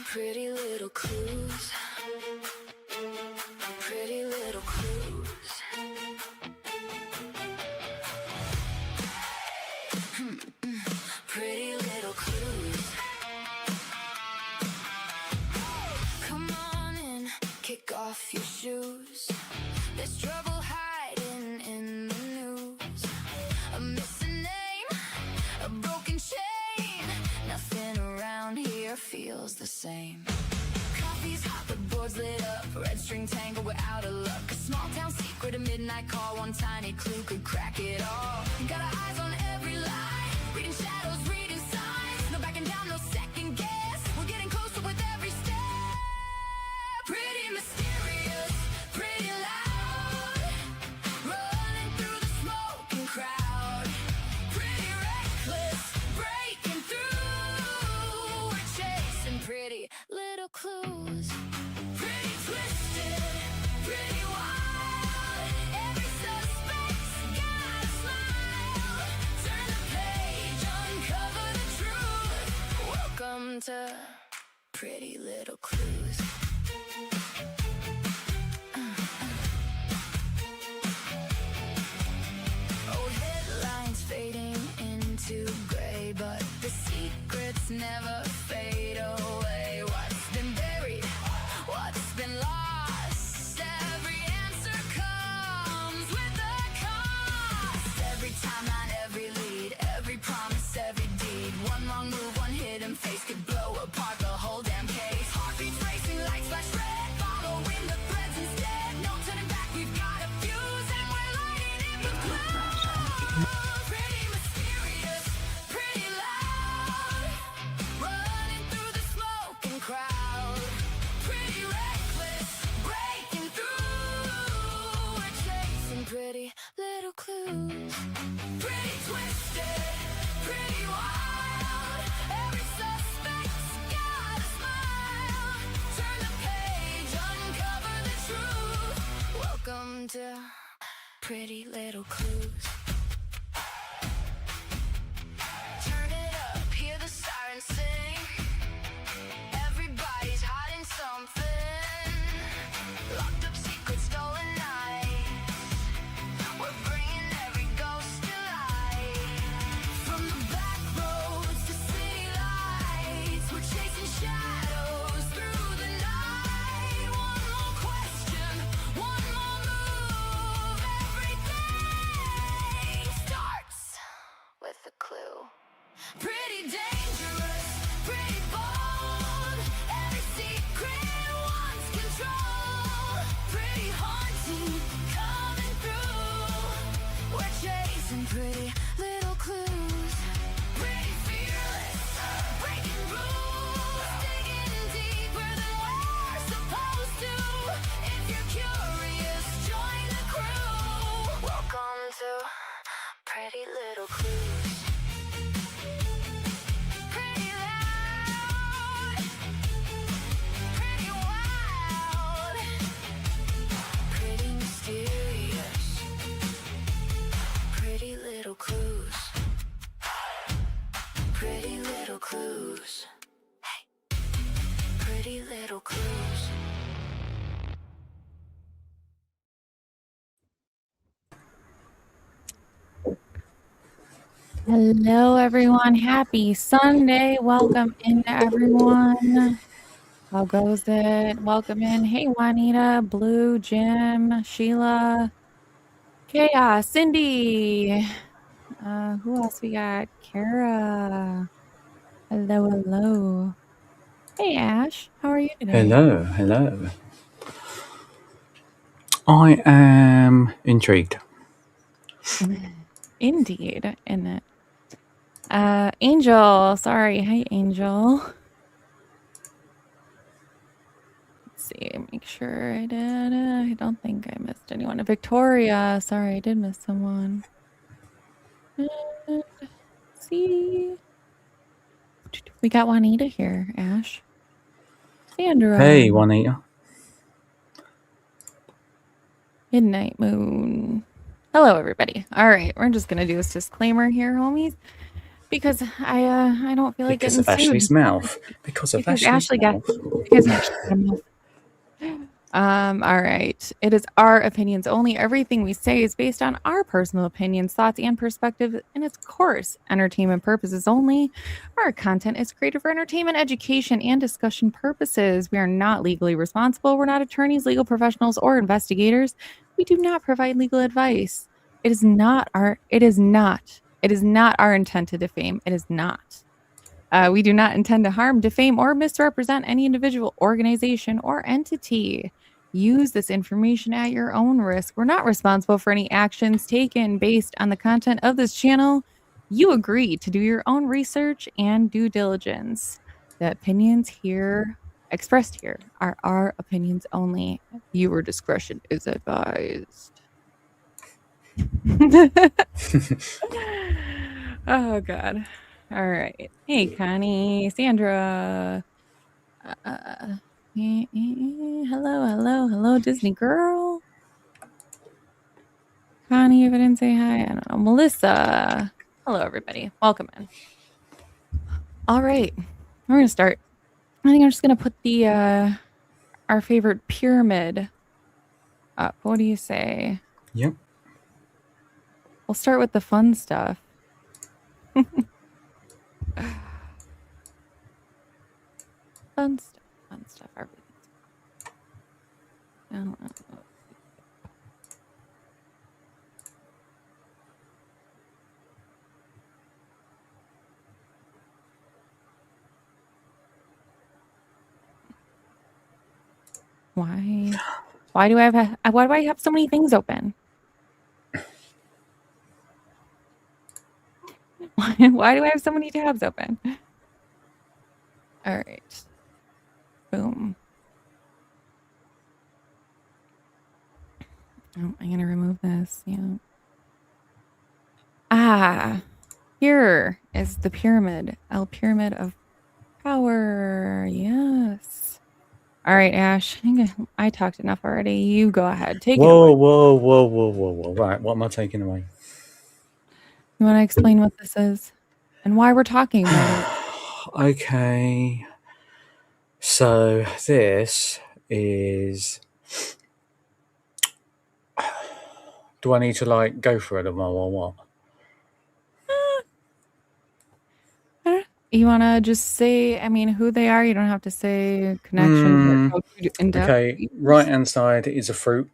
Pretty little clues. Pretty little clues. Pretty little clues. Come on in, kick off your shoes. There's trouble hiding in the news. A missing name, a broken chain. Nothing around here feels the same. Coffee's hot, the board's lit up. Red string tangle, we're out of luck. A small town secret, a midnight call. One tiny clue could crack it all. Got our eyes on every lie. Reading shadows, reading signs. No backing down, no second guess. We're getting closer with every step. Pretty mysterious, pretty loud. Running through the smoking crowd. Pretty reckless, breaking through. We're chasing pretty little clues. Pretty twisted, pretty wild. Every suspect's got a smile. Turn the page, uncover the truth. Welcome to Pretty Little Clues. Old headlines fading into gray, but the secrets never fade away. What's been buried? What's been lost? Every answer comes with a cost. Every timeline, every lead, every promise, every deed. One wrong move, one hidden face could blow apart the whole damn case. Heartbeats racing, lights flash red, following the threads instead. No turning back, we've got a fuse, and we're lighting it with glow. Pretty mysterious, pretty loud. Running through the smoking crowd. Pretty reckless, breaking through. We're chasing pretty little clues. Pretty twisted, pretty wild. Every suspect's got a smile. Turn the page, uncover the truth. Welcome to Pretty Little Clues. Turn it up, hear the sirens sing. Everybody's hiding something. Locked up secrets, stolen nights. We're bringing every ghost to life. From the back roads to city lights, we're chasing shadows through the night. One more question, one more move. Everything starts with a clue. Pretty dangerous, pretty bold. Every secret wants control. Pretty haunting, coming through. We're chasing pretty little clues. Pretty fearless, breaking rules. Digging deeper than we're supposed to. If you're curious, join the crew. Welcome to Pretty Little Clues. Pretty loud, pretty wild, pretty mysterious, pretty little clues, pretty little clues, hey, pretty little clues. Hello, everyone. Happy Sunday. Welcome in, everyone. How goes it? Welcome in. Hey, Juanita, Blue, Jim, Sheila, Chaos, Cindy. Who else we got? Kara. Hello, hello. Hey, Ash. How are you today? Hello, hello. I am intrigued. Indeed, isn't it? Angel. Sorry. Hey, Angel. Let's see. Make sure I did. I don't think I missed anyone. Victoria. Sorry, I did miss someone. Let's see. We got Juanita here, Ash. Sandra. Hey, Juanita. Midnight Moon. Hello, everybody. All right, we're just going to do this disclaimer here, homies. Because I don't feel like Because getting of sued. Ashley's mouth. Because of Because Ashley's Ashley got mouth. because Ashley got a mouth. All right. It is our opinions only. Everything we say is based on our personal opinions, thoughts, and perspectives, and it's, of course, entertainment purposes only. Our content is created for entertainment, education, and discussion purposes. We are not legally responsible. We're not attorneys, legal professionals, or investigators. We do not provide legal advice. It is not our intent to defame. It is not. We do not intend to harm, defame, or misrepresent any individual, organization, or entity. Use this information at your own risk. We're not responsible for any actions taken based on the content of this channel. You agree to do your own research and due diligence. The opinions here expressed here are our opinions only. Viewer discretion is advised. Oh, God. All right. Hey, Connie, Sandra. Hello, Disney girl. Connie, if I didn't say hi, I don't know. Melissa. Hello, everybody. Welcome in. All right. We're going to start. I think I'm just going to put the our favorite pyramid up. What do you say? Yep. We'll start with the fun stuff. Fun stuff, everything's fun. Why? Why do I have so many things open? Why do I have so many tabs open? All right. Boom. Oh, I'm gonna remove this. Yeah. Here is the pyramid. El Pyramid of Power. Yes. All right, Ash. I talked enough already. You go ahead. Take it away. Whoa. Right, what am I taking away? You want to explain what this is and why we're talking about it? Okay. So this is. Do I need to go for it or what? You want to just say, who they are? You don't have to say connection or go too in depth. Okay, right hand side is a fruit.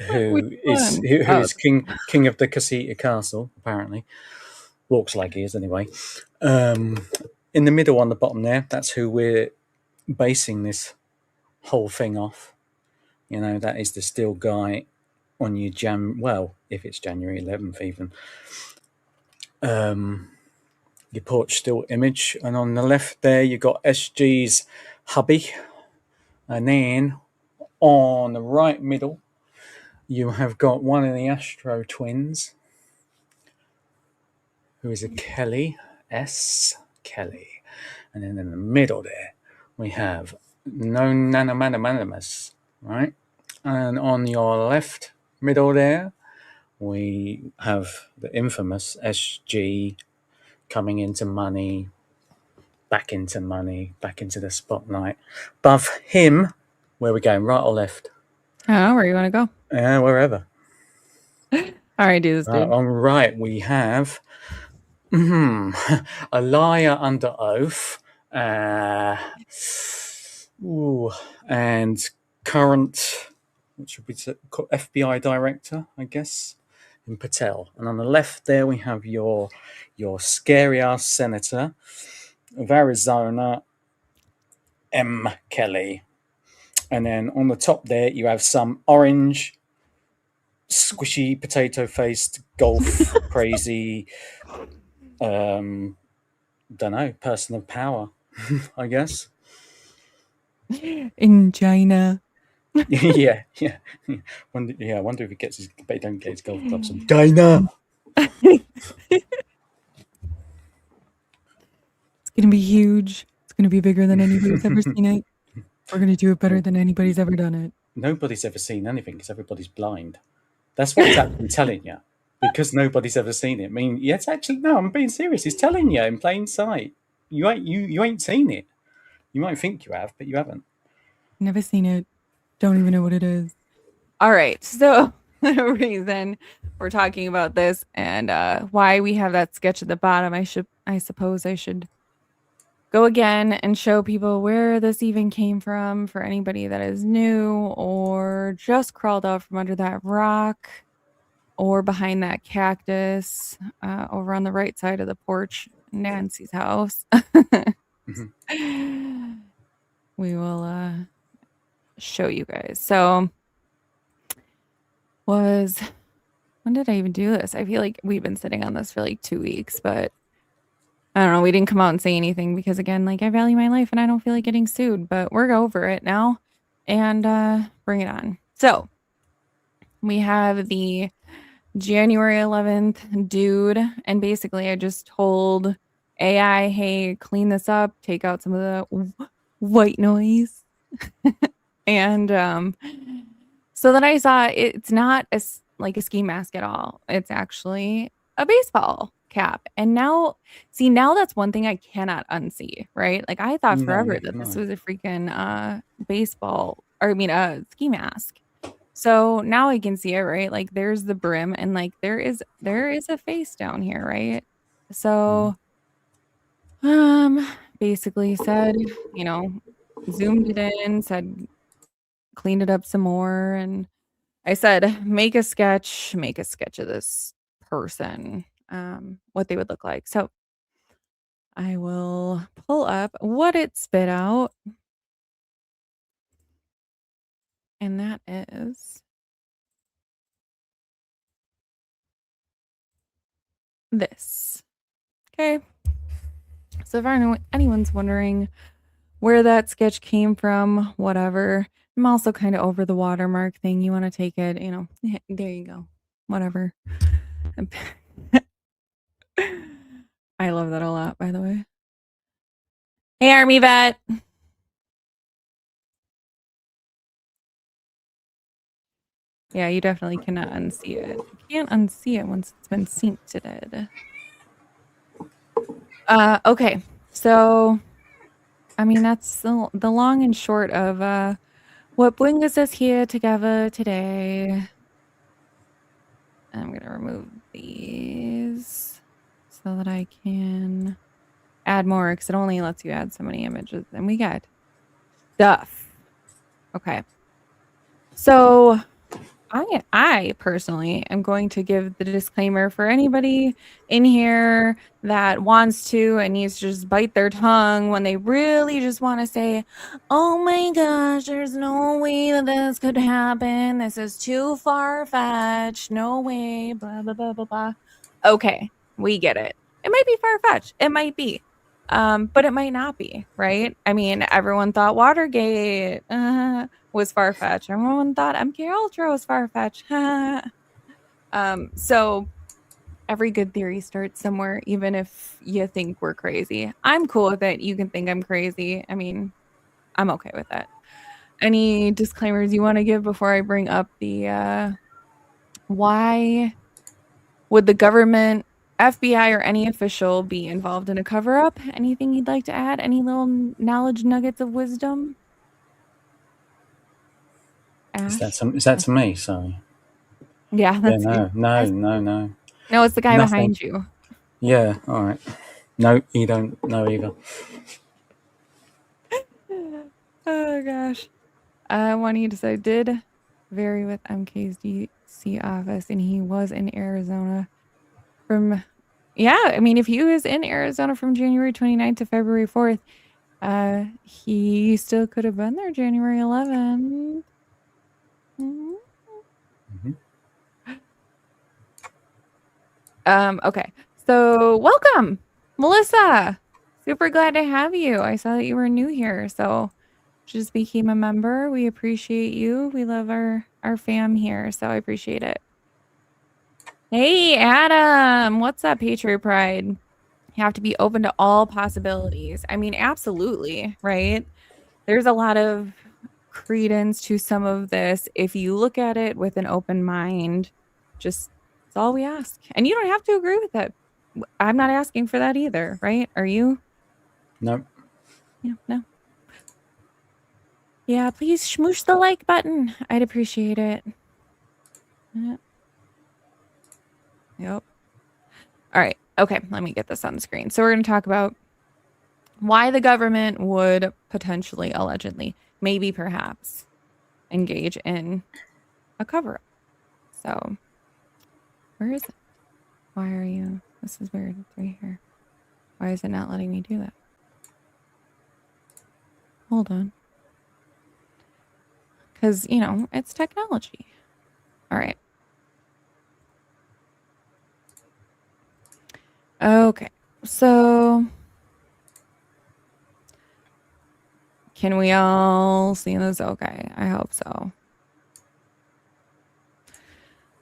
Who is king of the Casita Castle, apparently. Walks like he is anyway. In the middle on the bottom there, that's who we're basing this whole thing off. That is the still guy on your if it's January 11th even. Your porch still image, and on the left there you got SG's hubby, and then on the right middle you have got one of the Astro twins, who is a Kelly, Kelly, and then in the middle there we have no Nanomanamanamas, right? And on your left middle there we have the infamous SG coming into money, back into the spotlight. Above him, where are we going, right or left? Where you want to go? Wherever. All right, do this, dude. On right, we have a liar under oath, and current, what should we say, FBI director, I guess, in Patel. And on the left there, we have your scary ass senator of Arizona, M. Kelly. And then on the top there, you have some orange, squishy, potato-faced, golf crazy, don't know, person of power, I guess. In China. yeah. I wonder if he gets but he don't get his golf clubs from China. It's gonna be huge. It's gonna be bigger than anybody's ever seen it. We're gonna do it better than anybody's ever done it. Nobody's ever seen anything because everybody's blind. That's what it's actually telling you. because nobody's ever seen it. I mean, yes, actually, no, I'm being serious. He's telling you in plain sight. You ain't seen it. You might think you have, but you haven't. Never seen it. Don't even know what it is. All right. So the reason we're talking about this and why we have that sketch at the bottom, I suppose I should go again and show people where this even came from for anybody that is new or just crawled out from under that rock or behind that cactus over on the right side of the porch, Nancy's house. We will show you guys. So when did I even do this? I feel like we've been sitting on this for like 2 weeks, but I don't know. We didn't come out and say anything because again, like I value my life and I don't feel like getting sued, but we're over it now and bring it on. So we have the January 11th dude, and basically I just told AI, hey, clean this up, take out some of the white noise. And so then I saw it's not like a ski mask at all. It's actually a baseball cap. And now that's one thing I cannot unsee, right? Like I thought forever that this was a freaking baseball, or I mean a ski mask. So now I can see it, right? Like there's the brim and like there is a face down here, right? So basically said, zoomed it in, said cleaned it up some more, and I said make a sketch of this person, what they would look like. So I will pull up what it spit out, and that is this. Okay. So if anyone's wondering where that sketch came from, whatever. I'm also kind of over the watermark thing. You want to take it, there you go. Whatever. I love that a lot, by the way. Hey, Army Vet. Yeah, you definitely cannot unsee it. You can't unsee it once it's been synced. Okay. So, I mean, that's the long and short of what brings us here together today. I'm going to remove these so that I can add more because it only lets you add so many images. And we got stuff. Okay. So I personally am going to give the disclaimer for anybody in here that wants to and needs to just bite their tongue when they really just want to say, oh my gosh, there's no way that this could happen. This is too far-fetched. No way, blah, blah, blah, blah, blah. Okay, we get it. It might be far-fetched. It might be. But it might not be, right? I mean, everyone thought Watergate was far-fetched. Everyone thought MK Ultra was far-fetched. So every good theory starts somewhere, even if you think we're crazy. I'm cool with it. You can think I'm crazy. I mean, I'm okay with that. Any disclaimers you want to give before I bring up the why would the government, FBI, or any official be involved in a cover-up? Anything you'd like to add? Any little knowledge nuggets of wisdom? Ash? Is that to me? Sorry. Yeah, that's no. No, it's the guy Nothing. behind you. Yeah, all right. No, you don't know either. Oh gosh. Juanita said did vary with MK's DC office, and he was in Arizona from. Yeah, I mean, if he was in Arizona from January 29th to February 4th, he still could have been there January 11th. Okay. So welcome, Melissa. Super glad to have you. I saw that you were new here, so just became a member. We appreciate you. We love our fam here, so I appreciate it. Hey, Adam. What's up, Patriot Pride? You have to be open to all possibilities. I mean, absolutely, right? There's a lot of credence to some of this if you look at it with an open mind. Just That's all we ask. And you don't have to agree with it. I'm not asking for that either, right? Are you? No. Yeah, no. Yeah, please smoosh the like button. I'd appreciate it. Yep. All right. Okay, let me get this on the screen. So we're going to talk about why the government would potentially, allegedly, maybe perhaps engage in a cover-up. So where is it? Why are you? This is weird. It's right here. Why is it not letting me do that? Hold on. Because, it's technology. All right. Okay. So can we all see this? Okay. I hope so.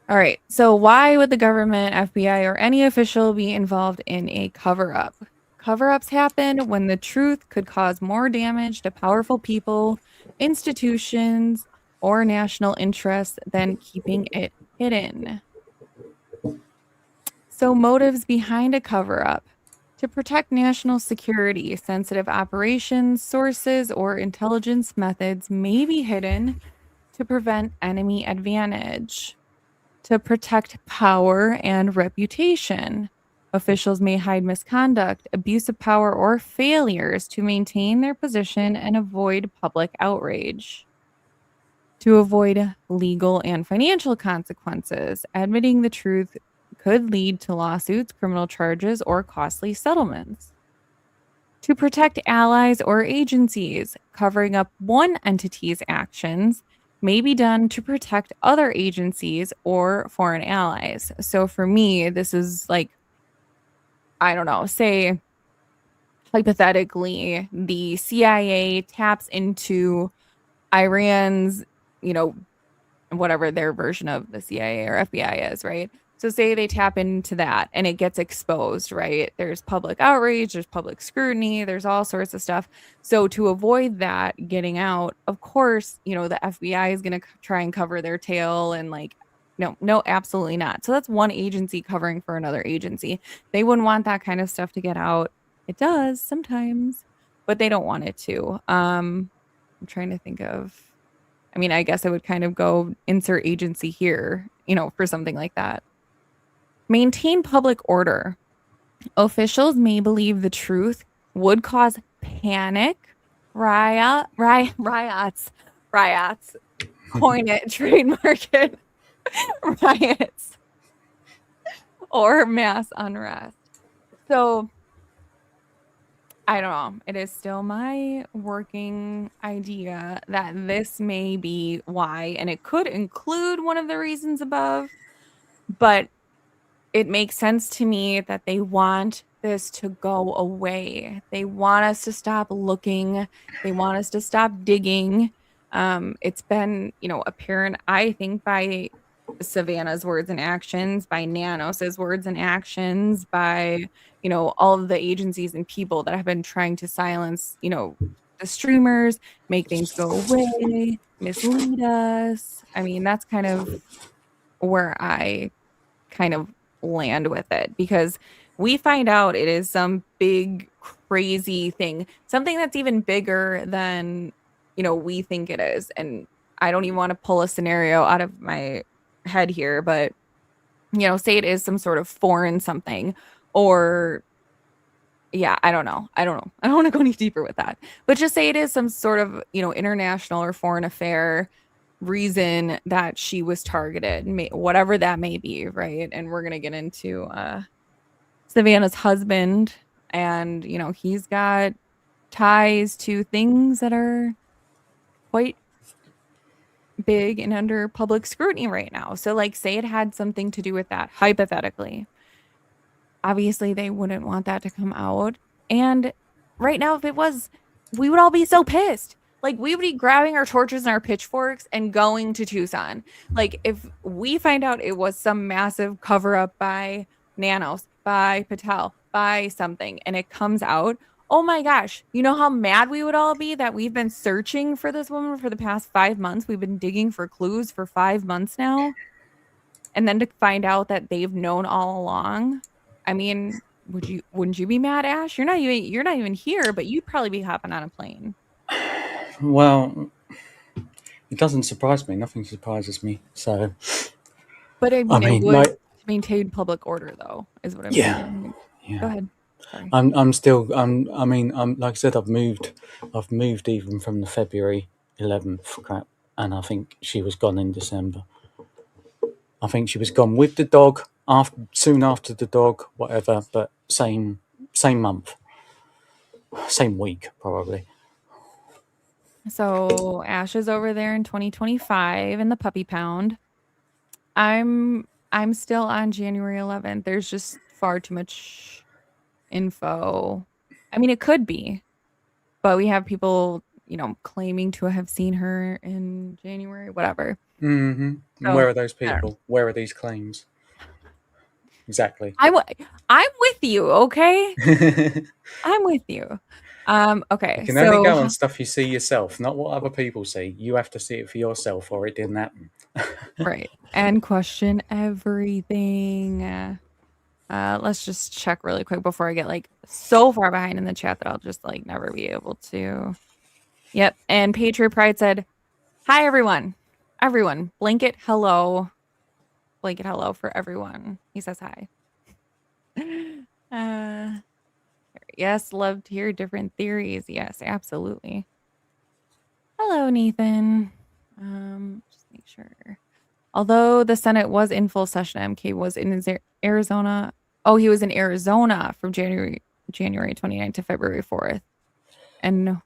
All right. So why would the government, FBI, or any official be involved in a cover-up? Cover-ups happen when the truth could cause more damage to powerful people, institutions, or national interests than keeping it hidden. So motives behind a cover-up: to protect national security, sensitive operations, sources, or intelligence methods may be hidden to prevent enemy advantage. To protect power and reputation, officials may hide misconduct, abuse of power, or failures to maintain their position and avoid public outrage. To avoid legal and financial consequences, admitting the truth could lead to lawsuits, criminal charges, or costly settlements. To protect allies or agencies, covering up one entity's actions may be done to protect other agencies or foreign allies. So for me, this is like, I don't know, say hypothetically, the CIA taps into Iran's, you know, whatever their version of the CIA or FBI is, right? So say they tap into that and it gets exposed, right? There's public outrage, there's public scrutiny, there's all sorts of stuff. So to avoid that getting out, of course, the FBI is going to try and cover their tail and like, no, absolutely not. So that's one agency covering for another agency. They wouldn't want that kind of stuff to get out. It does sometimes, but they don't want it to. I'm trying to think of, I guess I would kind of go insert agency here, for something like that. Maintain public order. Officials may believe the truth would cause panic, riots, coin it, trademark it, riots, or mass unrest. So I don't know. It is still my working idea that this may be why, and it could include one of the reasons above, but it makes sense to me that they want this to go away. They want us to stop looking. They want us to stop digging. It's been, apparent, I think, by Savannah's words and actions, by Nanos's words and actions, by, all of the agencies and people that have been trying to silence, the streamers, make things go away, mislead us. That's kind of where I kind of land with it, because we find out it is some big crazy thing, something that's even bigger than we think it is. And I don't even want to pull a scenario out of my head here, but say it is some sort of foreign something, or I don't know. I don't want to go any deeper with that, but just say it is some sort of international or foreign affair reason that she was targeted, whatever that may be, right? And we're gonna get into Savannah's husband, and he's got ties to things that are quite big and under public scrutiny right now. So like, say it had something to do with that, hypothetically. Obviously they wouldn't want that to come out, and right now if it was, we would all be so pissed. Like, we would be grabbing our torches and our pitchforks and going to Tucson. Like, if we find out it was some massive cover up by Nanos, by Patel, by something, and it comes out, oh my gosh, you know how mad we would all be that we've been searching for this woman for the past 5 months? We've been digging for clues for 5 months now. and then to find out that they've known all along. I mean, wouldn't you be mad, Ash? You're not even here, but you'd probably be hopping on a plane. Well, it doesn't surprise me. Nothing surprises me. So, But I I mean, it mean, would no, maintain public order, though, is what I'm yeah, saying. Go yeah. ahead. Sorry. I'm still. I mean, like I said, I've moved. I've moved even from the February 11th crap, and I think she was gone in December. I think she was gone with the dog soon after the dog, whatever. But same month, same week, probably. So Ash is over there in 2025 in the puppy pound. I'm still on January 11th. There's just far too much info. I mean, it could be, but we have people, claiming to have seen her in January, whatever. Mm-hmm. And So where are those I don't know. people? Where are these claims? Exactly. I'm with you, okay? You I'm with you. Okay, can only so go on stuff you see yourself, not what other people see. You have to see it for yourself, or it didn't happen. right, and question everything. Let's just check really quick before I get like so far behind in the chat that I'll just like never be able to. Yep, and Patriot Pride said, "Hi everyone, everyone, blanket hello for everyone." He says hi. Uh, yes, love to hear different theories. Yes, absolutely. Hello, Nathan. Just make sure. Although the Senate was in full session, MK was in Arizona. Oh, he was in Arizona from January 29th to February 4th, and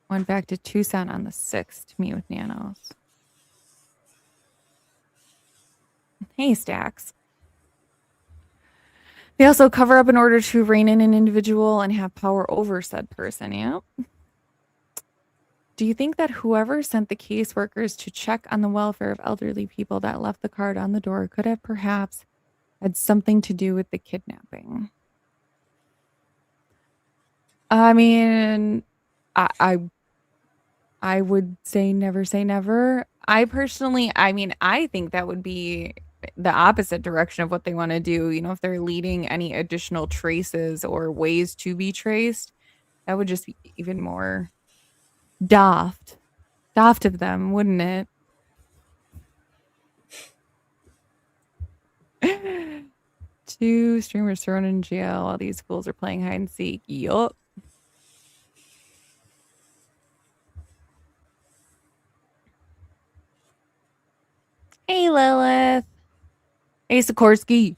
went back to Tucson on the 6th to meet with Nanos. Hey, Stacks. They also cover up in order to rein in an individual and have power over said person. Yep. Do you think that whoever sent the caseworkers to check on the welfare of elderly people that left the card on the door could have perhaps had something to do with the kidnapping? I mean, I would say never. I think that would be the opposite direction of what they want to do. If they're leading any additional traces or ways to be traced, that would just be even more daft of them, wouldn't it? Two streamers thrown in jail while these fools are playing hide and seek. Yup. Hey, Lilith. Hey, Sikorsky.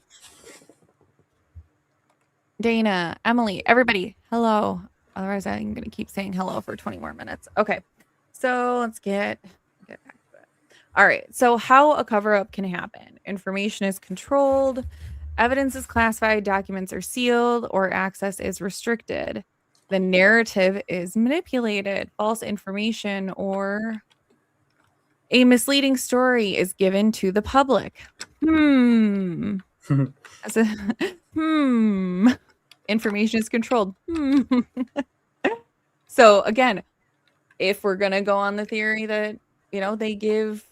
Dana, Emily, everybody. Hello. Otherwise, I'm going to keep saying hello for 20 more minutes. Okay. So let's get back to it. All right. So how a cover-up can happen. Information is controlled. Evidence is classified. Documents are sealed or access is restricted. The narrative is manipulated. False information or a misleading story is given to the public. As a, Information is controlled. So again, if we're gonna go on the theory that they give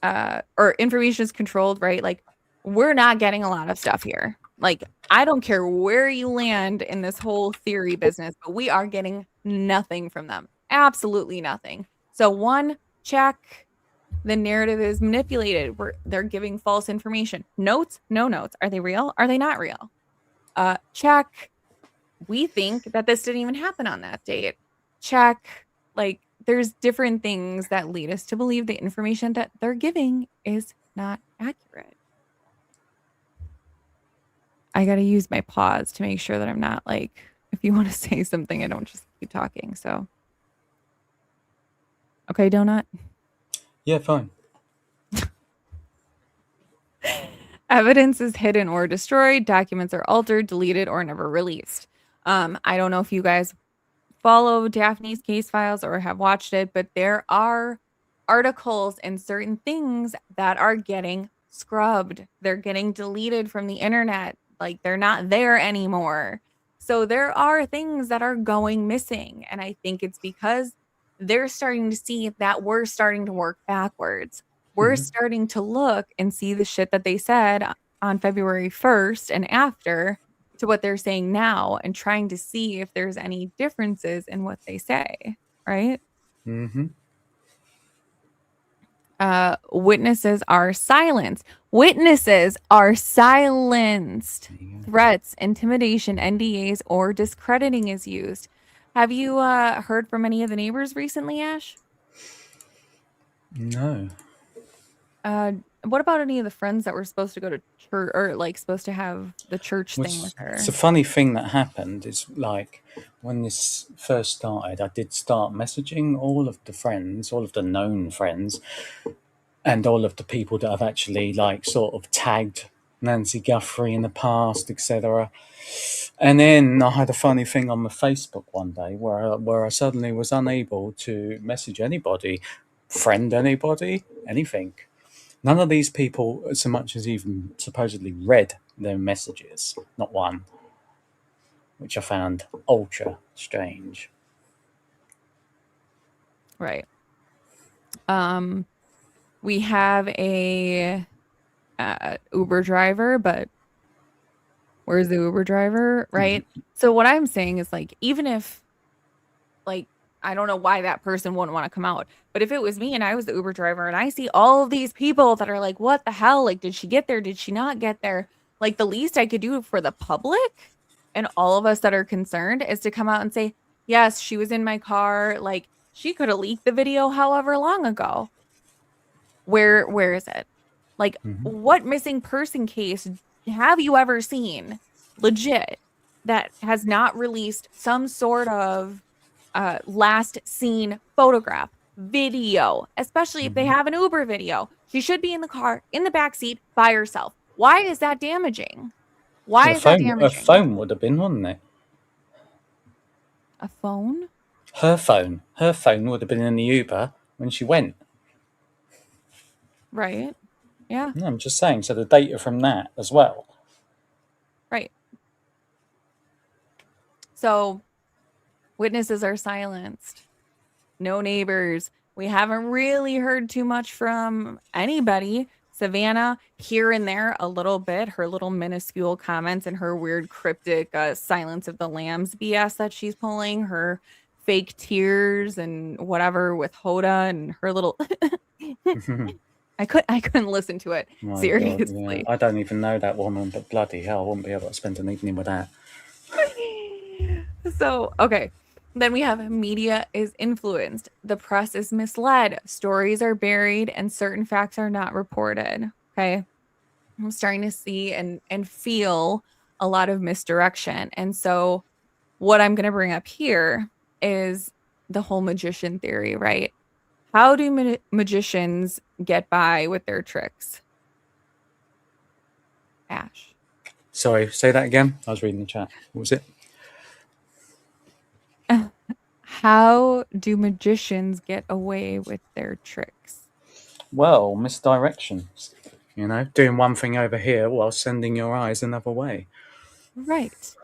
or information is controlled, right? Like we're not getting a lot of stuff here. Like I don't care where you land in this whole theory business, but we are getting nothing from them. Absolutely nothing. So one, check. The narrative is manipulated. They're giving false information. Notes, no notes. Are they real? Are they not real? Check. We think that this didn't even happen on that date. Check. Like there's different things that lead us to believe the information that they're giving is not accurate. I got to use my pause to make sure that I'm not like, if you want to say something, I don't just keep talking. So, okay, Donut. Yeah, fine. Evidence is hidden or destroyed. Documents are altered, deleted, or never released. I don't know if you guys follow Daphne's case files or have watched it, but there are articles and certain things that are getting scrubbed. They're getting deleted from the internet. Like they're not there anymore. So there are things that are going missing. And I think it's because they're starting to see that we're starting to work backwards. we're starting to look and see the shit that they said on February 1st and after to what they're saying now and trying to see if there's any differences in what they say, right? Mm-hmm. Witnesses are silenced. Witnesses are silenced. Threats, intimidation, NDAs, or discrediting is used. Have you heard from any of the neighbors recently, Ash? No. What about any of the friends that were supposed to go to church or like supposed to have the church thing with It's a her? funny thing that happened is like when this first started, I did start messaging all of the friends, all of the known friends, and all of the people that have actually like sort of tagged Nancy Guthrie in the past, etc. And then I had a funny thing on my Facebook one day where I suddenly was unable to message anybody, friend anybody, anything. None of these people so much as even supposedly read their messages, not one, which I found ultra strange. Right. We have a Uber driver, but where's the Uber driver, right? So what I'm saying is like even if like I don't know why that person wouldn't want to come out, but if it was me and I was the Uber driver and I see all of these people that are like, what the hell? Like, did she get there? Did she not get there? Like, the least I could do for the public and all of us that are concerned is to come out and say, yes, she was in my car. Like, she could have leaked the video however long ago. Where is it? Like, Mm-hmm. what missing person case have you ever seen legit that has not released some sort of last seen photograph, video, especially if they Mm-hmm. have an Uber video? She should be in the car, in the back seat by herself. Why is that damaging? Why Well, is that a damaging? phone would have been, wouldn't it? A phone? Her phone would have been in the Uber when she went. Right. Yeah, No, I'm just saying. So the data from that as well. right. So witnesses are silenced. No neighbors. We haven't really heard too much from anybody. Savannah, here and there, a little bit, her little minuscule comments and her weird cryptic Silence of the Lambs BS that she's pulling, her fake tears and whatever with Hoda and her little. I couldn't listen to it My God, yeah. seriously. I don't even know that woman, but bloody hell, I wouldn't be able to spend an evening with that. So, okay. Then we have media is influenced. The press is misled. Stories are buried and certain facts are not reported. Okay. I'm starting to see and feel a lot of misdirection. And so what I'm going to bring up here is the whole magician theory, right? How do magicians get by with their tricks? Ash. Sorry, say that again. I was reading the chat. What was it? How do magicians get away with their tricks? Well, misdirections. You know, doing one thing over here while sending your eyes another way. Right.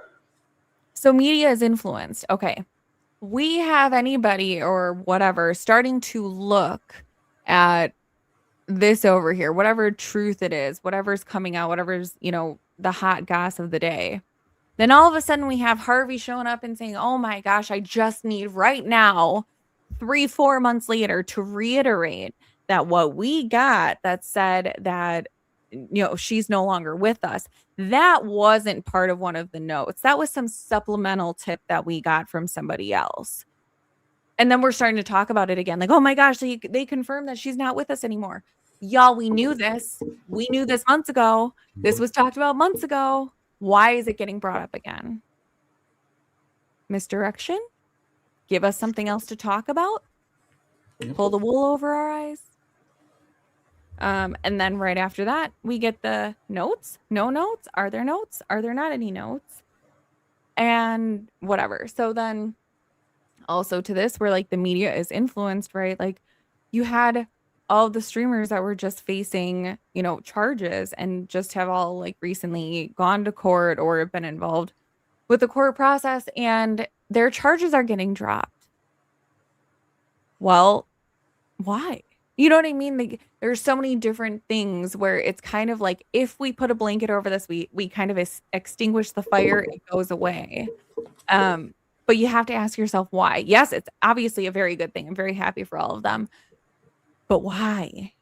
So media is influenced. Okay. We have anybody or whatever starting to look at this over here, whatever truth it is, whatever's coming out, whatever's, the hot goss of the day. Then all of a sudden we have Harvey showing up and saying, oh my gosh, I just need right now, 3-4 months later, to reiterate that what we got that said that, she's no longer with us. That wasn't part of one of the notes. That was some supplemental tip that we got from somebody else. And then we're starting to talk about it again. Like, oh my gosh, they confirmed that she's not with us anymore. Y'all, we knew this. We knew this months ago. This was talked about months ago. Why is it getting brought up again? Misdirection? Give us something else to talk about? Pull the wool over our eyes? And then right after that, we get the notes. No notes? Are there notes? Are there not any notes? And whatever. So then also to this, where like the media is influenced, right? Like you had all the streamers that were just facing, charges and just have all like recently gone to court or have been involved with the court process and their charges are getting dropped. Well, why? You know what I mean? Like, there's so many different things where it's kind of like if we put a blanket over this, we kind of extinguish the fire, it goes away. Um, but you have to ask yourself why. Yes, it's obviously a very good thing. I'm very happy for all of them. But why?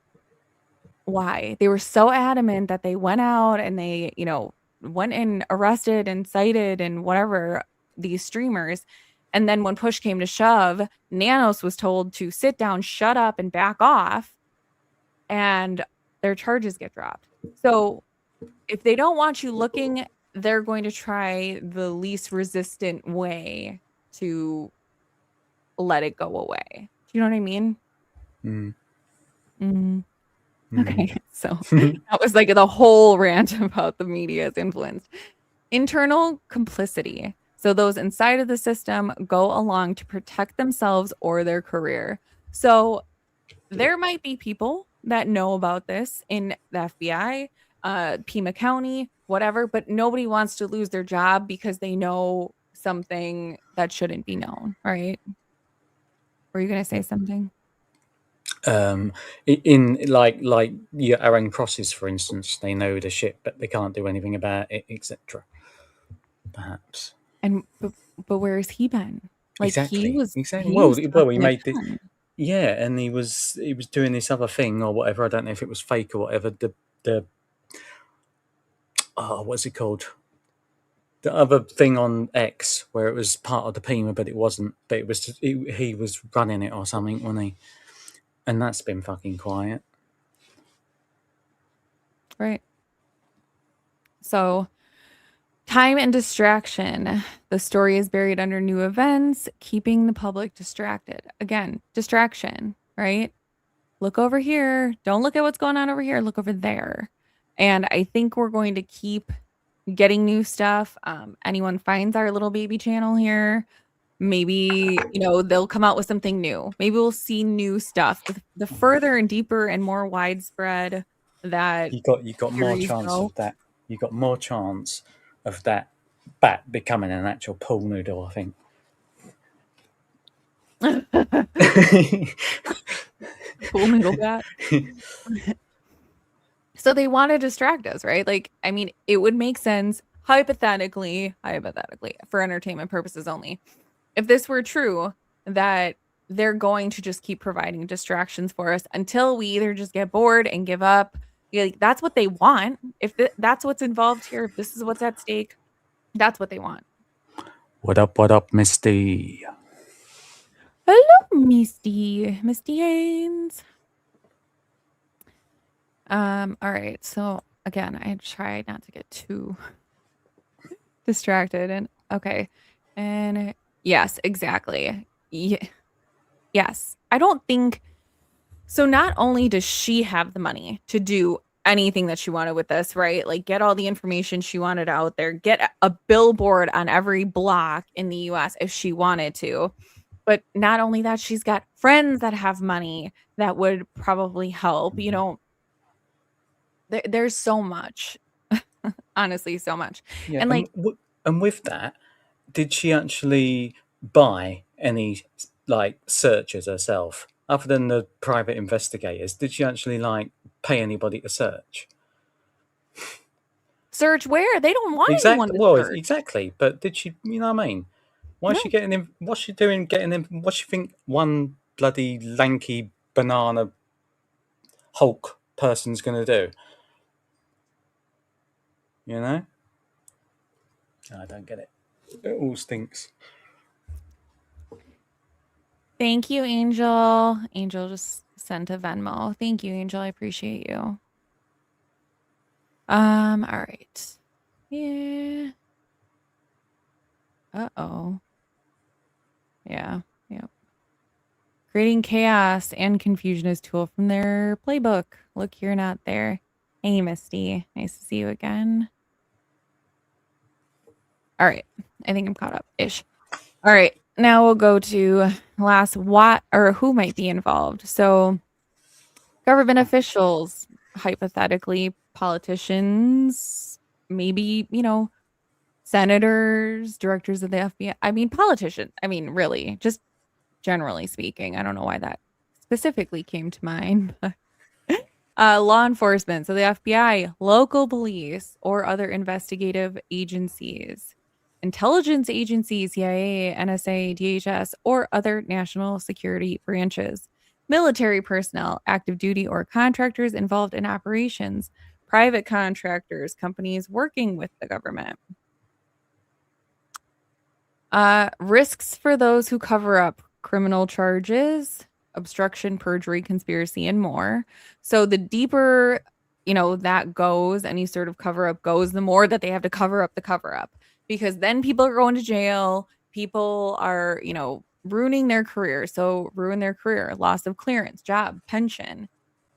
Why? They were so adamant that they went out and they, went and arrested and cited and whatever these streamers. And then when push came to shove, Nanos was told to sit down, shut up, and back off, and their charges get dropped. So if they don't want you looking, they're going to try the least resistant way to let it go away. Do you know what I mean? Mm. Mhm. Mm. Okay, so that was like the whole rant about the media's influence. Internal complicity. So those inside of the system go along to protect themselves or their career. So there might be people that know about this in the FBI, Pima County, whatever, but nobody wants to lose their job because they know something that shouldn't be known, right? Were you going to say something? In like your Aaron Crosses, for instance, they know the shit, but they can't do anything about it, etc. Perhaps. And but where has he been? Like Exactly. Exactly. he was Well, he sucking a made the ton. yeah, and he was doing this other thing or whatever. I don't know if it was fake or whatever. The what's it called? The other thing on X where it was part of the Pima, but it wasn't. But it was he was running it or something, wasn't he? And that's been fucking quiet. Right. So time and distraction. The story is buried under new events, keeping the public distracted. Again, distraction, right? Look over here. Don't look at what's going on over here. Look over there. And I think we're going to keep getting new stuff. Anyone finds our little baby channel here, maybe, they'll come out with something new. Maybe we'll see new stuff. The further and deeper and more widespread that You got more series chance go. of that. You got more chance of that bat becoming an actual pool noodle, I think. Cool noodle bat. So they want to distract us, right? Like, I mean, it would make sense hypothetically, for entertainment purposes only. If this were true, that they're going to just keep providing distractions for us until we either just get bored and give up. Like, that's what they want. If that's what's involved here, if this is what's at stake, that's what they want. What up, Misty? Hello, Misty Haynes. All right. So again, I try not to get too distracted and okay. And yes, exactly. Yes. I don't think so. Not only does she have the money to do anything that she wanted with this, right? Like get all the information she wanted out there, get a billboard on every block in the US if she wanted to. But not only that, she's got friends that have money that would probably help. There's so much, honestly, so much. Yeah, And like, and with that, did she actually buy any like searches herself, other than the private investigators? Did she actually like pay anybody to search? search where? They don't want anyone Exactly. to Well, search. exactly. But did she? You know what I mean? Why is No. she getting him? What's she doing? Getting him? What she think? One bloody lanky banana Hulk person's going to do? You know? I don't get it. It all stinks. Thank you, Angel. Angel just sent a Venmo. Thank you, Angel. I appreciate you. All right. Yeah. Uh-oh. Yeah. Yep. Creating chaos and confusion is tool from their playbook. Look, you're not there. Hey, Misty. Nice to see you again. All right. I think I'm caught up ish. All right. Now we'll go to last what or who might be involved. So government officials, hypothetically, politicians, maybe, senators, directors of the FBI. I mean, politicians. I mean, really, just generally speaking. I don't know why that specifically came to mind. Law enforcement, so the FBI, local police, or other investigative agencies, intelligence agencies, CIA, NSA, DHS, or other national security branches, military personnel, active duty or contractors involved in operations, private contractors, companies working with the government. Risks for those who cover up criminal charges, obstruction, perjury, conspiracy, and more. So the deeper, that goes, any sort of cover up goes, the more that they have to cover up the cover up, because then people are going to jail. People are, ruining their career. So ruin their career, loss of clearance, job, pension,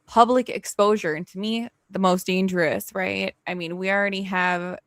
public exposure. And to me, the most dangerous, right? I mean, we already have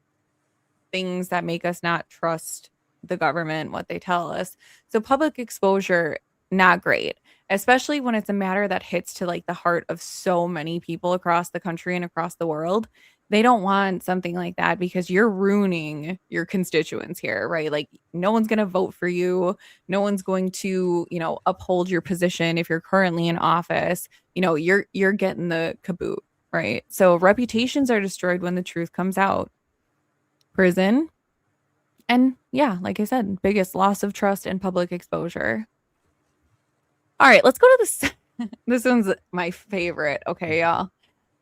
things that make us not trust the government, what they tell us. So public exposure, not great, especially when it's a matter that hits to like the heart of so many people across the country and across the world. They don't want something like that because you're ruining your constituents here, right? Like no one's going to vote for you. No one's going to, uphold your position if you're currently in office. You're getting the caboot, right? So reputations are destroyed when the truth comes out. Prison. And yeah, like I said, biggest loss of trust and public exposure. All right, let's go to this. This one's my favorite. Okay, y'all.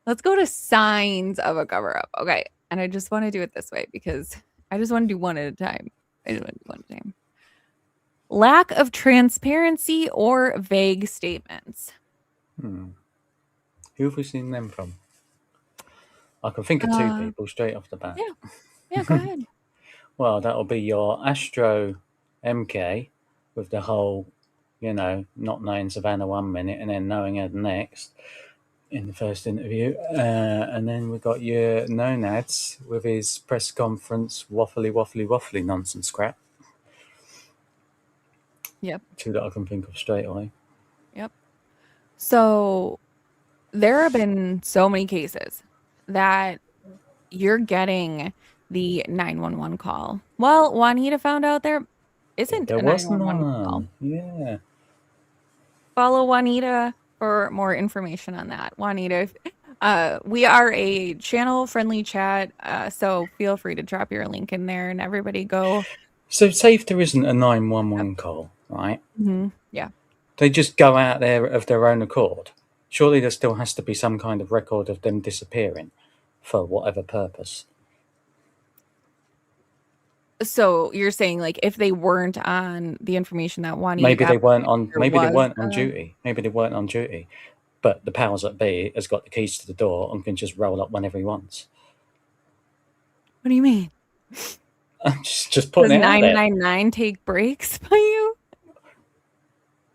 Let's go to signs of a cover up. Okay. And I just want to do it this way because I just want to do one at a time. I just want to do one at a time. Lack of transparency or vague statements. Who have we seen them from? I can think of two people straight off the bat. Yeah, go ahead. Well, that'll be your Astro MK with the whole, not knowing Savannah 1 minute and then knowing her the next in the first interview. And then we got your Nonads with his press conference waffly nonsense crap. Yep. Two that I can think of straight away. Yep. So there have been so many cases that you're getting the 911 call. Well, Juanita found out there isn't There a was 911 call. none. Yeah. Follow Juanita for more information on that. Juanita, we are a channel-friendly chat, so feel free to drop your link in there and everybody go. So say if there isn't a 911 call, right? Yeah. They just go out there of their own accord. Surely there still has to be some kind of record of them disappearing for whatever purpose. So you're saying like if they weren't on the information that Juanita Maybe got, they weren't on. Maybe they weren't on was, duty. Maybe they weren't on duty. But the powers that be has got the keys to the door and can just roll up whenever he wants. What do you mean? just putting Does it out there. 999 take breaks by you?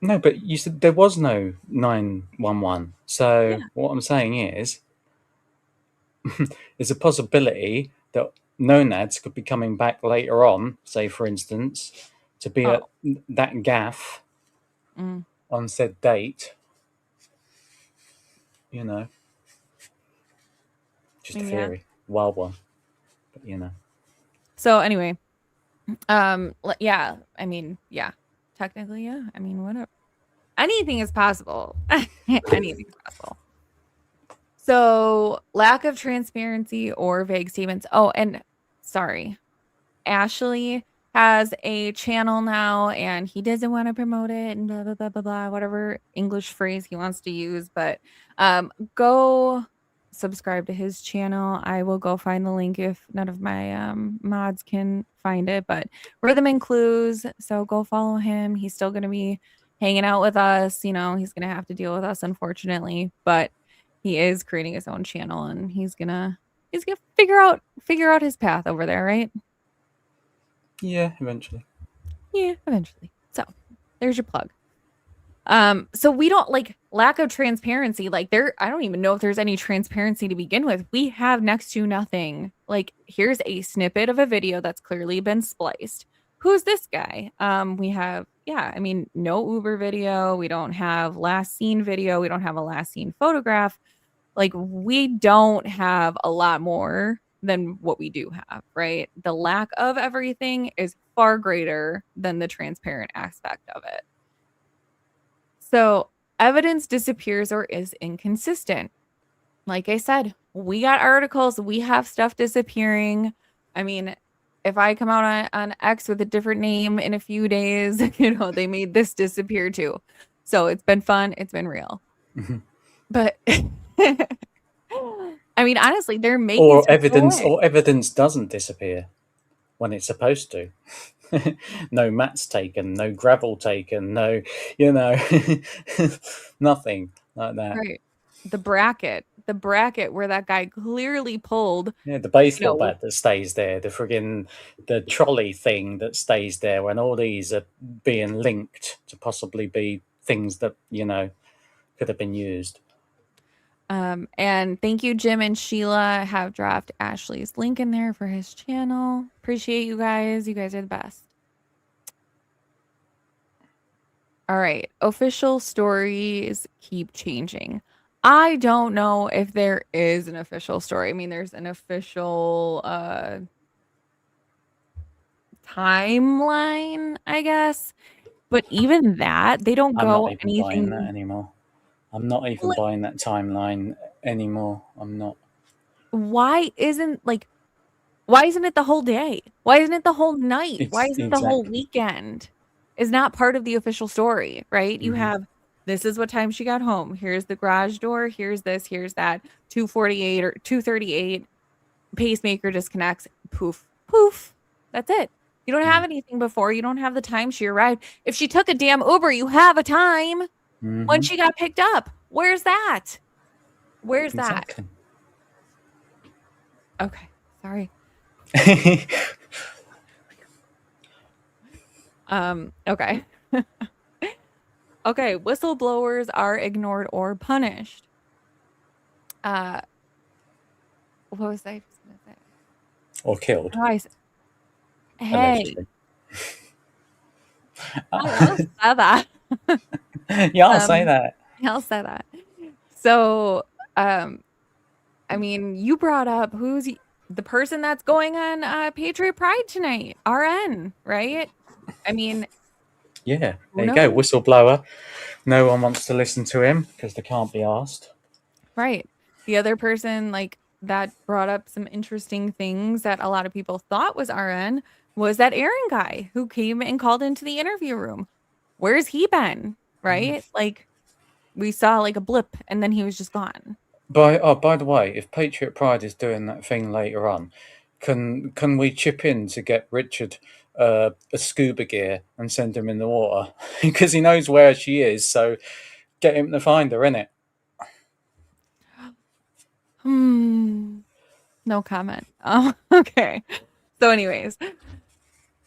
No, but you said there was no 911. So what I'm saying is, there's a possibility that Nonads could be coming back later on, say for instance, to be at that gaff on said date. Just a theory, wild one, but So anyway, yeah, I mean, yeah, technically, yeah. I mean, whatever. Anything is possible. Anything is possible. So lack of transparency or vague statements. Oh, and sorry, Ashley has a channel now and he doesn't want to promote it and blah, blah, blah, blah, blah, whatever English phrase he wants to use. But go subscribe to his channel. I will go find the link if none of my mods can find it. But Rhythm and Clues. So go follow him. He's still going to be hanging out with us. He's going to have to deal with us, unfortunately. But he is creating his own channel and he's gonna figure out his path over there, right? Yeah, eventually. Yeah, eventually. So there's your plug. So we don't like lack of transparency. Like I don't even know if there's any transparency to begin with. We have next to nothing. Like here's a snippet of a video that's clearly been spliced. Who's this guy? We have, no Uber video. We don't have last seen video. We don't have a last seen photograph. Like we don't have a lot more than what we do have, right? The lack of everything is far greater than the transparent aspect of it. So evidence disappears or is inconsistent. Like I said, we got articles, we have stuff disappearing. I mean, if I come out on X with a different name in a few days, they made this disappear too. So it's been fun, it's been real. Mhm. But I mean, honestly, they're making stuff go away. Or evidence doesn't disappear when it's supposed to. No mats taken, no gravel taken, no, nothing like that. Right. The bracket where that guy clearly pulled, Yeah, the baseball know, bat that stays there, the trolley thing that stays there, when all these are being linked to possibly be things that could have been used. And thank you, Jim and Sheila have dropped Ashley's link in there for his channel. Appreciate you guys. You guys are the best. All right. Official stories keep changing. I don't know if there is an official story. I mean, there's an official timeline, I guess. But even that, they don't I'm not go even buying that anything anymore. I'm not even like, buying that timeline anymore. I'm not. why isn't it the whole day? Why isn't it the whole night? Why It's isn't it the whole exactly. weekend? Is not part of the official story, right? You Hmm. have this is what time she got home. Here's the garage door. Here's this. Here's that. 2:48 or 2:38. Pacemaker disconnects. Poof, poof. That's it. You don't have anything before. You don't have the time she arrived. If she took a damn Uber, you have a time when Hmm. she got picked up. Where's that? Where's that? Exactly. Okay, sorry. Okay. Okay, whistleblowers are ignored or punished. Uh, what was I just gonna say? Or killed, Guys, hey, allegedly. I'll say that. Yeah, I'll say Um, that. I'll say that. So, um, I mean, you brought up the person that's going on Patriot Pride tonight, RN, right? I mean, Yeah, who there you go. knows? Whistleblower. No one wants to listen to him because they can't be asked. Right. The other person that brought up some interesting things that a lot of people thought was RN was that Aaron guy who came and called into the interview room. Where's he been? Right? Like we saw like a blip and then he was just gone. By the way, if Patriot Pride is doing that thing later on, can we chip in to get Richard a scuba gear and send him in the water because he knows where she is? So get him to find her, innit? No comment. Oh, okay. So anyways,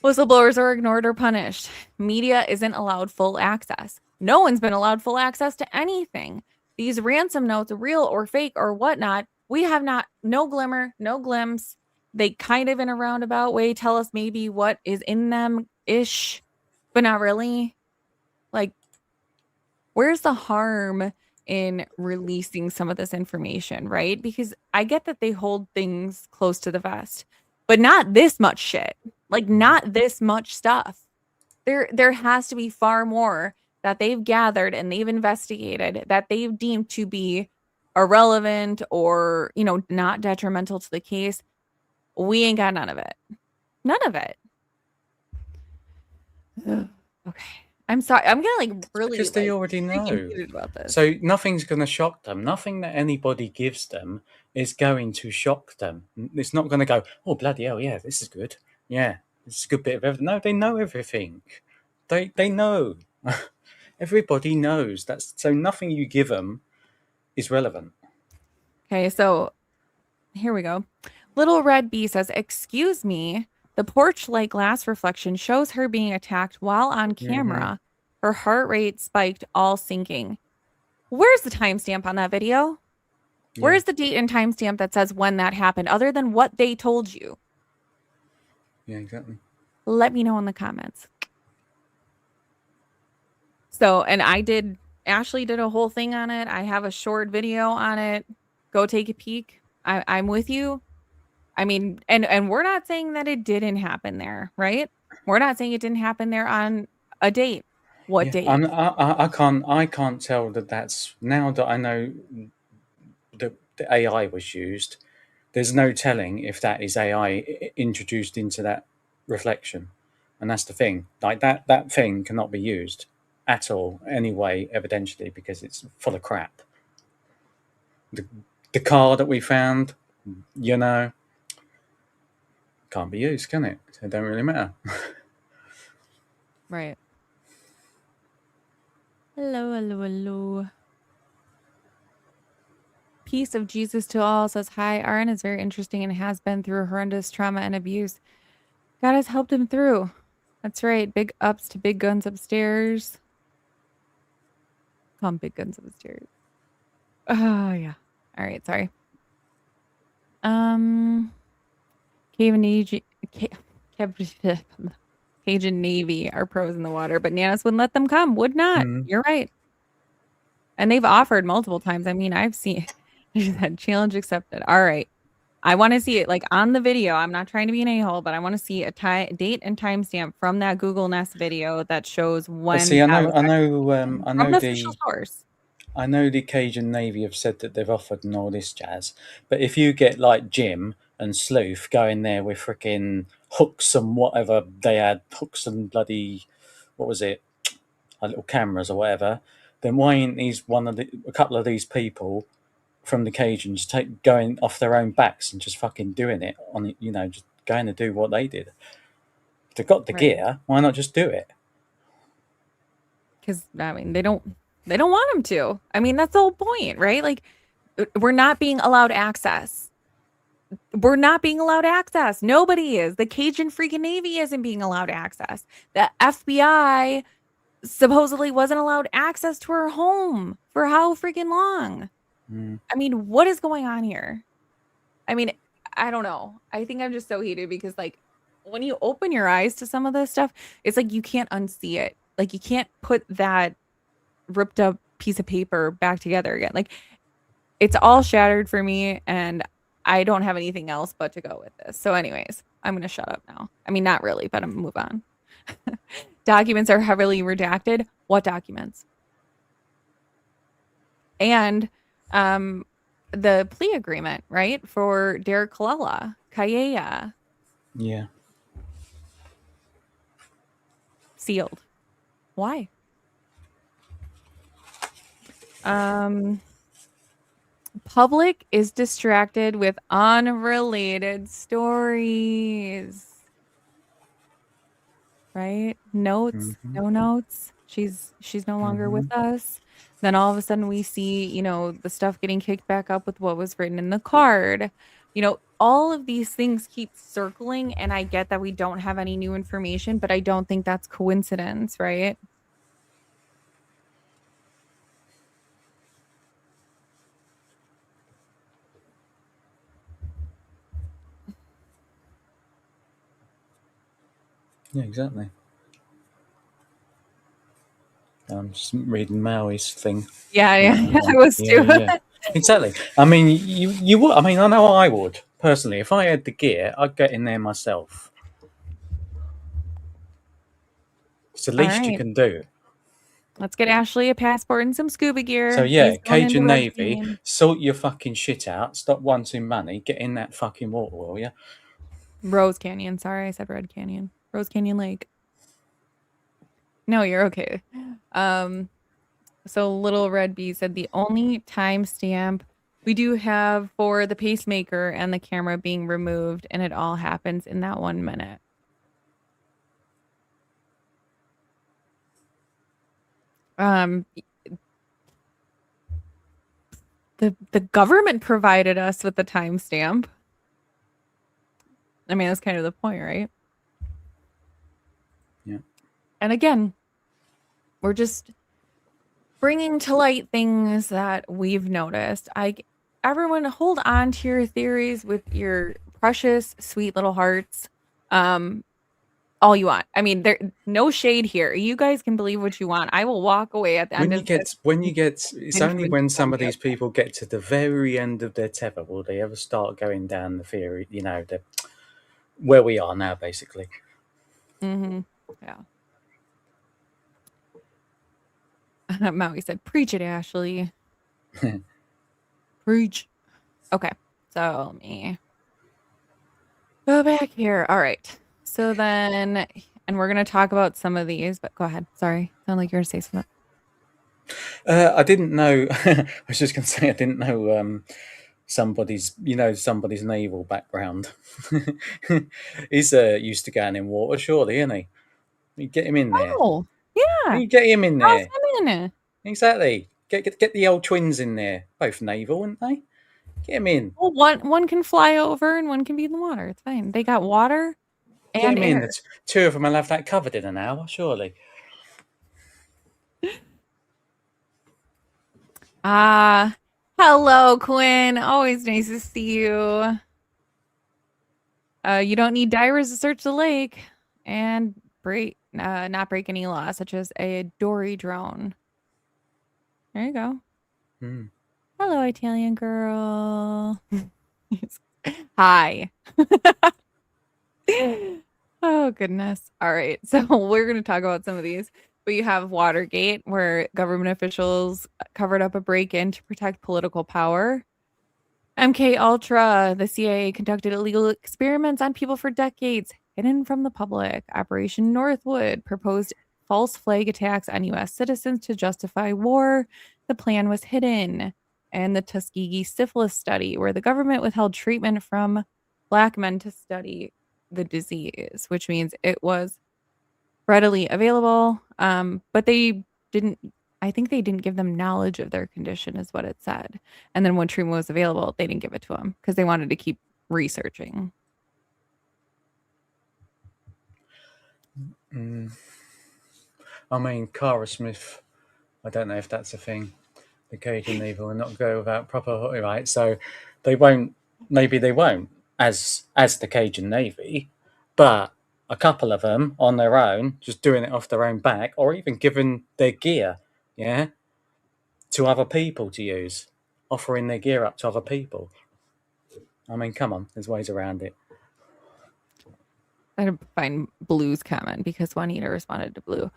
whistleblowers are ignored or punished. Media isn't allowed full access. No one's been allowed full access to anything. These ransom notes, real or fake or whatnot, we have no glimmer, no glimpse. They kind of in a roundabout way tell us maybe what is in them ish, but not really. Like, where's the harm in releasing some of this information, right? Because I get that they hold things close to the vest, but not this much shit. Like not this much stuff. There has to be far more that they've gathered and they've investigated that they've deemed to be irrelevant or, not detrimental to the case. We ain't got none of it. None of it. Okay. I'm sorry. I'm gonna really Because they already freaking know. heated about this. So nothing's going to shock them. Nothing that anybody gives them is going to shock them. It's not going to go, oh, bloody hell, yeah, this is good. Yeah, this is a good bit of everything. No, they know everything. They know. Everybody knows. So nothing you give them is relevant. Okay, so here we go. Little Red Bee says, "Excuse me. The porch-like glass reflection shows her being attacked while on Hmm. camera. Her heart rate spiked, all sinking." Where's the timestamp on that video? Yeah, Where's the date and timestamp that says when that happened, other than what they told you? yeah, exactly. Let me know in the comments. So, and Ashley did a whole thing on it. I have a short video on it. Go take a peek. I'm with you. I mean, and we're not saying that it didn't happen there, right? We're not saying it didn't happen there on a date. what Yeah, date. I can't tell that that's now that I know that the AI was used. There's no telling if that is AI introduced into that reflection, and that's the thing. Like that thing cannot be used at all anyway, evidentially, because it's full of crap. The car that we found, you know, can't be used, can it? It don't really matter. Right. Hello, hello, hello. Peace of Jesus to all says hi. Aaron is very interesting and has been through horrendous trauma and abuse. God has helped him through. That's right. Big ups to Big Guns upstairs. Call him Big Guns upstairs. Oh yeah. All right. Sorry. Cajun Navy, Cajun Navy are pros in the water, but Nanas wouldn't let them come. Would not. You're right. And they've offered multiple times. I mean, I've seen that challenge accepted. All right. I want to see it like on the video. I'm not trying to be an a-hole, but I want to see a date and timestamp from that Google Nest video that shows when See, I that was I from know an official source. I know the Cajun Navy have said that they've offered and all this jazz, but if you get like Jim and Sleuth going there with freaking hooks and whatever they had, hooks and bloody, what was it, little cameras or whatever, then why ain't a couple of these people from the Cajuns going off their own backs and just fucking doing it on it, just going to do what they did? If they've got the Right. gear, why not just do it? Because I mean, they don't want them to. I mean, that's the whole point, right? Like, we're not being allowed access. We're not being allowed access. Nobody is. The Cajun freaking Navy isn't being allowed access. The FBI supposedly wasn't allowed access to her home for how freaking long? I mean, what is going on here? I mean, I don't know. I think I'm just so heated because, like, when you open your eyes to some of this stuff, it's like you can't unsee it. Like, you can't put that ripped up piece of paper back together again. Like, it's all shattered for me, and I don't have anything else but to go with this. So, anyways, I'm gonna shut up now. I mean, not really, but I'm gonna move on. Documents are heavily redacted. What documents? And the plea agreement, right? For Derek Kalala, Kayea, Yeah. sealed. Why? Public is distracted with unrelated stories. Right? Notes, no notes. She's no longer with us. Then all of a sudden we see, the stuff getting kicked back up with what was written in the card. All of these things keep circling, and I get that we don't have any new information, but I don't think that's coincidence, right? Yeah, exactly. I'm just reading Maui's thing. Yeah, I was too. Yeah, exactly. I mean, you would. I mean, I know I would personally. If I had the gear, I'd get in there myself. It's the All least you right. can do. Let's get Ashley a passport and some scuba gear. So yeah, He's going into Cajun Rose Navy, Canyon. sort your fucking shit out. Stop wanting money. Get in that fucking water, will you? Rose Canyon. Sorry, I said Red Canyon. Rose Canyon Lake. No, you're okay. So Little Red Bee said the only timestamp we do have for the pacemaker and the camera being removed, and it all happens in that 1 minute. The government provided us with the timestamp. I mean, that's kind of the point, right? Yeah. And again, we're just bringing to light things that we've noticed. Everyone hold on to your theories with your precious, sweet little hearts. All you want. I mean, there no shade here. You guys can believe what you want. I will walk away at the end of this. It's only when some of these people get to the very end of their tether will they ever start going down the theory, where we are now, basically. Yeah. Maui said, preach it, Ashley. Preach. Okay, so let me go back here. All right. So then, and we're going to talk about some of these, but go ahead. Sorry. Sound like you're going to say something. I didn't know. I was just going to say I didn't know somebody's naval background. He's used to going in water, surely, isn't he? You get him in there. Oh, yeah. You get him in How's there. him in? Exactly. Get the old twins in there. Both naval, aren't they? Get him in. Well, one can fly over and one can be in the water. It's fine. They got water Get and him in. air. The two of them will have that covered in an hour, surely. Hello, Quinn. Always nice to see you. You don't need divers to search the lake and not break any law, such as a dory drone. There you go. Hello, Italian girl. Hi. Oh, goodness. All right. So we're going to talk about some of these. But you have Watergate, where government officials covered up a break-in to protect political power. MK Ultra, the CIA conducted illegal experiments on people for decades, hidden from the public. Operation Northwood proposed false flag attacks on U.S. citizens to justify war. The plan was hidden. And the Tuskegee syphilis study, where the government withheld treatment from Black men to study the disease, which means it was readily available. But they didn't, I think they didn't give them knowledge of their condition, is what it said. And then when treatment was available, they didn't give it to them because they wanted to keep researching. I mean, Cara Smith, I don't know if that's a thing. The Cajun Navy will not go without proper right, so they won't. Maybe they won't as the Cajun Navy, but a couple of them on their own, just doing it off their own back, or even giving their gear, to other people to use, offering their gear up to other people. I mean, come on, there's ways around it. I had to find Blue's comment because Juanita responded to Blue.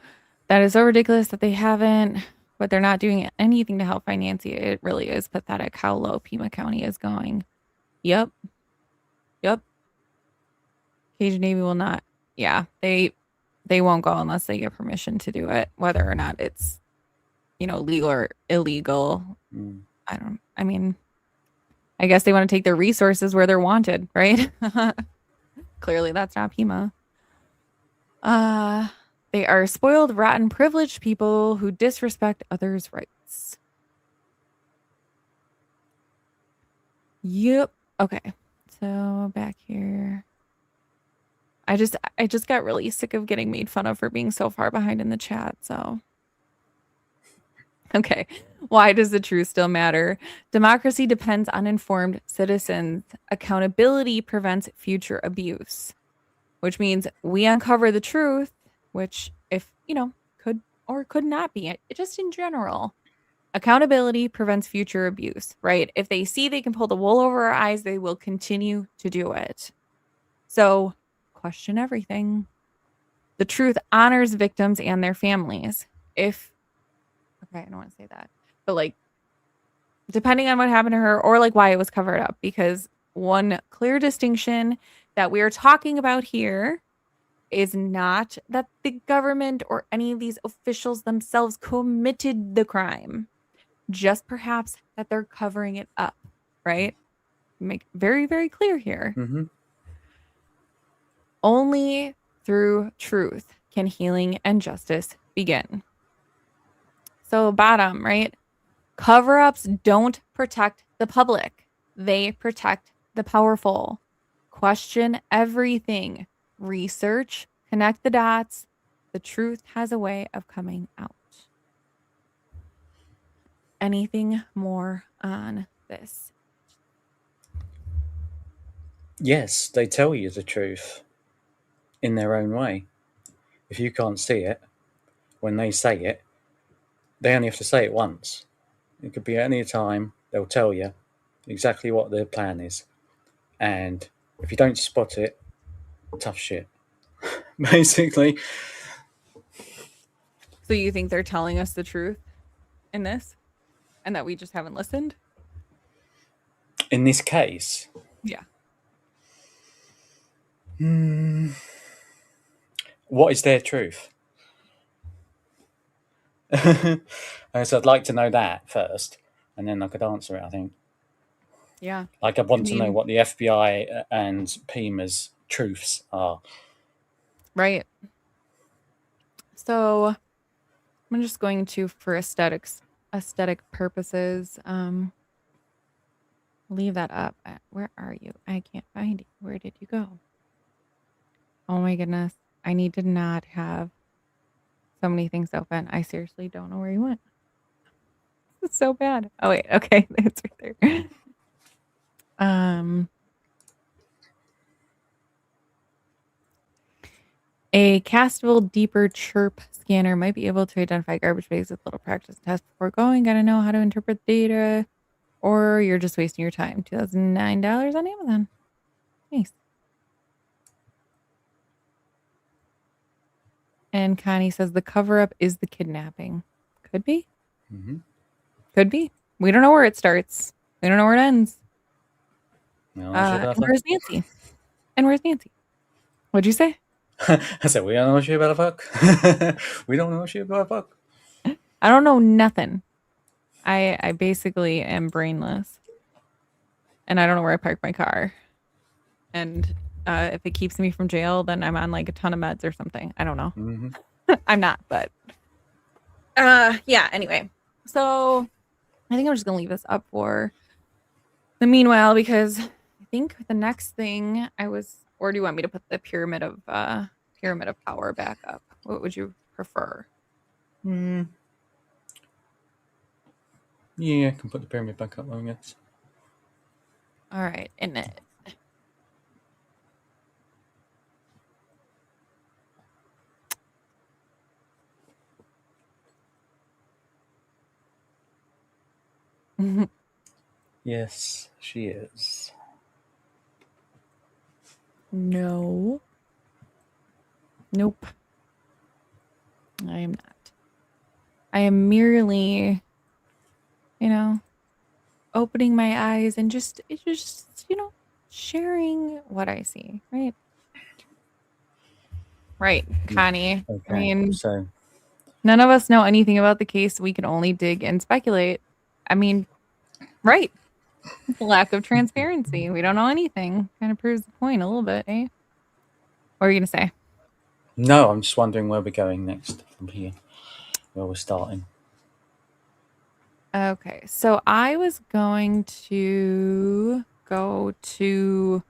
That is so ridiculous that they haven't, but they're not doing anything to help finance it. It really is pathetic how low Pima County is going. Yep. Cajun Navy will not. Yeah, they won't go unless they get permission to do it, whether or not it's, legal or illegal. I mean, I guess they want to take their resources where they're wanted, right? Clearly that's not Pima. They are spoiled, rotten, privileged people who disrespect others' rights. Yep. Okay. So back here. I just got really sick of getting made fun of for being so far behind in the chat, so. Okay. Why does the truth still matter? Democracy depends on informed citizens. Accountability prevents future abuse, which means we uncover the truth, which if, could or could not be, just in general. Accountability prevents future abuse, right? If they see they can pull the wool over our eyes, they will continue to do it. So question everything. The truth honors victims and their families. Okay, I don't want to say that, but depending on what happened to her or why it was covered up, because one clear distinction that we are talking about here is not that the government or any of these officials themselves committed the crime, just perhaps that they're covering it up, right? Make very, very clear here. Only through truth can healing and justice begin. So bottom, right? Cover-ups don't protect the public. They protect the powerful. Question everything. Research, connect the dots. The truth has a way of coming out. Anything more on this? Yes, they tell you the truth in their own way. If you can't see it, when they say it, they only have to say it once. It could be at any time. They'll tell you exactly what their plan is. And if you don't spot it, tough shit. Basically. So you think they're telling us the truth? in this, and that we just haven't listened? In this case, Yeah. what is their truth? So I'd like to know that first, and then I could answer it. I think. Yeah. Like, I I want to know mean, what the FBI and PEMA's truths are. right. So I'm just going to, for aesthetic purposes, leave that up. Where are you? I can't find you. Where did you go? Oh my goodness. I need to not have so many things open. I seriously don't know where you went. It's so bad. Oh wait, okay, it's right there. Um, a castable deeper chirp scanner might be able to identify garbage bags with little practice and test before going. Gotta know how to interpret data, or you're just wasting your time. $2009 on Amazon. Nice. And Connie says the cover up is the kidnapping. Could be. Mm-hmm. Could be. We don't know where it starts. We don't know where it ends. And where's Nancy? And where's Nancy? What'd you say? I said, we don't know shit about a fuck. We don't know shit about a fuck. I don't know nothing. I basically am brainless. And I don't know where I park my car. And if it keeps me from jail, then I'm on like a ton of meds or something. I don't know. Mm-hmm. I'm not, but yeah, anyway. So I think I'm just gonna leave this up for the meanwhile, because I think the next thing or do you want me to put the pyramid of power back up? What would you prefer? Yeah, I can put the pyramid back up, I guess. All right, in it. Yes, she is. No. Nope. I am not. I am merely, opening my eyes and just sharing what I see, right? Right, Yeah. Connie. I Okay, mean, so none of us know anything about the case. We can only dig and speculate. I mean, right. The lack of transparency. We don't know anything. Kind of proves the point a little bit, eh? What are you going to say? no, I'm just wondering where we're going next from here, where we're starting. Okay, so I was going to go to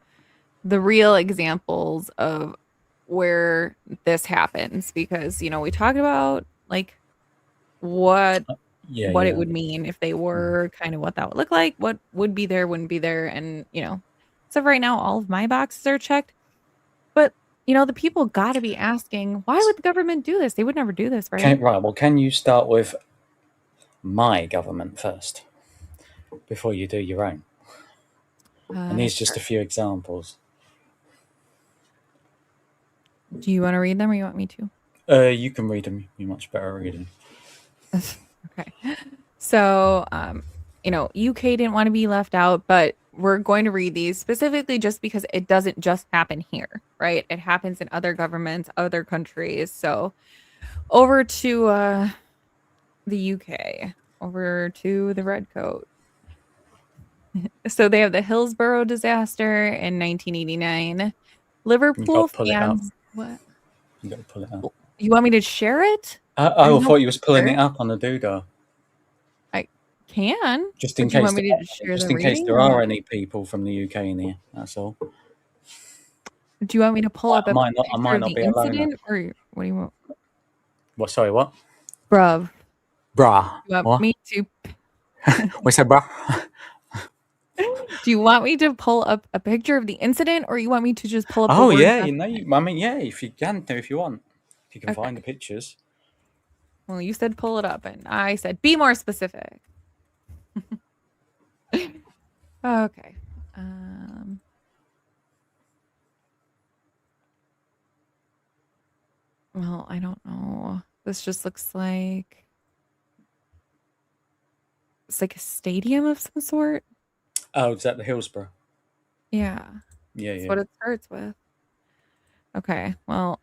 the real examples of where this happens because, we talked about like what Yeah, what it yeah. would mean if they were, kind of what that would look like, what would be there, wouldn't be there, and so right now all of my boxes are checked. But the people got to be asking, why would the government do this? They would never do this, right? Right, well, can you start with my government first before you do your own? And these are just a Sure. few examples. Do you want to read them or you want me to? You can read them. You're much better at reading. Okay. So, UK didn't want to be left out, but we're going to read these specifically just because it doesn't just happen here, right? It happens in other governments, other countries. So, over to the UK, over to the Redcoat. So they have the Hillsborough disaster in 1989. You've got Liverpool to pull it up. fans, what? You've got to pull it up. You want me to share it? I There's no thought you was pulling it picture. up on the doodah. I can, Just but in do you case want me to just share just the in case reading there or are what? any people from the UK in here. That's all. Do you want me to pull up I a might not. I picture might of the not be alone. incident or what do you want? What? Sorry. What? Bruv, Bruh. you want What? me to What's that, bruh? do you want me to pull up a picture of the incident or you want me to just pull up the Oh word yeah. definition? I mean, yeah. If you can, do if you want, if you can find the Okay. pictures. Well, you said pull it up and I said be more specific. Okay. Um well, I don't know. This just looks like it's like a stadium of some sort. Oh, is that the Hillsborough? Yeah, Yeah, that's yeah. what it starts with. Okay, well,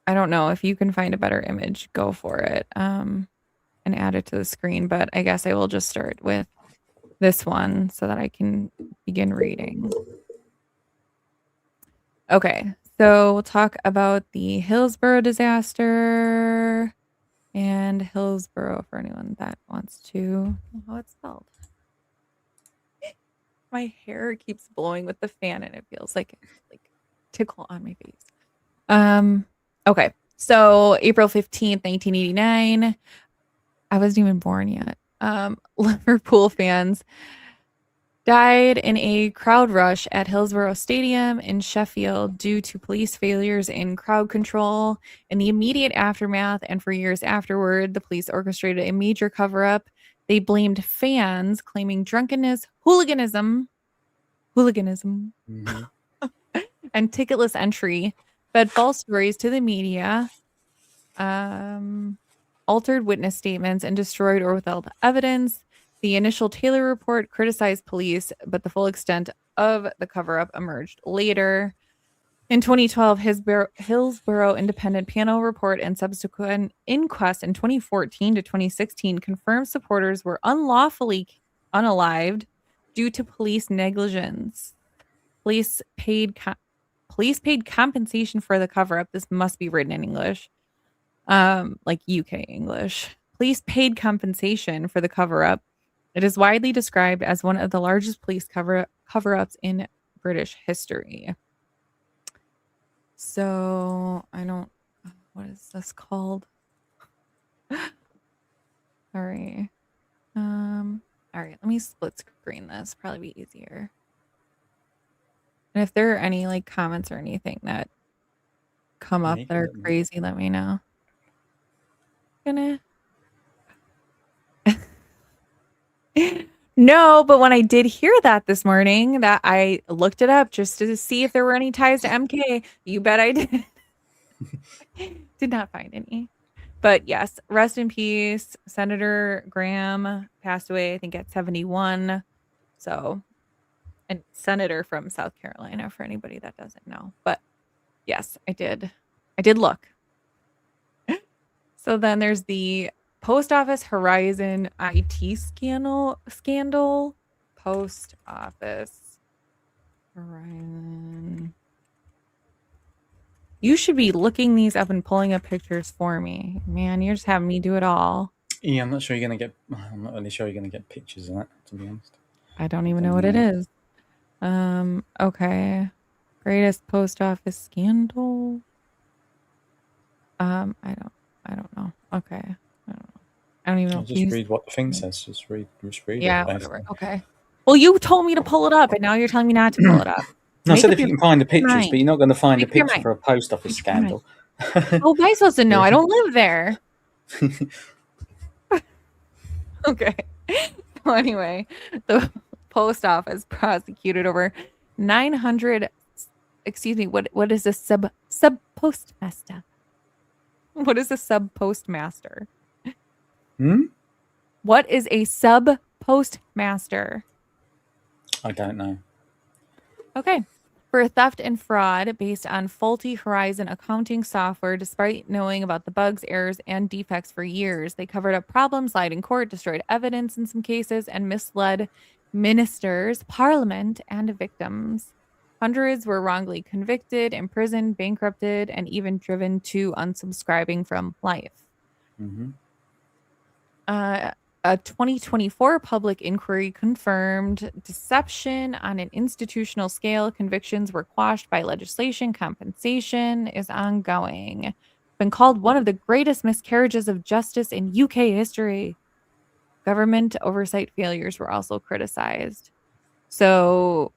I don't know if you can find a better image, go for it. And add it to the screen, but I guess I will just start with this one so that I can begin reading. Okay, so we'll talk about the Hillsborough disaster and Hillsborough for anyone that wants to know how it's spelled. My hair keeps blowing with the fan and it feels like tickle on my face. Okay. So April 15th, 1989. I wasn't even born yet. Liverpool fans died in a crowd rush at Hillsborough Stadium in Sheffield due to police failures in crowd control. In the immediate aftermath and for years afterward, the police orchestrated a major cover-up. They blamed fans, claiming drunkenness, hooliganism, Mhm. and ticketless entry, fed false stories to the media, altered witness statements, and destroyed or withheld evidence. The initial Taylor report criticized police, but the full extent of the cover-up emerged later. In 2012, Hillsborough Independent Panel report and subsequent inquest in 2014 to 2016 confirmed supporters were unlawfully unalived due to police negligence. Police paid compensation for the cover-up. This must be written in English, like UK English. Police paid compensation for the cover-up. It is widely described as one of the largest police cover-ups in British history. So I don't. What is this called? All right. All right. Let me split screen this. Probably be easier. And if there are any like comments or anything that come Yeah, up you that can are let me know. crazy, let me know. Gonna. No, but when I did hear that this morning, that I looked it up just to see if there were any ties to MK. You bet I did. Did not find any. But yes, rest in peace. Senator Graham passed away, I think, at 71. So, and senator from South Carolina for anybody that doesn't know. But yes, I did. I did look. So then there's the Post Office Horizon IT scandal. Post Office Horizon. You should be looking these up and pulling up pictures for me. Man, you're just having me do it all. Yeah, I'm not sure you're going to get. I'm not really sure you're going to get pictures of that, to be honest. I don't even know what it is. Okay. Greatest post office scandal. I don't know. Okay. I don't know. I don't even know I'll if just you. read what the thing says. Just read Yeah, it. whatever. Basically. Okay. Well, you told me to pull it up, and now you're telling me not to pull it up. No, I Make said up if you your can find the pictures, mind. but you're not going to find a Make up your picture mind. for a post office Make up your mind. scandal. How am I supposed to know? I don't live there. Okay. So anyway, the post office prosecuted over 900. Excuse me. What is a sub postmaster? What is a sub postmaster? Hmm? What is a sub postmaster? I don't know. Okay. For theft and fraud based on faulty Horizon accounting software, despite knowing about the bugs, errors, and defects for years, they covered up problems, lied in court, destroyed evidence in some cases, and misled ministers, parliament, and victims. Hundreds were wrongly convicted, imprisoned, bankrupted, and even driven to unsubscribing from life. Hmm. A 2024 public inquiry confirmed deception on an institutional scale. Convictions were quashed by legislation. Compensation is ongoing. Been called one of the greatest miscarriages of justice in UK history. Government oversight failures were also criticized. So,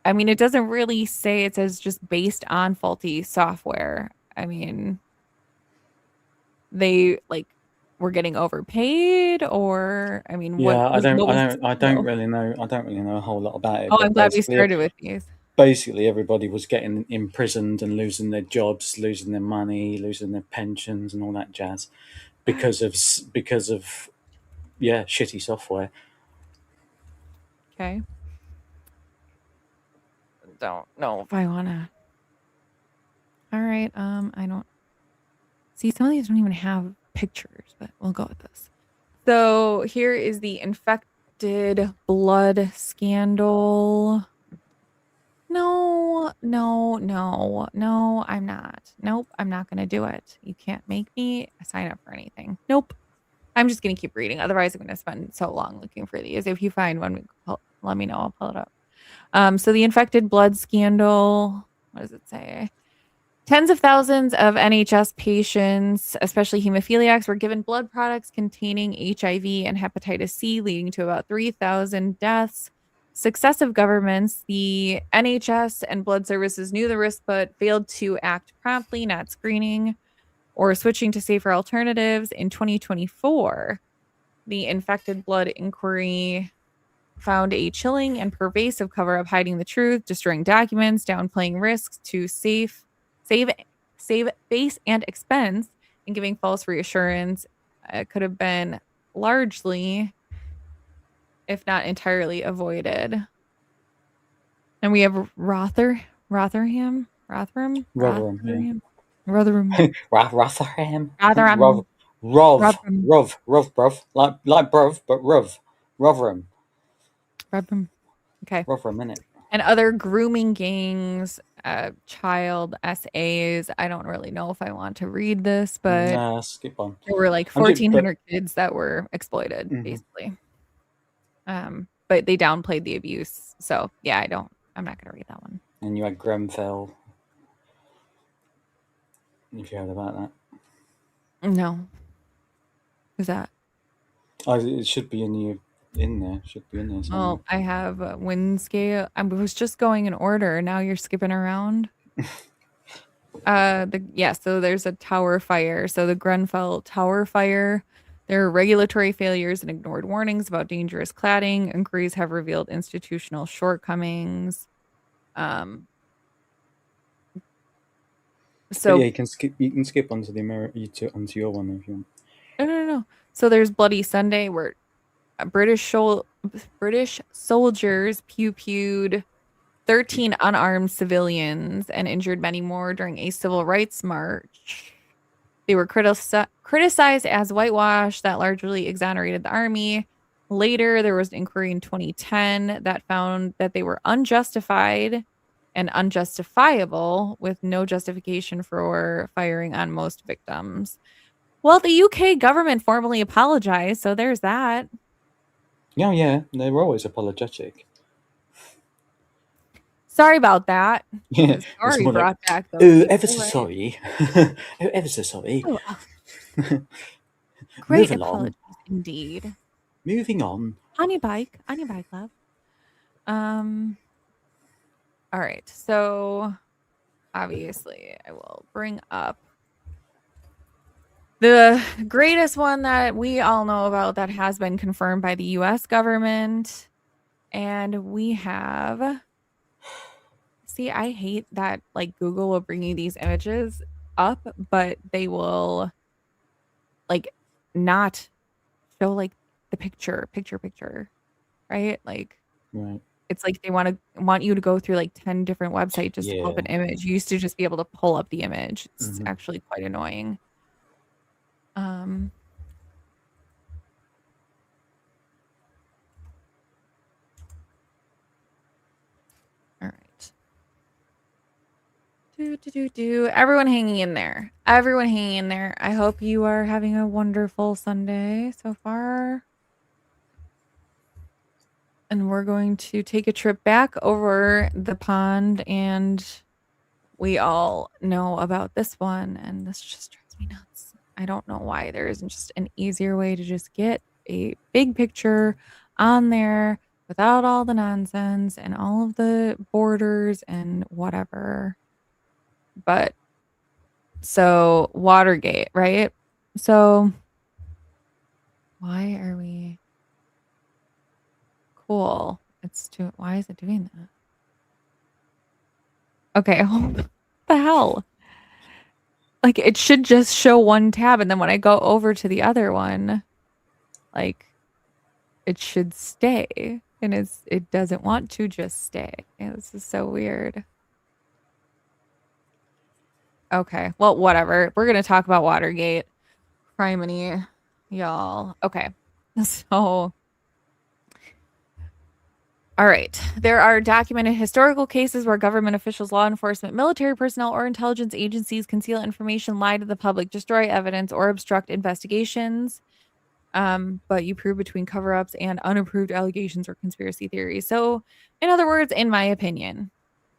I mean, it doesn't really say, it says just based on faulty software. I mean, they like were getting overpaid, or I mean, what Yeah, was what was the I don't deal? really know. I don't really know a whole lot about it. Oh, I'm But glad we started with these. basically, everybody was getting imprisoned and losing their jobs, losing their money, losing their pensions, and all that jazz because of Yeah, shitty software. Okay. Don't know if I want to. All right. I don't see some of these don't even have pictures, but we'll go with this. So here is the infected blood scandal. No, I'm not. Nope, I'm not going to do it. You can't make me sign up for anything. Nope. I'm just going to keep reading. Otherwise, I'm going to spend so long looking for these. If you find one, let me know. I'll pull it up. So the infected blood scandal, what does it say? Tens of thousands of NHS patients, especially hemophiliacs, were given blood products containing HIV and hepatitis C, leading to about 3,000 deaths. Successive governments, the NHS and blood services knew the risk but failed to act promptly, not screening or switching to safer alternatives. In 2024, the infected blood inquiry found a chilling and pervasive cover up hiding the truth, destroying documents, downplaying risks to save face and expense, and giving false reassurance. It could have been largely, if not entirely, avoided. And we have Rotherham. Rotherham, yeah. Rotherham. Rotherham. Rotherham. Bruv. Like bruv, but Rotherham. Rotherham. Okay. Rotherham, innit? And other grooming gangs, child SAs. I don't really know if I want to read this, but Nah, skip on. there were like 1,400 kids that were exploited, basically. But they downplayed the abuse. So yeah, I'm not gonna read that one. And you had Grenfell. If you heard about that. No. Who's that? It should be in there. Should be in there somewhere. Oh, I have a wind scale. I was just going in order. Now you're skipping around. So there's a tower fire. So the Grenfell Tower fire. There are regulatory failures and ignored warnings about dangerous cladding. Inquiries have revealed institutional shortcomings. So yeah, you can skip onto onto your one if you want. No. So there's Bloody Sunday where British soldiers pew-pewed 13 unarmed civilians and injured many more during a civil rights march. They were criticized as whitewash that largely exonerated the army. Later, there was an inquiry in 2010 that found that they were unjustified and unjustifiable, with no justification for firing on most victims. Well, the UK government formally apologized, so there's that. Yeah, they were always apologetic. Sorry about that. Yeah, Sorry brought back those. Oh, ever so sorry. Oh, ever so sorry. Oh, great apologies indeed. Moving on. On your bike, love. All right. So obviously, I will bring up the greatest one that we all know about that has been confirmed by the US government. And we have, see, I hate that like Google will bring you these images up, but they will like not show like the picture, right? Like, right. It's like they want you to go through like 10 different websites just to pull up an image. You used to just be able to pull up the image. It's actually quite annoying. All right. Everyone hanging in there. I hope you are having a wonderful Sunday so far. And we're going to take a trip back over the pond, and we all know about this one, and this just drives me nuts. I don't know why there isn't just an easier way to just get a big picture on there without all the nonsense and all of the borders and whatever. But so Watergate, right? So why are we cool? Why is it doing that? Okay, what the hell? Like it should just show one tab, and then when I go over to the other one, like it should stay, and it doesn't want to just stay. This is so weird. Okay, well, whatever. We're gonna talk about Watergate. Criminy, y'all. Okay, so all right. There are documented historical cases where government officials, law enforcement, military personnel, or intelligence agencies conceal information, lie to the public, destroy evidence, or obstruct investigations. But you prove between cover-ups and unapproved allegations or conspiracy theories. So, in other words, in my opinion,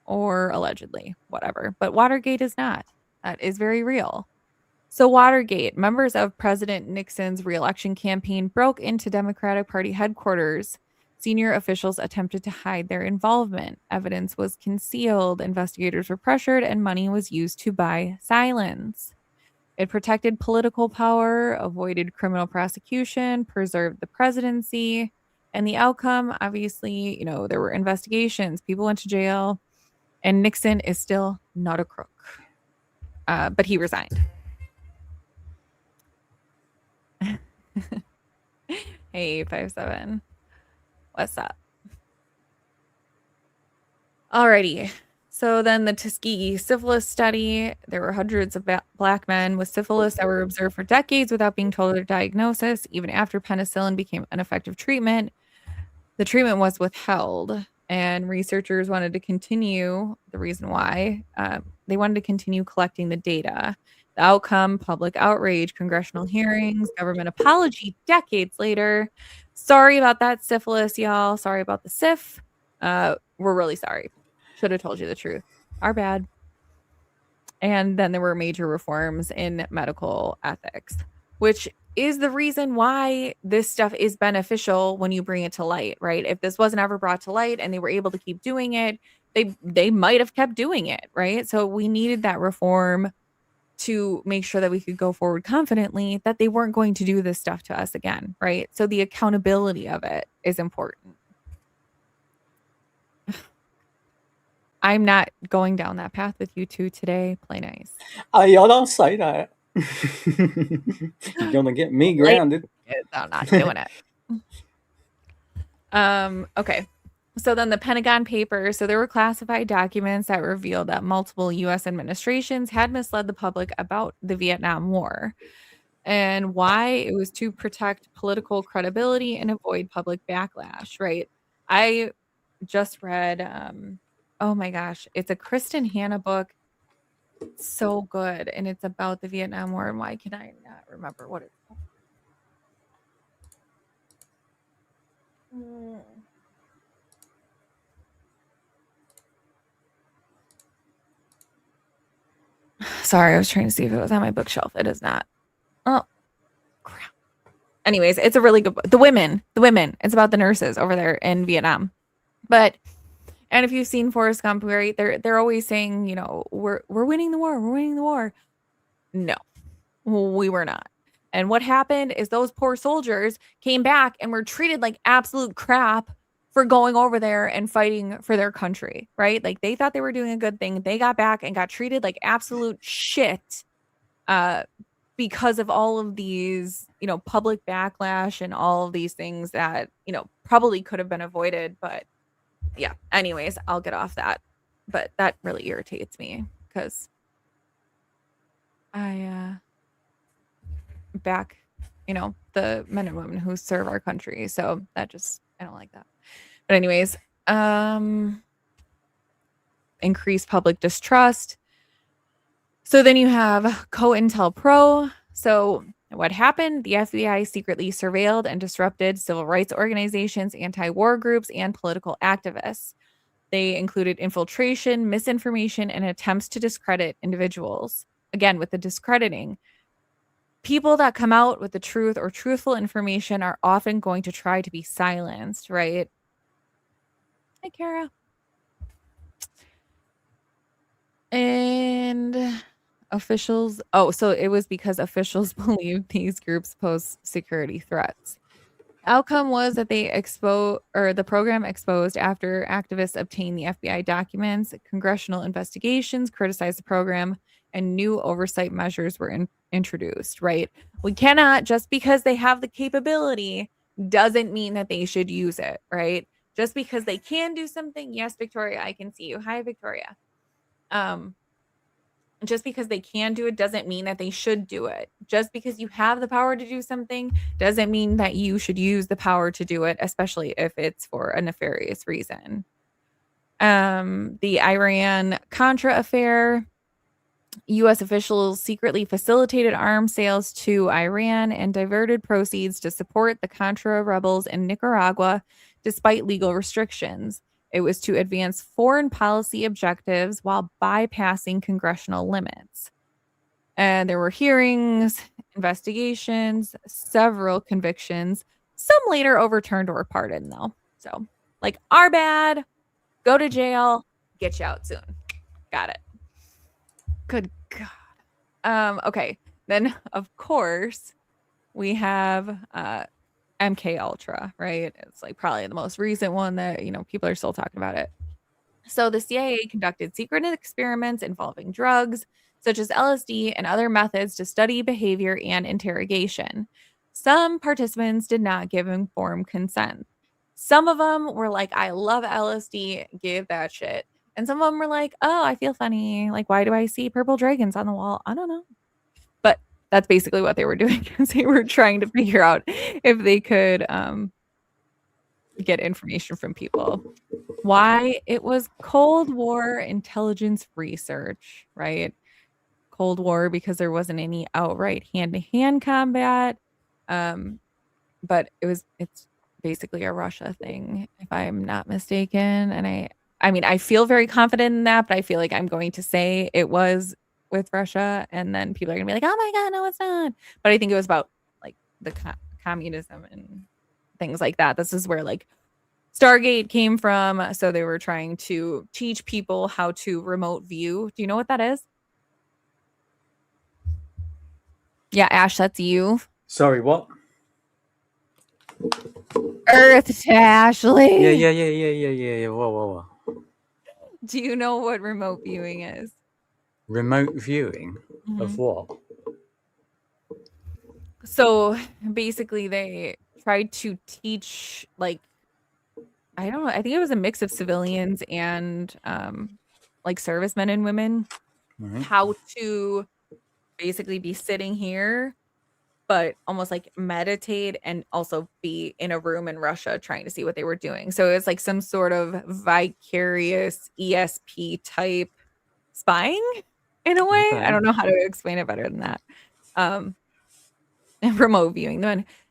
or allegedly, whatever. But Watergate is not. That is very real. So, Watergate, members of President Nixon's reelection campaign broke into Democratic Party headquarters. Senior officials attempted to hide their involvement. Evidence was concealed, investigators were pressured, and money was used to buy silence. It protected political power, avoided criminal prosecution, preserved the presidency, and the outcome, obviously, there were investigations, people went to jail, and Nixon is still not a crook. But he resigned. Hey, 57. What's up? Alrighty. So then the Tuskegee syphilis study, there were hundreds of black men with syphilis that were observed for decades without being told their diagnosis. Even after penicillin became an effective treatment, the treatment was withheld, and researchers wanted to continue. The reason why, they wanted to continue collecting the data. The outcome, public outrage, congressional hearings, government apology decades later. Sorry about that syphilis, y'all. Sorry about the syph. We're really sorry. Should have told you the truth. Our bad. And then there were major reforms in medical ethics, which is the reason why this stuff is beneficial when you bring it to light, right? If this wasn't ever brought to light and they were able to keep doing it, they might have kept doing it, right? So we needed that reform to make sure that we could go forward confidently that they weren't going to do this stuff to us again, right? So the accountability of it is important. I'm not going down that path with you two today. Play nice. I don't say that. You're gonna get me grounded. I'm not doing it. Okay. So then the Pentagon Papers. So there were classified documents that revealed that multiple U.S. administrations had misled the public about the Vietnam War and why it was to protect political credibility and avoid public backlash, right? I just read, oh my gosh, it's a Kristen Hanna book. It's so good. And it's about the Vietnam War. And why can I not remember what it's called? Sorry, I was trying to see if it was on my bookshelf. It is not. Oh, crap. Anyways, it's a really good book. The women. It's about the nurses over there in Vietnam. And if you've seen Forrest Gump, right, they're always saying, we're winning the war. We're winning the war. No, we were not. And what happened is those poor soldiers came back and were treated like absolute crap for going over there and fighting for their country, right? Like they thought they were doing a good thing. They got back and got treated like absolute shit because of all of these, public backlash and all of these things that, probably could have been avoided. But yeah, anyways, I'll get off that. But that really irritates me because I back, the men and women who serve our country. So that just, I don't like that. But anyways, increased public distrust. So then you have COINTELPRO. So what happened? The FBI secretly surveilled and disrupted civil rights organizations, anti-war groups, and political activists. They included infiltration, misinformation, and attempts to discredit individuals. Again, with the discrediting, people that come out with the truth or truthful information are often going to try to be silenced, right? Hi, Kara. And officials, so it was because officials believed these groups pose security threats. Outcome was that the program exposed after activists obtained the FBI documents, congressional investigations criticized the program, and new oversight measures were introduced, right? We cannot, just because they have the capability, doesn't mean that they should use it, right? Just because they can do something, yes, Victoria, I can see you. Hi, Victoria. Just because they can do it doesn't mean that they should do it. Just because you have the power to do something doesn't mean that you should use the power to do it, especially if it's for a nefarious reason. The Iran-Contra affair, U.S. officials secretly facilitated arms sales to Iran and diverted proceeds to support the Contra rebels in Nicaragua, despite legal restrictions. It was to advance foreign policy objectives while bypassing congressional limits. And there were hearings, investigations, several convictions, some later overturned or pardoned, though. So, like, our bad, go to jail, get you out soon. Got it. Good God. Okay. Then, of course, we have MK Ultra, right? It's like probably the most recent one that, people are still talking about it. So the CIA conducted secret experiments involving drugs, such as LSD and other methods to study behavior and interrogation. Some participants did not give informed consent. Some of them were like, I love LSD, give that shit. And some of them were like, oh, I feel funny. Like, why do I see purple dragons on the wall? I don't know. But that's basically what they were doing, because they were trying to figure out if they could get information from people. Why? It was Cold War intelligence research, right? Cold War, because there wasn't any outright hand-to-hand combat. But it's basically a Russia thing, if I'm not mistaken. And I mean, I feel very confident in that, but I feel like I'm going to say it was with Russia, and then people are gonna be like, oh my God, no, it's not. But I think it was about like the communism and things like that. This is where like Stargate came from. So they were trying to teach people how to remote view. Do you know what that is? Yeah, Ash, that's you. Sorry, what? Earth to Ashley. Yeah. Whoa. Do you know what remote viewing is? Remote viewing of what? So basically, they tried to teach, like, I don't know, I think it was a mix of civilians and like servicemen and women, how to basically be sitting here, but almost like meditate and also be in a room in Russia trying to see what they were doing. So it's like some sort of vicarious ESP type spying in a way. Okay. I don't know how to explain it better than that. Remote viewing.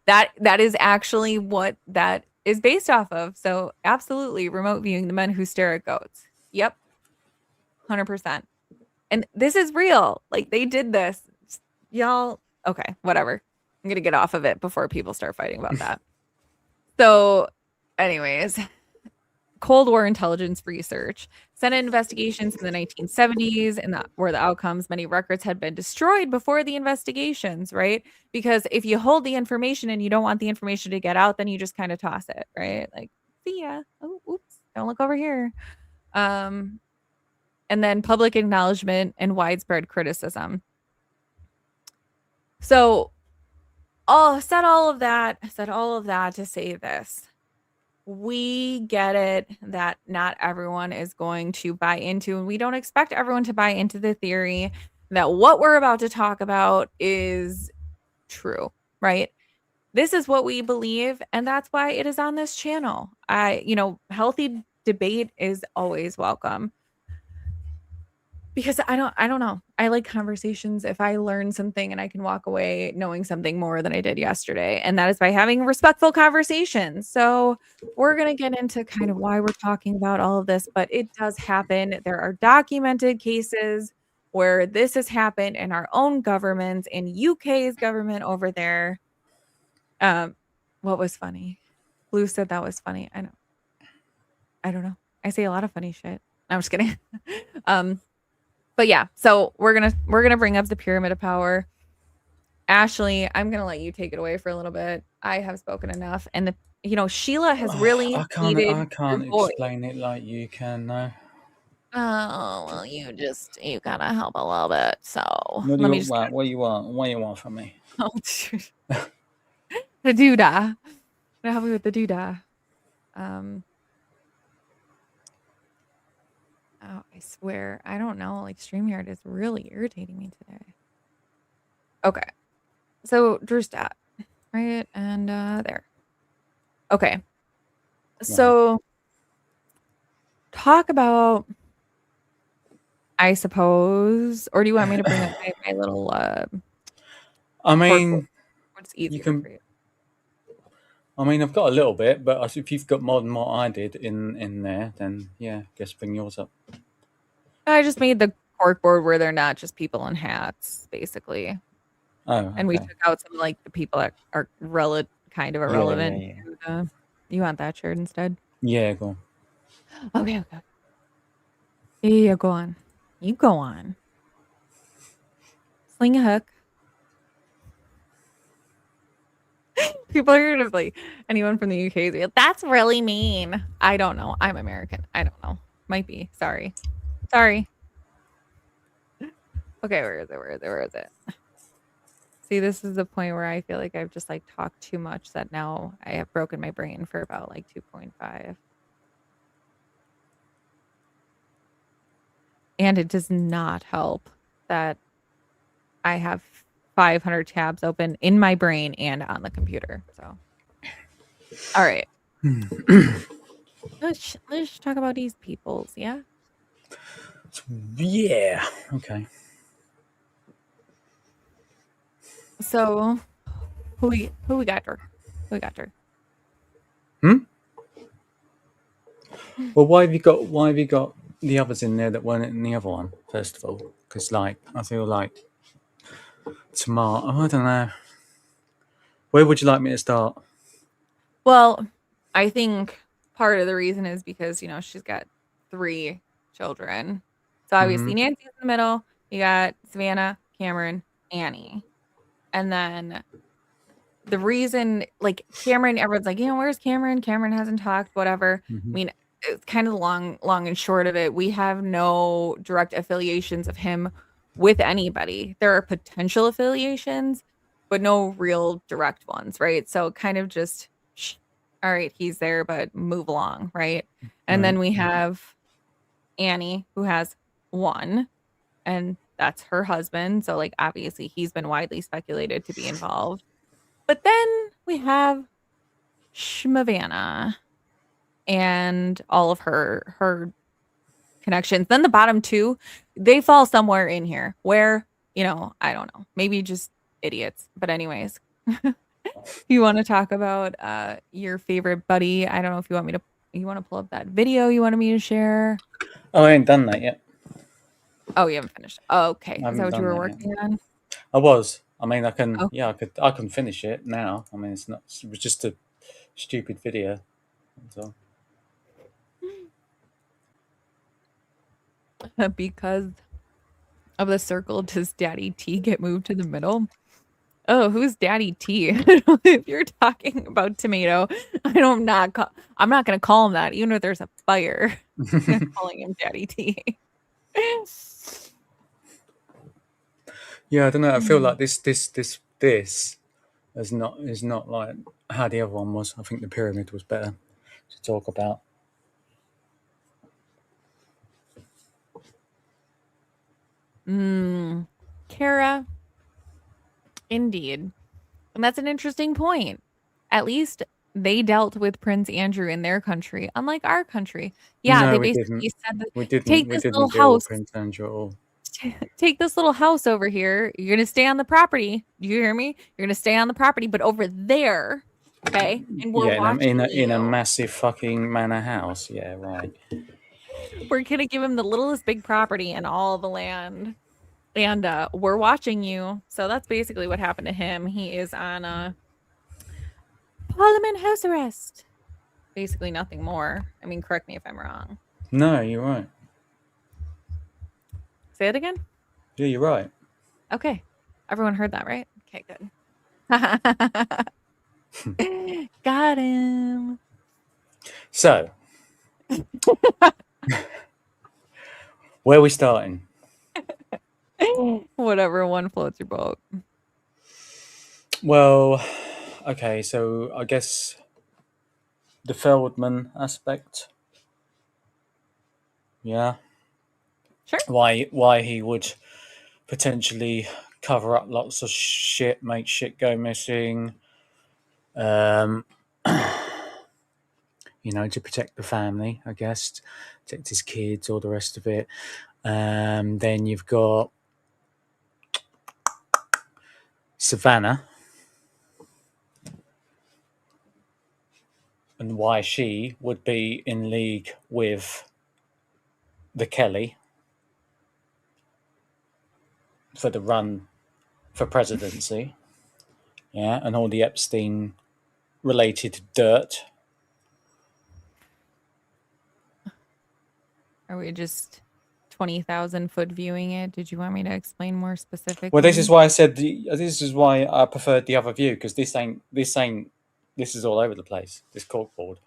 That is actually what that is based off of. So absolutely, remote viewing, the men who stare at goats. Yep. 100%. And this is real. Like, they did this. Y'all, okay, whatever. I'm going to get off of it before people start fighting about that. So, anyways, Cold War intelligence research. Senate investigations in the 1970s, and that were the outcomes. Many records had been destroyed before the investigations, right? Because if you hold the information and you don't want the information to get out, then you just kind of toss it, right? Like, see ya. Oh, oops, don't look over here. And then public acknowledgement and widespread criticism. So, said all of that to say this. We get it that not everyone is going to buy into, and we don't expect everyone to buy into the theory that what we're about to talk about is true, right? This is what we believe, and that's why it is on this channel. Healthy debate is always welcome. Because I don't know. I like conversations. If I learn something and I can walk away knowing something more than I did yesterday, and that is by having respectful conversations. So we're going to get into kind of why we're talking about all of this, but it does happen. There are documented cases where this has happened in our own government, in UK's government over there. What was funny? Blue said that was funny. I know. I don't know. I say a lot of funny shit. I'm just kidding. But yeah, so we're gonna bring up the pyramid of power. Ashley, I'm gonna let you take it away for a little bit. I have spoken enough, and Sheila has really I can't explain it like you can, no. Oh well, you gotta help a little bit. So What do you want? What do you want from me? Oh, the doodah. gonna help me with the doodah. Oh, I swear, I don't know. Like StreamYard is really irritating me today. Okay, so Drew stat, right, and there. Okay, so talk about, I suppose, or do you want me to bring up my little I corkboard? mean, What's you easier for can. you? I mean, I've got a little bit, but if you've got more than what I did in there, then yeah, just bring yours up. I just made the corkboard where they're not just people in hats, basically. Oh, And we okay. took out some like the people that are kind of Yeah, yeah, irrelevant yeah. to the. You want that shirt instead? Yeah, go on. Okay, okay. Yeah, go on. You go on. Sling a hook. People are gonna like anyone from the UK is like, that's really mean. I don't know. I'm American. I don't know. Might be. Sorry. Sorry. Okay, where is it? Where is it? Where is it? See, this is the point where I feel like I've just like talked too much that now I have broken my brain for about like 2.5. And it does not help that I have 500 tabs open in my brain and on the computer. So, all right. Let's talk about these peoples. Yeah. Yeah. Okay. So, who we got, Drew? Who we got, Drew? Hmm. Well, why have you got the others in there that weren't in the other one? First of all, because like I feel like tomato. I don't know. Where would you like me to start? Well, I think part of the reason is because, she's got 3 children. So Hmm. obviously Nancy's in the middle. You got Savannah, Cameron, Annie. And then the reason, like Cameron, everyone's like, where's Cameron? Cameron hasn't talked, whatever. I Hmm. mean, it's kind of the long and short of it. We have no direct affiliations of him with anybody. There are potential affiliations, but no real direct ones, right? So kind of just, all right, he's there, but move along, right? And Right. then we have Annie, who has 1, and that's her husband. So like obviously he's been widely speculated to be involved. But then we have Shmavanna and all of her connections. Then the bottom 2, they fall somewhere in here where, I don't know, maybe just idiots. But anyways, you want to talk about your favorite buddy? I don't know if you want to pull up that video you wanted me to share. Oh, I ain't done that yet. Oh, you haven't finished. Oh, okay. I Is that haven't what you done were that yet. working on? I was. I mean, I can. Oh, Yeah, I can finish it now. I mean, it's not. It was just a stupid video. So because of the circle, does Daddy T get moved to the middle? Oh, who's Daddy T? I don't know if you're talking about tomato, I'm not gonna call him that, even if there's a fire. I'm not calling him Daddy T. yeah, I don't know. I feel Hmm. like this is not like how the other one was. I think the pyramid was better to talk about. Kara, indeed. And that's an interesting point. At least they dealt with Prince Andrew in their country, unlike our country. Yeah, No, they we didn't. basically said that We didn't. take We this didn't little deal with house Prince Andrew at all. take this little house over here. You're gonna stay on the property. Do you hear me? You're gonna stay on the property, but over there, okay? And we're Yeah, in a watching massive fucking manor house. Yeah, right. you. We're gonna give him the littlest big property and all the land. And we're watching you. So that's basically what happened to him. He is on Parliament house arrest. Basically nothing more. I mean, correct me if I'm wrong. No, you're right. Say it again. Yeah, you're right. Okay. Everyone heard that, right? Okay, good. Got him. So, where are we starting? Whatever one floats your boat. Well, okay. So I guess the Feldman aspect. Yeah. Sure. Why he would potentially cover up lots of shit, make shit go missing. Um, to protect the family, I guess, protect his kids, all the rest of it. Then you've got Savannah, and why she would be in league with the Kelly for the run for presidency. Yeah, and all the Epstein related dirt. Are we just 20,000 foot viewing it? Did you want me to explain more specifically? Well, this is why I said this is why I preferred the other view, because this is all over the place. This corkboard.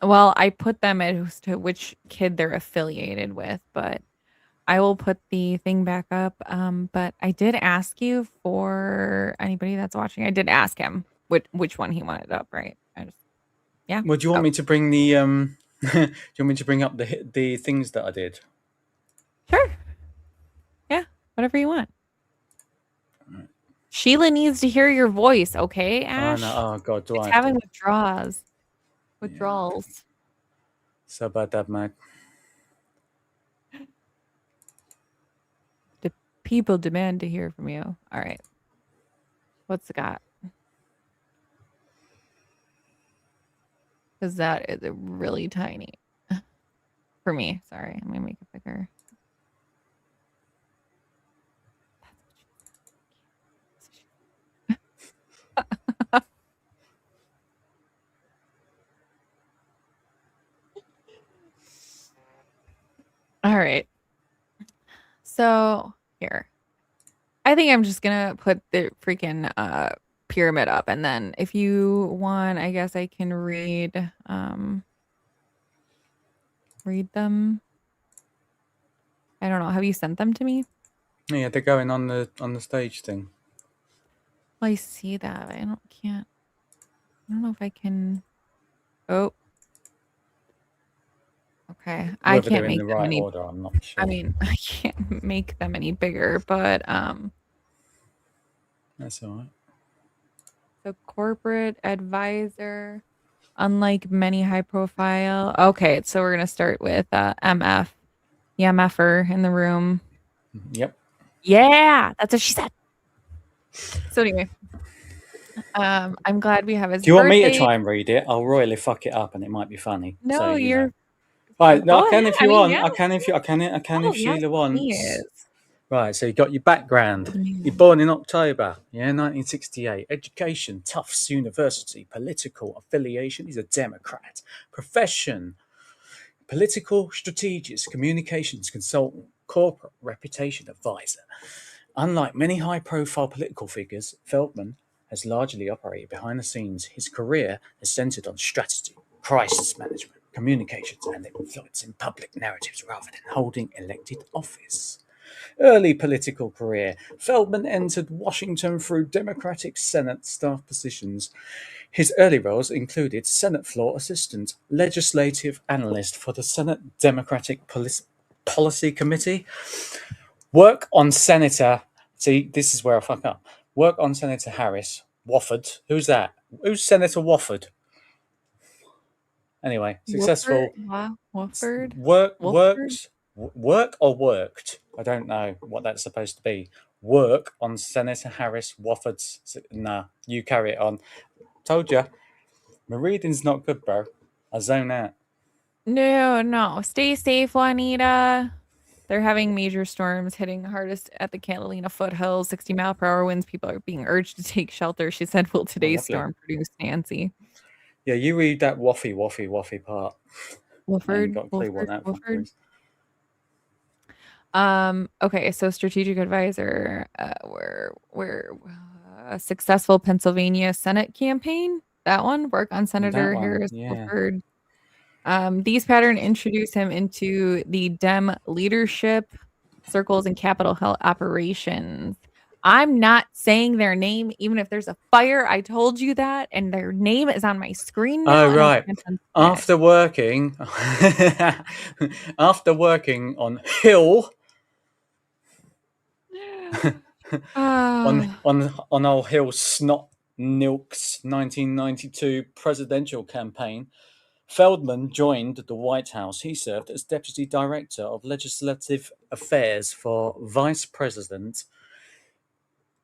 Well, I put them as to which kid they're affiliated with, but I will put the thing back up. But I did ask you, for anybody that's watching, I did ask him which one he wanted up, right? Yeah. Well, do you want me to bring the do you want me to bring up the things that I did? Sure. Yeah, whatever you want. Sheila needs to hear your voice, okay, Ash? Oh God, do It's I have having to? withdrawals. So about that, Mac. The people demand to hear from you. All right. What's it got? Because that is really tiny for me. Sorry, I'm gonna make it bigger. All right. So here, I think I'm just gonna put the freaking pyramid up, and then if you want, I guess I can read them. I don't know. Have you sent them to me? Yeah, they're going on the stage thing. Well, I see that. I don't know if I can. Oh. Okay. I Whether can't they're in make the them right any. order, I'm not sure. I mean, I can't make them any bigger, but That's all right. the corporate advisor, unlike many high profile. Okay, so we're gonna start with MF, the MFer in the room. Yep. Yeah, that's what she said. So anyway, I'm glad we have his Do you want me to birthday. try and read it? I'll royally fuck it up, and it might be funny. No, so, you're Right, no, go I can ahead. if I you mean, want. yeah. I can if Yes, Sheila wants. please. Right, so you got your background. You're born in October, 1968. Education, Tufts University. Political affiliation, he's a Democrat. Profession, political strategist, communications consultant, corporate reputation advisor. Unlike many high-profile political figures, Feldman has largely operated behind the scenes. His career is centered on strategy, crisis management, communications, and influencing public narratives rather than holding elected office. Early political career. Feldman entered Washington through Democratic Senate staff positions. His early roles included Senate floor assistant, legislative analyst for the Senate Democratic Policy Committee, work on Senator. See, this is where I fuck up. Work on Senator Harris Wofford. Who's that? Who's Senator Wofford? Anyway, successful. Wofford? Work or worked? I don't know what that's supposed to be. Work on Senator Harris Wofford's. Nah, you carry it on. Told you, my reading's not good, bro. I zone out. No. Stay safe, Juanita. They're having major storms hitting hardest at the Catalina foothills. 60-mile-per-hour winds. People are being urged to take shelter. She said, "Will today's storm produce Nancy?" Yeah, you read that waffy part. I ain't got a clue what that Wofford. is. Okay, so strategic advisor, we're a successful Pennsylvania Senate campaign. That one, work on Senator Harris Wofford. These patterns introduce him into the Dem leadership circles and Capitol Hill operations. I'm not saying their name, even if there's a fire. I told you that, and their name is on my screen now, Oh, and I right. can't unsee it. After working, after working on Hill, Ah, on old Hill Snot Nilk's 1992 presidential campaign, Feldman joined the White House. He served as Deputy Director of Legislative Affairs for Vice President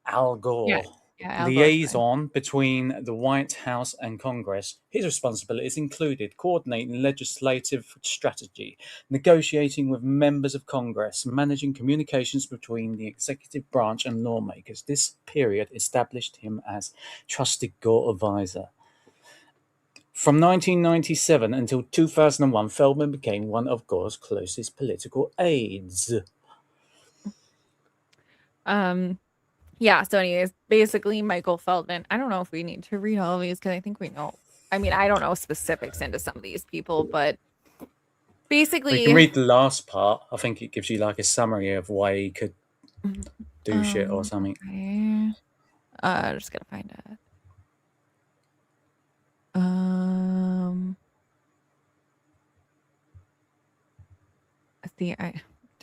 Al yeah, Gore, yeah, Al Gore's fine. liaison between the White House and Congress. His responsibilities included coordinating legislative strategy, negotiating with members of Congress, managing communications between the executive branch and lawmakers. This period established him as trusted Gore advisor. From 1997 until 2001, Feldman became one of Gore's closest political aides. Yeah, so anyways, basically Michael Feldman. I don't know if we need to read all of these because I think we know. I mean, I don't know specifics into some of these people, but We can basically, read the last part. I think it gives you like a summary of why he could do shit or something. okay. Just gotta find it. See, I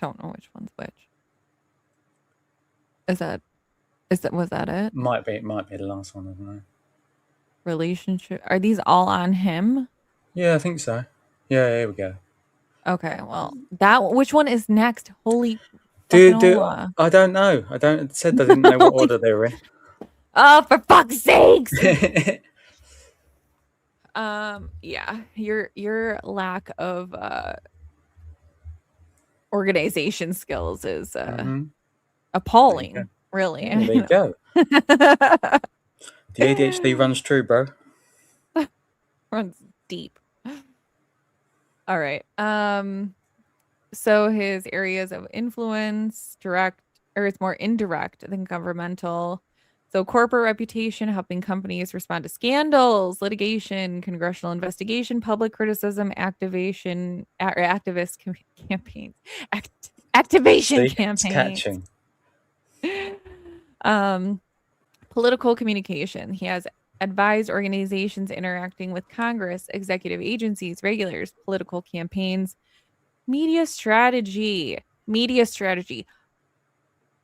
don't know which one's which. Was that it? It might be the last one, I don't know. Relationship. Are these all on him? Yeah, I think so. Yeah, here we go. Okay, well, which one is next? Holy fucking Do Allah. I don't know. I don't said I didn't know what order they were in. Oh, for fuck's sakes. Yeah, your lack of organization skills is appalling, really. Yeah, there you go. The ADHD runs true, bro. Runs deep. All right. So his areas of influence, it's more indirect than governmental. So corporate reputation, helping companies respond to scandals, litigation, congressional investigation, public criticism, activist campaigns, activation See, it's campaigns. catching. Political communication. He has advised organizations interacting with Congress, executive agencies, regulators, political campaigns, media strategy. Media strategy.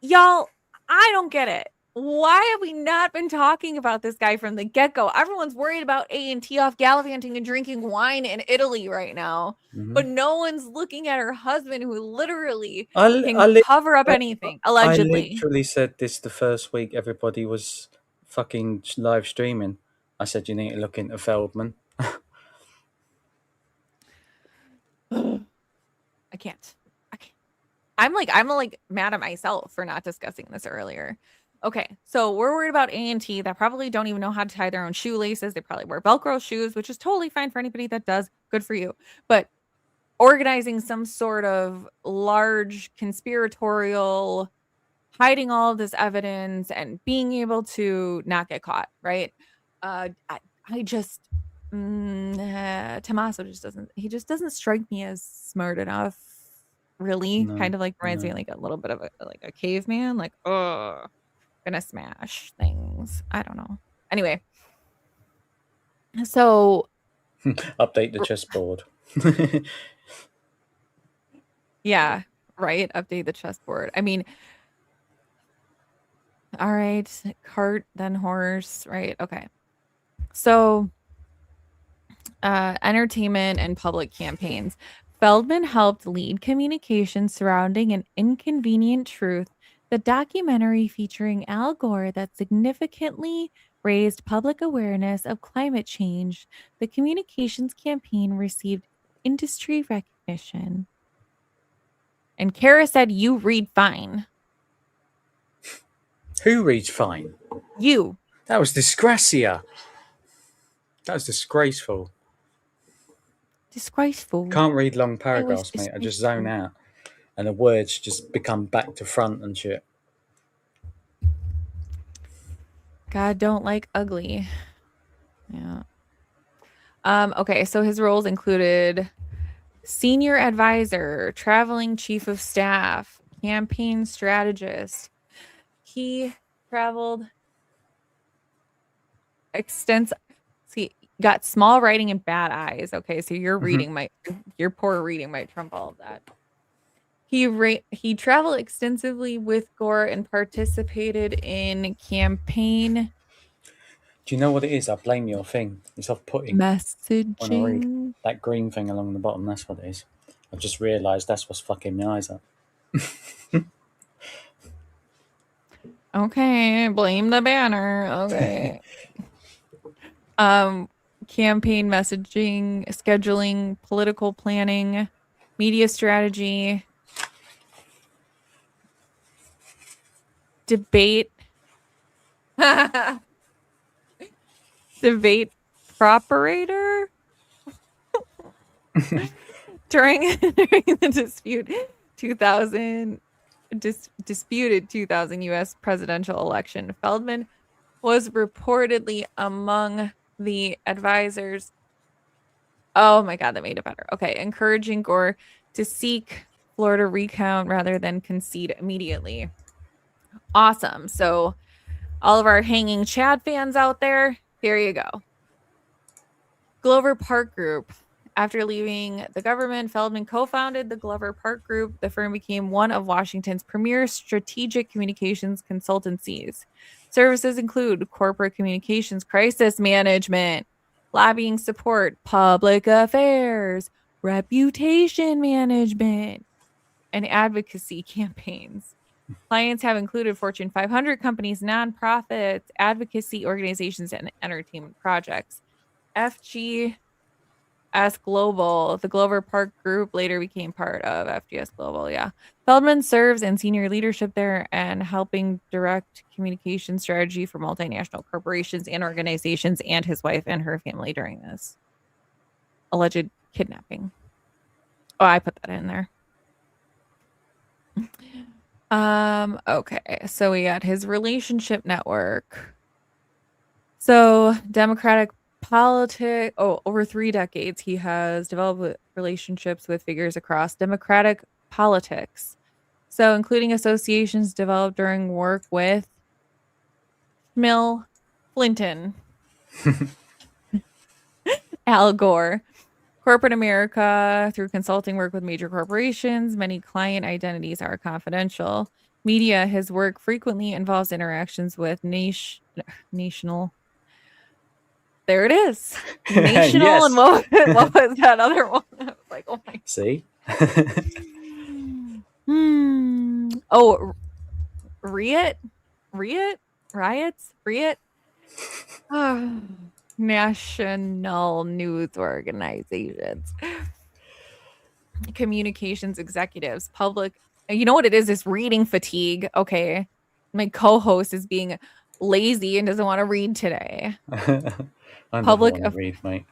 Y'all, I don't get it. Why have we not been talking about this guy from the get-go? Everyone's worried about A&T off gallivanting and drinking wine in Italy right now, but no one's looking at her husband who literally can cover up anything, I allegedly. literally said this the first week everybody was fucking live streaming. I said you need to look into Feldman. I can't. I'm like mad at myself for not discussing this earlier. Okay, so we're worried about A&T that probably don't even know how to tie their own shoelaces. They probably wear Velcro shoes, which is totally fine for anybody that does. Good for you. But organizing some sort of large conspiratorial, hiding all of this evidence and being able to not get caught, right? I just Tommaso just doesn't strike me as smart enough. Really, No, kind of like reminds me no. like a little bit of a caveman, like, oh, gonna smash things. I don't know. Anyway, so Update the chessboard. yeah, right. Update the chessboard. I mean, all right, cart then horse, right? Okay. So entertainment and public campaigns. Feldman helped lead communications surrounding An Inconvenient Truth, the documentary featuring Al Gore that significantly raised public awareness of climate change. The communications campaign received industry recognition. And Kara said, "You read fine." Who reads fine? You. That was disgracia. That was disgraceful. Disgraceful. Can't read long I was paragraphs, mate. I just zone out. And the words just become back to front and shit. God don't like ugly. Yeah. Okay, so his roles included senior advisor, traveling chief of staff, campaign strategist. he traveled extensive. See, got small writing and bad eyes. Okay, so your reading might, your poor reading might trump all of that. He traveled extensively with Gore and participated in campaign Do you know what it is? I blame your thing. It's off-putting when I read. messaging. That green thing along the bottom, that's what it is. I've just realised that's what's fucking my eyes up. Okay, blame the banner. Okay. Campaign messaging, scheduling, political planning, media strategy, debate, debate properator during the disputed 2000 U.S. presidential election. Feldman was reportedly among the advisors. Oh my God, that made it better. Okay, encouraging Gore to seek Florida recount rather than concede immediately. Awesome. So, all of our hanging Chad fans out there, here you go. Glover Park Group. After leaving the government, Feldman co-founded the Glover Park Group. The firm became one of Washington's premier strategic communications consultancies. Services include corporate communications, crisis management, lobbying support, public affairs, reputation management, and advocacy campaigns. Clients have included Fortune 500 companies, nonprofits, advocacy organizations, and entertainment projects. FGS Global, the Glover Park Group, later became part of FGS Global. Yeah. Feldman serves in senior leadership there and helping direct communication strategy for multinational corporations and organizations and his wife and her family during this alleged kidnapping. Oh, I put that in there. Okay, so we got his relationship network. So Democratic politics, over 3 decades, he has developed relationships with figures across Democratic politics. So including associations developed during work with Mill Clinton, Al Gore, corporate America through consulting work with major corporations. Many client identities are confidential. Media, his work frequently involves interactions with national. There it is. National Yes. and what was that other one? I was like, oh my. See? Oh, Riot? Riots? Riot? National news organizations. Communications executives, public. You know what it is? It's reading fatigue. Okay. My co-host is being lazy and doesn't want to read today. I never Public want to read, mate.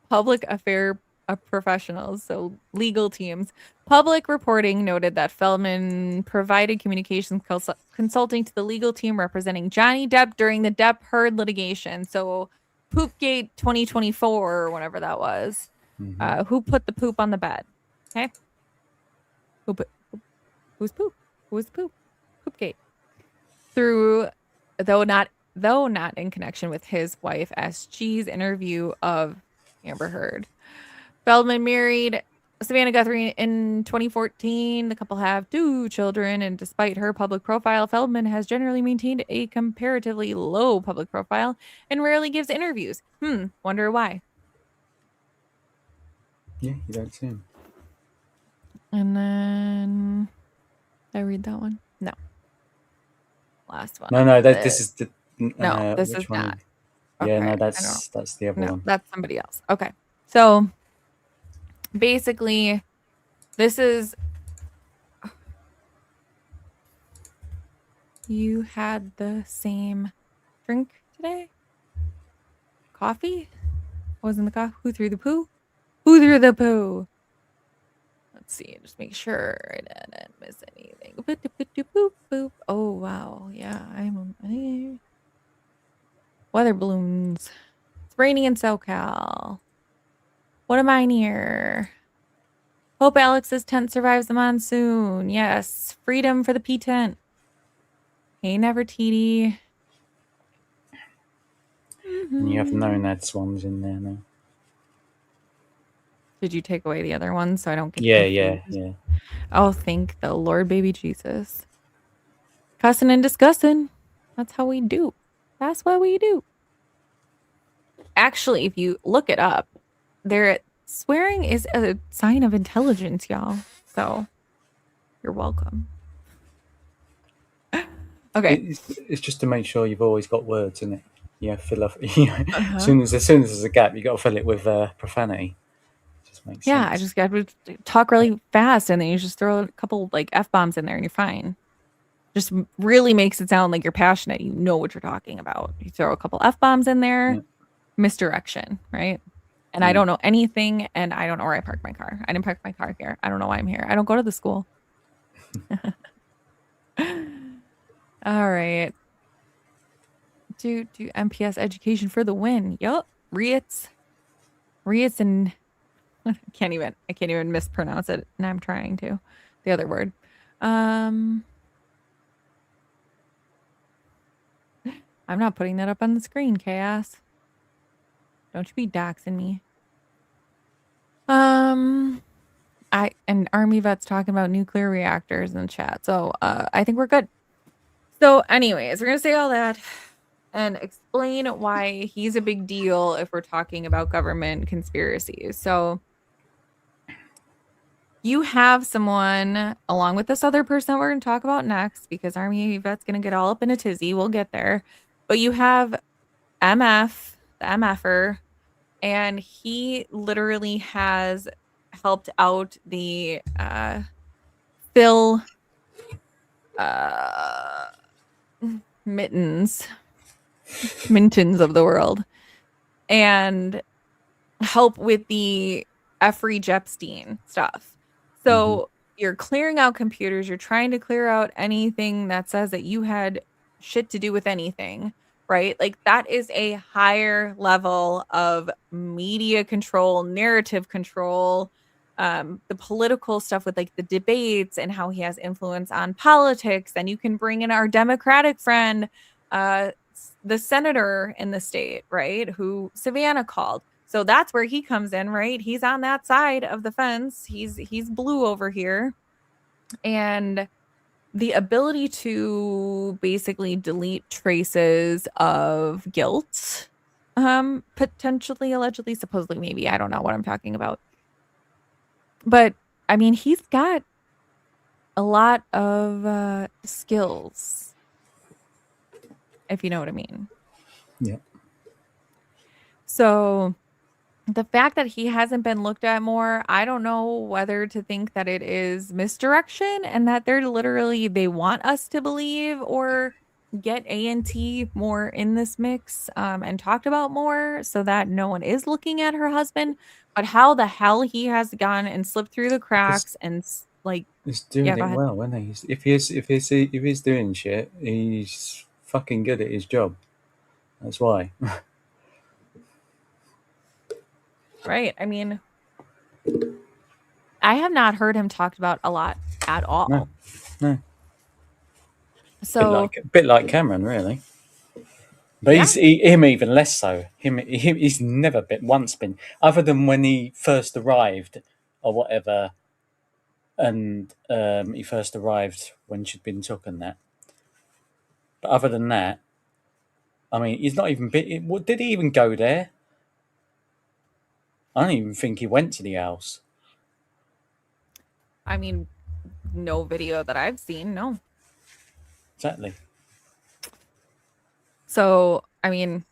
Public affair professionals, so legal teams. Public reporting noted that Feldman provided communications consulting to the legal team representing Johnny Depp during the Depp Heard litigation. So Poopgate 2024 or whatever that was. Who put the poop on the bed? Okay. Who's poop? Who's poop? Poopgate. Through though not in connection with his wife SG's interview of Amber Heard. Feldman married Savannah Guthrie in 2014. The couple have 2 children, and despite her public profile, Feldman has generally maintained a comparatively low public profile and rarely gives interviews. Wonder why. Yeah, you don't see him. And then did I read that one? No. Last one. No, this is the. No, this which is one? not. Yeah, Okay, no, I that's the other No, one. that's somebody else. Okay. So basically, this is. You had the same drink today? Coffee? What was in the coffee? Who threw the poo? Who threw the poo? Let's see. Just make sure I didn't miss anything. Boop, boop. Oh, wow. Yeah, I'm weather balloons. It's raining in SoCal. What am I near? Hope Alex's tent survives the monsoon. Yes. Freedom for the P tent. Hey, Nevertiti. And you have nonads ones in there now. Did you take away the other ones so I don't get Yeah. confused? Oh, thank the Lord, baby Jesus. Cussing and discussing. That's how we do. That's what we do. Actually, if you look it up, swearing is a sign of intelligence, y'all. So you're welcome. Okay. It's just to make sure you've always got words in it. Yeah, fill up. Uh-huh. As soon as there's a gap, you got to fill it with profanity. Just makes Yeah, sense. I just got to talk really fast, and then you just throw a couple like F-bombs in there, and you're fine. Just really makes it sound like you're passionate. You know what you're talking about. You throw a couple F-bombs in there, Yeah. misdirection, right? And I don't know anything, and I don't know where I parked my car. I didn't park my car here. I don't know why I'm here. I don't go to the school. All right. Do MPS education for the win. Yup. Riets and I can't even mispronounce it. And I'm trying to. The other word. I'm not putting that up on the screen, Chaos. Don't you be doxing me. And Army Vet's talking about nuclear reactors in the chat. So I think we're good. So anyways, we're gonna say all that and explain why he's a big deal if we're talking about government conspiracies. So you have someone along with this other person that we're going to talk about next, because Army Vet's going to get all up in a tizzy. We'll get there. But you have MF, the MFer, and he literally has helped out the Phil Mintons of the world, and help with the Jeffrey Epstein stuff. So you're clearing out computers. You're trying to clear out anything that says that you had shit to do with anything, right? Like that is a higher level of media control, narrative control, the political stuff with like the debates and how he has influence on politics. And you can bring in our Democratic friend, the senator in the state, right? Who Savannah called. So that's where he comes in, right? He's on that side of the fence. He's blue over here. And the ability to basically delete traces of guilt, potentially, allegedly, supposedly, maybe. I don't know what I'm talking about. But I mean, he's got a lot of skills, if you know what I mean. Yeah. So the fact that he hasn't been looked at more, I don't know whether to think that it is misdirection and that they want us to believe or get A&T more in this mix and talked about more so that no one is looking at her husband. But how the hell he has gone and slipped through the cracks and He's doing yeah, go it ahead. well, isn't he? If he's doing shit, he's fucking good at his job. That's why. Right. I mean, I have not heard him talked about a lot at all. No. So Bit like Cameron, really. But yeah. him even less so. He's never been, other than when he first arrived or whatever, and he first arrived when she'd been took and that. But other than that, I mean, he's not even been. Did he even go there? I don't even think he went to the house. I mean, no video that I've seen, no. Exactly. So, I mean,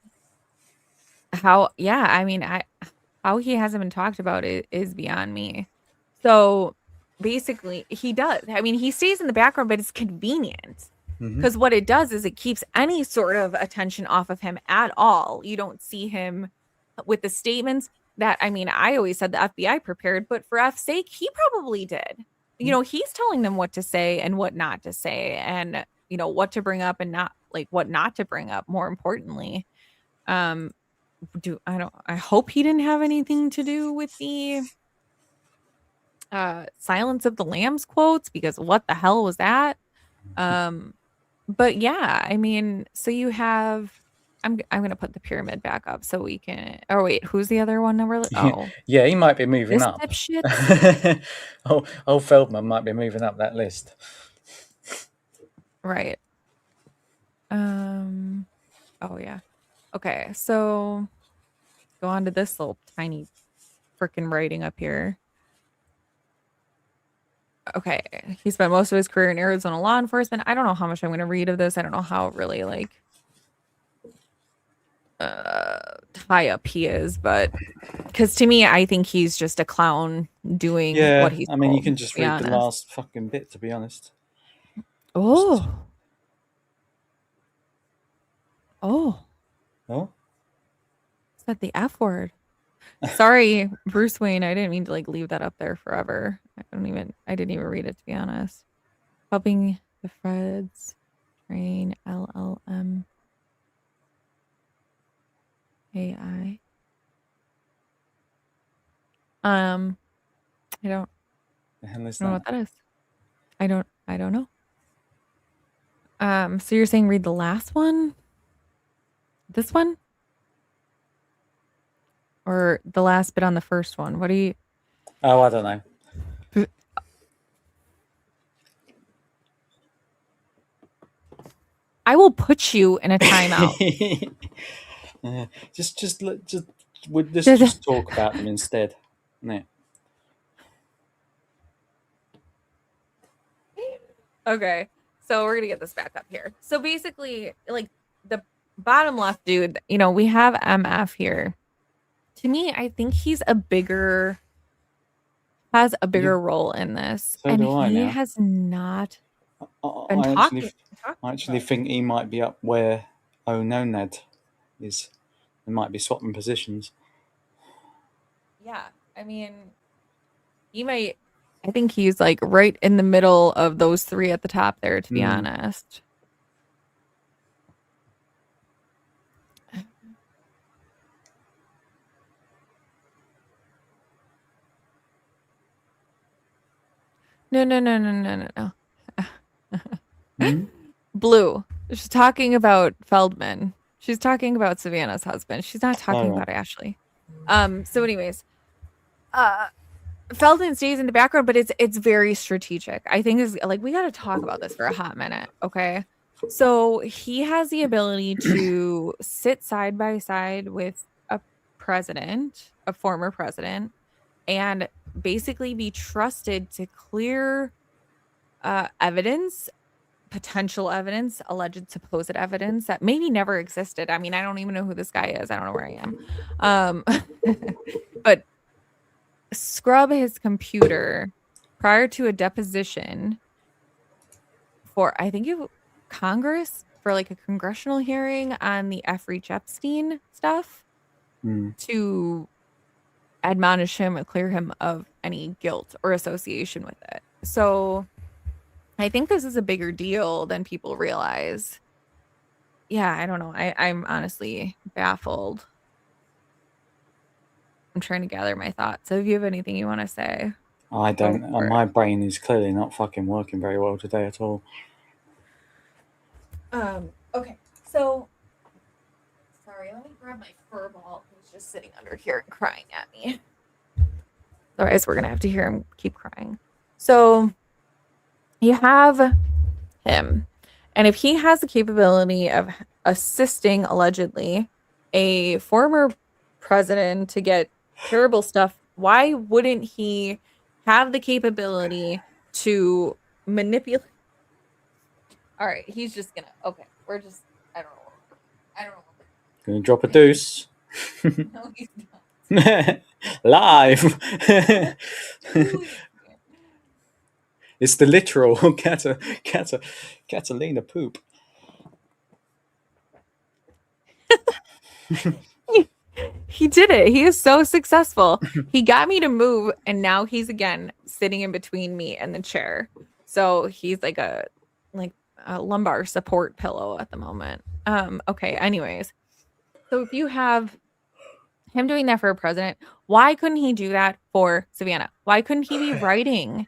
how he hasn't been talked about is beyond me. So basically he does. I mean, he stays in the background, but it's convenient because what it does is it keeps any sort of attention off of him at all. You don't see him with the statements that, I mean, I always said the FBI prepared, but for F's sake, he probably did. You know, he's telling them what to say and what not to say, and you know, what to bring up and not, like, what not to bring up, more importantly. I hope he didn't have anything to do with the Silence of the Lambs quotes because what the hell was that? But yeah, I mean, so you have I'm gonna put the pyramid back up so we can. Oh wait, who's the other one number? Oh, Yeah, he might be moving this up. dipshit. Old Feldman might be moving up that list. Right. Oh yeah. Okay, so go on to this little tiny freaking writing up here. Okay, he spent most of his career in Arizona law enforcement. I don't know how much I'm going to read of this. I don't know how really like high up he is, but because to me, I think he's just a clown doing what Yeah, he's I mean, you told, can to just be read the honest. last fucking bit, to be honest. Just, Oh, oh, oh, said the F word. Sorry, Bruce Wayne. I didn't mean to like leave that up there forever. I didn't even read it, to be honest. Helping the Freds train LLM AI. I don't the hell is know that? what that is. I don't know. So you're saying read the last one? This one? Or the last bit on the first one? What do you Oh, I don't know. I will put you in a timeout. Just let's Does it- just talk about them instead. Yeah. Okay. So we're gonna get this back up here. So basically, like the bottom left dude, we have MF here. To me, I think has a Yeah, bigger role in this. so And do I he now. has not I, been I actually, talking I actually about. think he might be up where Oh No Ned is. They might be swapping positions. Yeah. I mean, I think he's like right in the middle of those three at the top there, to be Mm. honest. No, no, no, no, no, no, no. Mm? Blue. She's talking about Feldman. She's talking about Savannah's husband. She's not All talking right. about Ashley. So anyways, uh Feldman stays in the background, but it's very strategic. I think is like we got to talk about this for a hot minute, okay? So he has the ability to sit side by side with a former president, and basically be trusted to clear evidence, potential evidence, alleged supposed evidence that maybe never existed. I mean, I don't even know who this guy is. I don't know where I am. But scrub his computer prior to a deposition for Congress for like a congressional hearing on the F. Reach Epstein stuff Mm. to admonish him and clear him of any guilt or association with it. So I think this is a bigger deal than people realize. Yeah, I don't know. I'm honestly baffled. I'm trying to gather my thoughts. So if you have anything you want to say, I go don't. for it. My brain is clearly not fucking working very well today at all. Okay. So sorry, let me grab my fur ball who's just sitting under here and crying at me. Otherwise, we're gonna have to hear him keep crying. So you have him. And if he has the capability of assisting allegedly a former president to get terrible stuff, why wouldn't he have the capability to manipulate? All right, he's just gonna. Okay, we're just. I don't know. I don't know. Gonna drop a deuce. No, he's not. Live. Ooh, It's the literal Catalina poop. He did it. He is so successful. He got me to move, and now he's again sitting in between me and the chair. So he's like a lumbar support pillow at the moment. Okay, anyways. So if you have him doing that for a president, Why couldn't he do that for Savannah? Why couldn't he be writing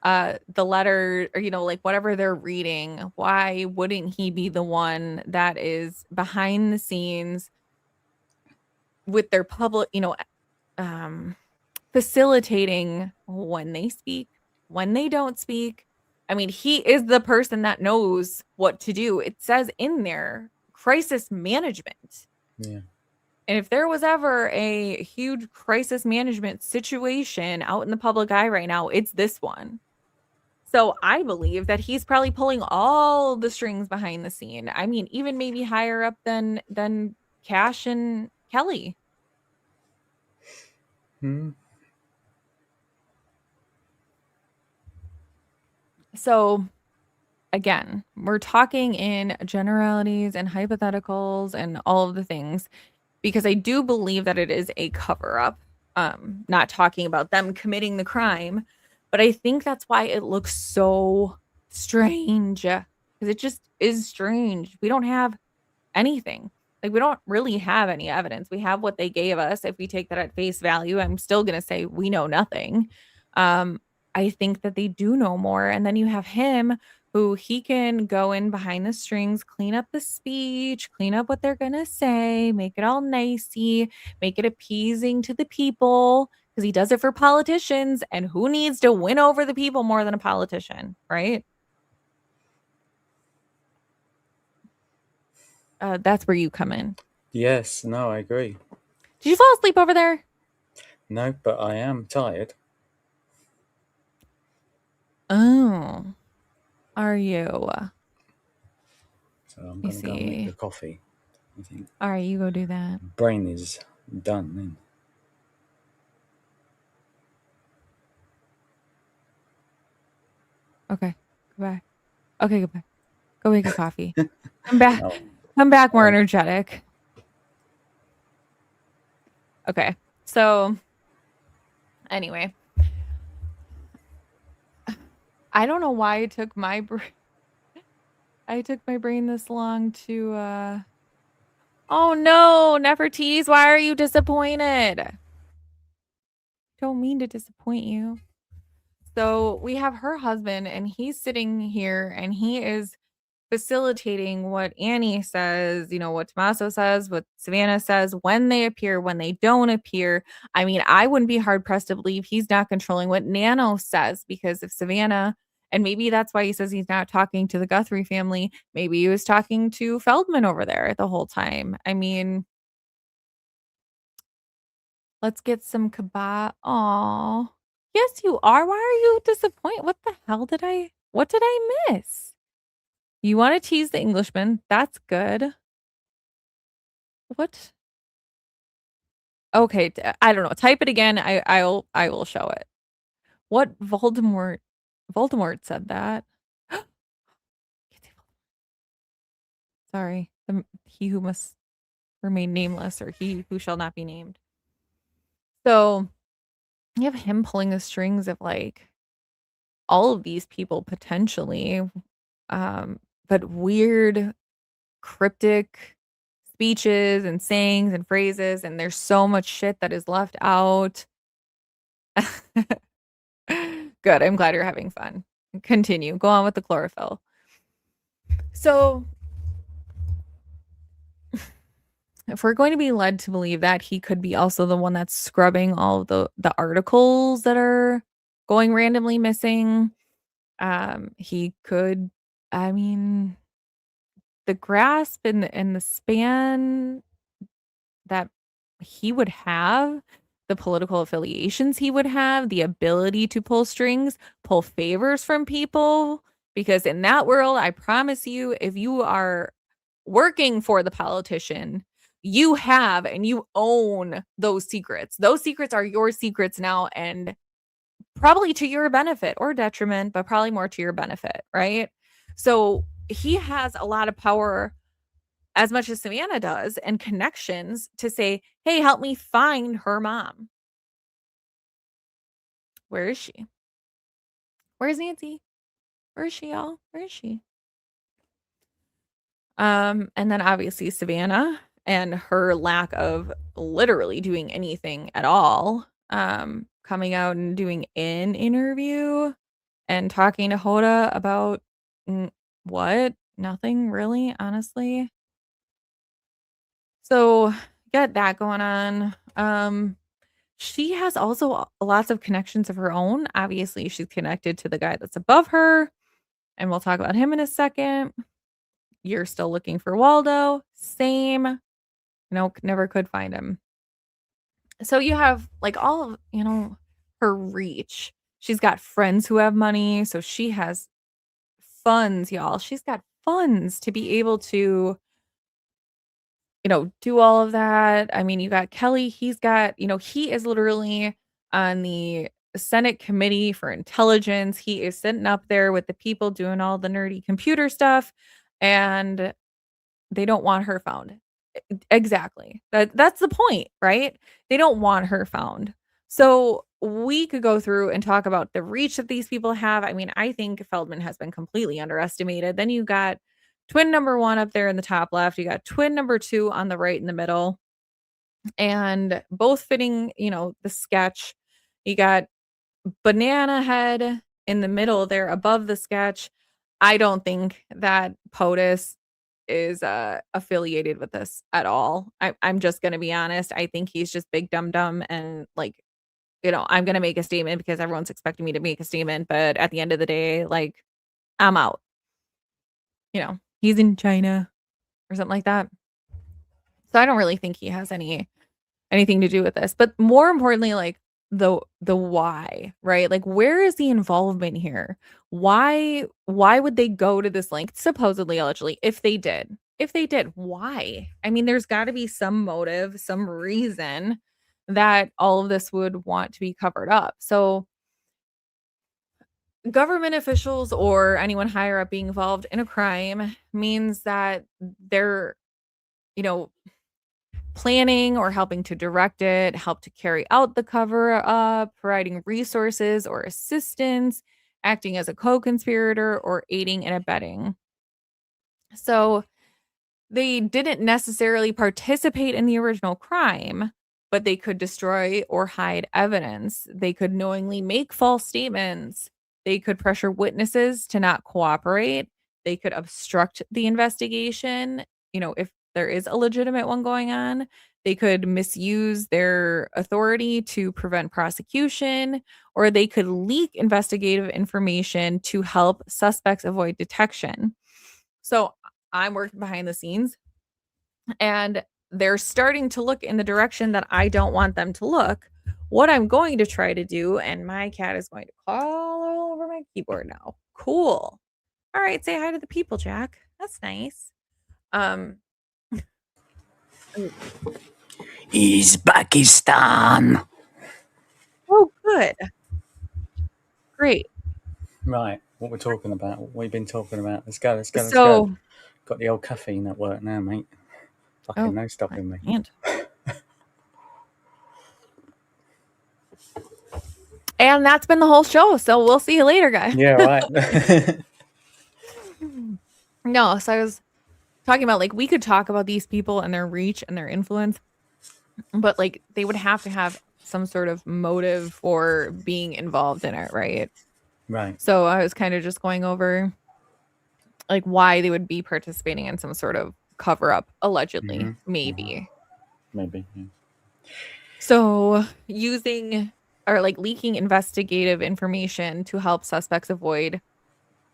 the letter, or like whatever they're reading? Why wouldn't he be the one that is behind the scenes with their public, um facilitating when they speak, when they don't speak? I mean, he is the person that knows what to do. It says in there, crisis management. Yeah. And if there was ever a huge crisis management situation out in the public eye right now, it's this one. So I believe that he's probably pulling all the strings behind the scene. I mean, even maybe higher up than Cash and Kelly. Hmm. So again, we're talking in generalities and hypotheticals and all of the things, because I do believe that it is a cover up. Not talking about them committing the crime, but I think that's why it looks so strange, because it just is strange. We don't have anything. Like, we don't really have any evidence. We have what they gave us. If we take that at face value, I'm still going to say we know nothing. Um, I think that they do know more. And then you have him, who he can go in behind the strings, clean up the speech, clean up what they're going to say, make it all nicey, make it appeasing to the people, because he does it for politicians. And who needs to win over the people more than a politician, right? That's where you come in. Yes. No, I agree. Did you fall asleep over there? No, but I am tired. Oh, are you? So I'm You going to go and make the see. coffee. I think All right, you go do that. brain is done then. Okay, goodbye. Okay, goodbye. Go make a coffee. Come back. Oh, Come back more oh, energetic. Okay, so anyway, I don't know why it took my I took my brain this long to. Oh no, Nefertiti, why are you disappointed? Don't mean to disappoint you. So we have her husband, and he's sitting here, and he is facilitating what Annie says, what Tommaso says, what Savannah says, when they appear, when they don't appear. I mean, I wouldn't be hard pressed to believe he's not controlling what Nano says, because if Savannah, and maybe that's why he says he's not talking to the Guthrie family, maybe he was talking to Feldman over there the whole time. I mean, let's get some kebab. Aw. Yes, you are. Why are you disappointed? What did I miss? You want to tease the Englishman. That's good. What? Okay, I don't know. Type it again. I will show it. What Voldemort said that. Sorry. He who must remain nameless, or he who shall not be named. So you have him pulling the strings of like all of these people potentially, but weird, cryptic speeches and sayings and phrases, and there's so much shit that is left out. Good. I'm glad you're having fun. Continue. Go on with the chlorophyll. So, if we're going to be led to believe that he could be also the one that's scrubbing all of the articles that are going randomly missing, he could, I mean, the grasp and the span that he would have, the political affiliations he would have, the ability to pull strings, pull favors from people. Because in that world, I promise you, if you are working for the politician, you have and you own those secrets. Those secrets are your secrets now, and probably to your benefit or detriment, but probably more to your benefit, right? So he has a lot of power, as much as Savannah does, and connections to say, hey, help me find her mom. Where is she? Where's Nancy? Where is she, y'all? Where is she? And then obviously Savannah and her lack of literally doing anything at all, coming out and doing an interview and talking to Hoda about what? Nothing really, honestly. So, got that going on. She has also lots of connections of her own. Obviously, she's connected to the guy that's above her, and we'll talk about him in a second. You're still looking for Waldo. Same. Never could find him. So you have like all of, her reach. She's got friends who have money, so she has funds, y'all. She's got funds to be able to, do all of that. I mean, you got Kelly, he's got, he is literally on the Senate Committee for Intelligence. He is sitting up there with the people doing all the nerdy computer stuff, and they don't want her found. Exactly. That's the point, right? They don't want her found. So we could go through and talk about the reach that these people have. I mean, I think Feldman has been completely underestimated. Then you got twin number 1 up there in the top left. You got twin number 2 on the right in the middle. And both fitting, the sketch. You got Banana Head in the middle there above the sketch. I don't think that POTUS is affiliated with this at all. I'm just gonna be honest. I think he's just big dumb and like, I'm gonna make a statement because everyone's expecting me to make a statement, but at the end of the day, like, I'm out. He's in China or something like that. So I don't really think he has anything to do with this. But more importantly, like the why, right? Like, where is the involvement here? Why would they go to this length, supposedly, allegedly, if they did? If they did, why? I mean, there's got to be some motive, some reason that all of this would want to be covered up. So government officials or anyone higher up being involved in a crime means that they're, you know, planning or helping to direct it, help to carry out the cover up, providing resources or assistance, acting as a co-conspirator, or aiding and abetting. So they didn't necessarily participate in the original crime, but they could destroy or hide evidence. They could knowingly make false statements. They could pressure witnesses to not cooperate. They could obstruct the investigation. If there is a legitimate one going on, they could misuse their authority to prevent prosecution, or they could leak investigative information to help suspects avoid detection. So I'm working behind the scenes, and they're starting to look in the direction that I don't want them to look. What I'm going to try to do, and my cat is going to crawl all over my keyboard now. Cool. All right, say hi to the people, Jack. That's nice. Uzbekistan. Oh, good. Great. Right, what we're talking about, what we've been talking about. Let's go. So, Got the old caffeine at work now, mate. Fucking no stopping me. And that's been the whole show. So we'll see you later, guys. Yeah, right. No, so I was talking about, like, we could talk about these people and their reach and their influence, but like they would have to have some sort of motive for being involved in it, right? Right. So I was kind of just going over like why they would be participating in some sort of cover up, allegedly, maybe. Maybe. Yeah. So using or like leaking investigative information to help suspects avoid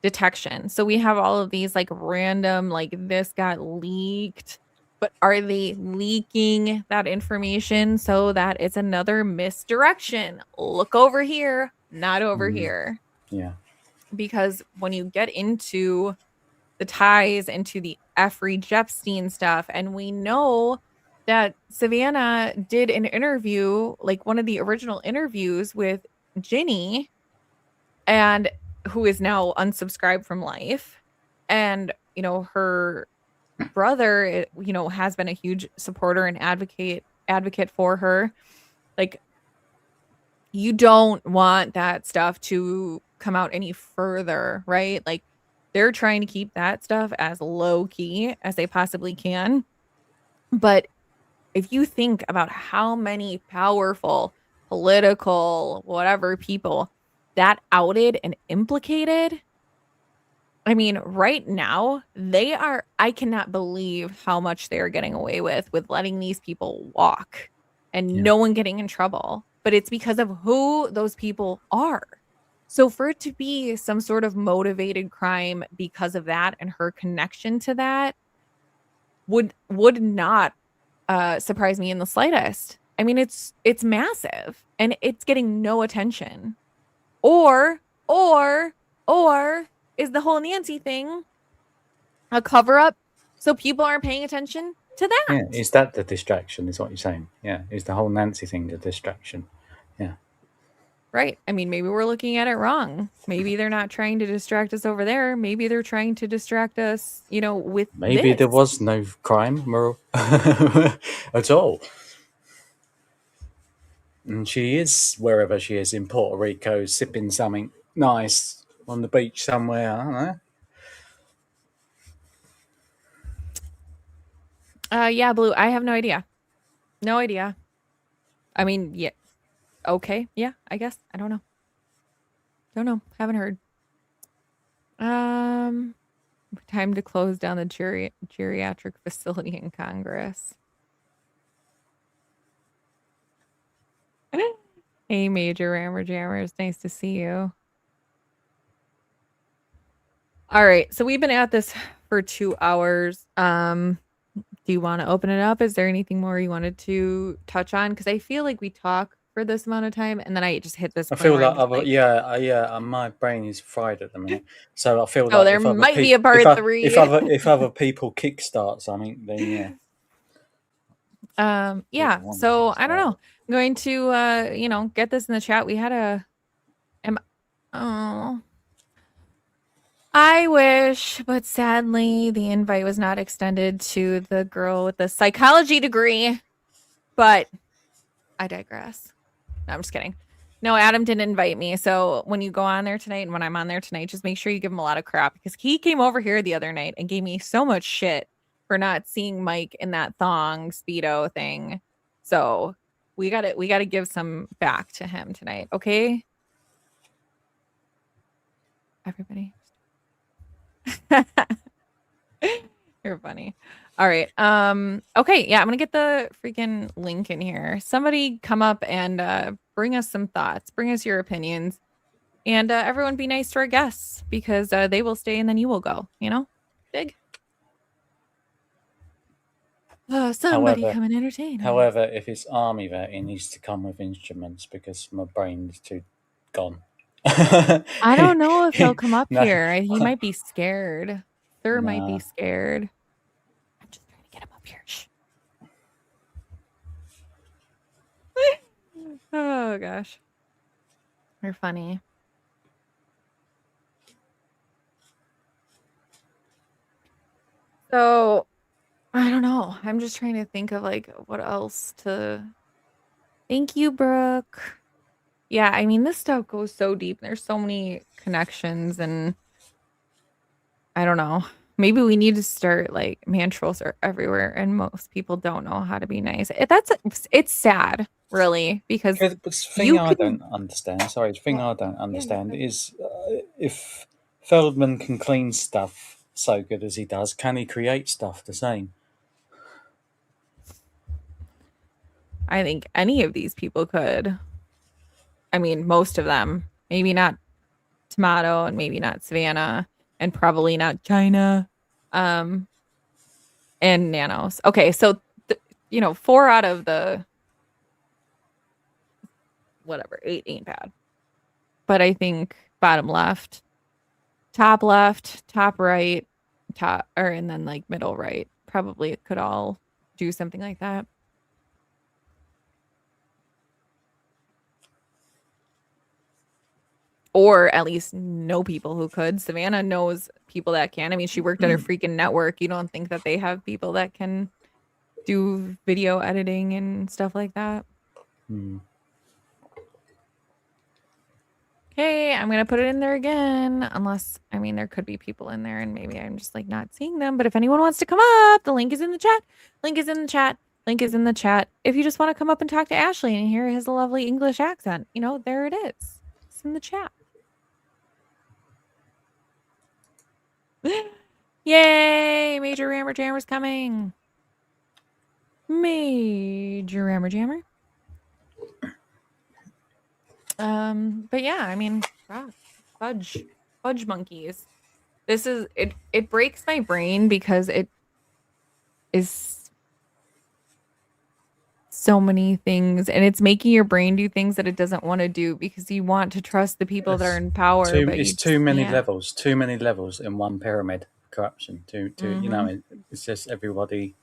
detection. So we have all of these like random, like, this got leaked, but are they leaking that information so that it's another misdirection? Look over here, not over here. Yeah. Because when you get into the ties into the Jeffrey Epstein stuff, and we know that Savannah did an interview, like one of the original interviews with Ginny, and who is now unsubscribed from life. And, her brother, has been a huge supporter and advocate for her. Like, you don't want that stuff to come out any further, right? Like, they're trying to keep that stuff as low key as they possibly can. But if you think about how many powerful political whatever people that outed and implicated, I mean, right now I cannot believe how much they are getting away with letting these people walk and Yeah. no one getting in trouble. But it's because of who those people are. So for it to be some sort of motivated crime because of that and her connection to that would not surprise me in the slightest. I mean, it's massive and it's getting no attention. Or or or is the whole Nancy thing a cover up so people aren't paying attention to that? Yeah. Is that the distraction? Is what you're saying? Yeah. Is the whole Nancy thing the distraction? Yeah. Right. I mean, maybe we're looking at it wrong. Maybe they're not trying to distract us over there. Maybe they're trying to distract us, with Maybe this. there was no crime at all. And she is wherever she is in Puerto Rico, sipping something nice on the beach somewhere. I don't know. Yeah, Blue, I have no idea. No idea. I mean, yeah. Okay. Yeah, I guess. I don't know. Don't know. Haven't heard. Um, Time to close down the geriatric facility in Congress. Hey, Major Rammer Jammers. Nice to see you. All right. So we've been at this for 2 hours. Do you want to open it up? Is there anything more you wanted to touch on? Because I feel like we talk for this amount of time, and then I just hit this I point feel where I'm like just like, my brain is fried at the minute. So I feel oh, like there if other might be people, a part three. if other people kickstart something, then yeah, Yeah. people want to So I don't kickstart know. it. I'm going to get this in the chat. We had am oh I wish, but sadly the invite was not extended to the girl with the psychology degree. But I digress. No, I'm just kidding. No, Adam didn't invite me. So when you go on there tonight and when I'm on there tonight, just make sure you give him a lot of crap because he came over here the other night and gave me so much shit for not seeing Mike in that thong speedo thing. So we gotta give some back to him tonight, okay? Everybody. You're funny. All right. Okay, yeah, I'm gonna get the freaking link in here. Somebody come up and bring us some thoughts, bring us your opinions. And everyone be nice to our guests because they will stay and then you will go, Big. Somebody However, come and entertain us. however, if it's army vet, it needs to come with instruments because my brain is too gone. I don't know if he'll come up No, here. He might be scared. Sir might be nah. scared. I'm just trying to get him up here. Shh. Oh gosh. You're funny. So I don't know. I'm just trying to think of like what else to. Thank you, Brooke. Yeah, I mean this stuff goes so deep. There's so many connections and I don't know. Maybe we need to start like mantras are everywhere and most people don't know how to be nice. It's sad, really, because But the thing you I can don't understand, sorry, the thing I don't yeah, you're understand good. is if Feldman can clean stuff so good as he does, can he create stuff the same? I think any of these people could. I mean, most of them. Maybe not Tomato and maybe not Savannah and probably not China. Um and Nanos. Okay, so 4 out of the whatever, 8 ain't bad. But I think bottom left, top left, top right, and then like middle right probably could all do something like that. Or at least know people who could. Savannah knows people that can. I mean, she worked at her freaking network. You don't think that they have people that can do video editing and stuff like that? Hmm. Okay, I'm gonna put it in there again. Unless, I mean, there could be people in there and maybe I'm just like not seeing them. But if anyone wants to come up, the link is in the chat. Link is in the chat. Link is in the chat. If you just want to come up and talk to Ashley and hear his lovely English accent, you know, there it is. It's in the chat. Yay! Major Rammer Jammer's coming. Major Rammer Jammer. But yeah, I mean, fudge monkeys. This is it breaks my brain because it is so many things and it's making your brain do things that it doesn't want to do because you want to trust the people that are in power, but It's you too many can't. levels. Too many levels in one pyramid. Corruption. You know, it's just everybody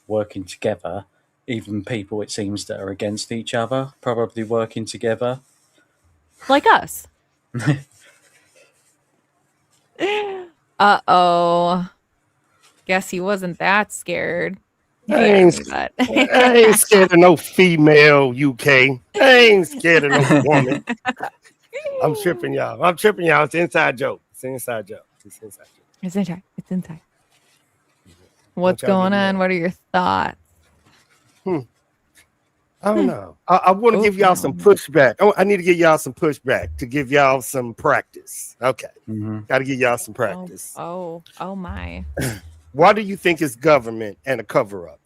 working together. Even people, it seems, that are against each other, probably working together. Like us. Uh-oh. Guess he wasn't that scared. Hey, I ain't scared of no female UK. I ain't scared of no woman. I'm tripping y'all. It's an inside joke. It's an inside joke. It's inside. What's going on? What are your thoughts? I don't know. I want to give y'all some pushback. I need to give y'all some pushback to give y'all some practice. Okay. Got to give y'all some practice. Oh my. Why do you think it's government and a cover-up?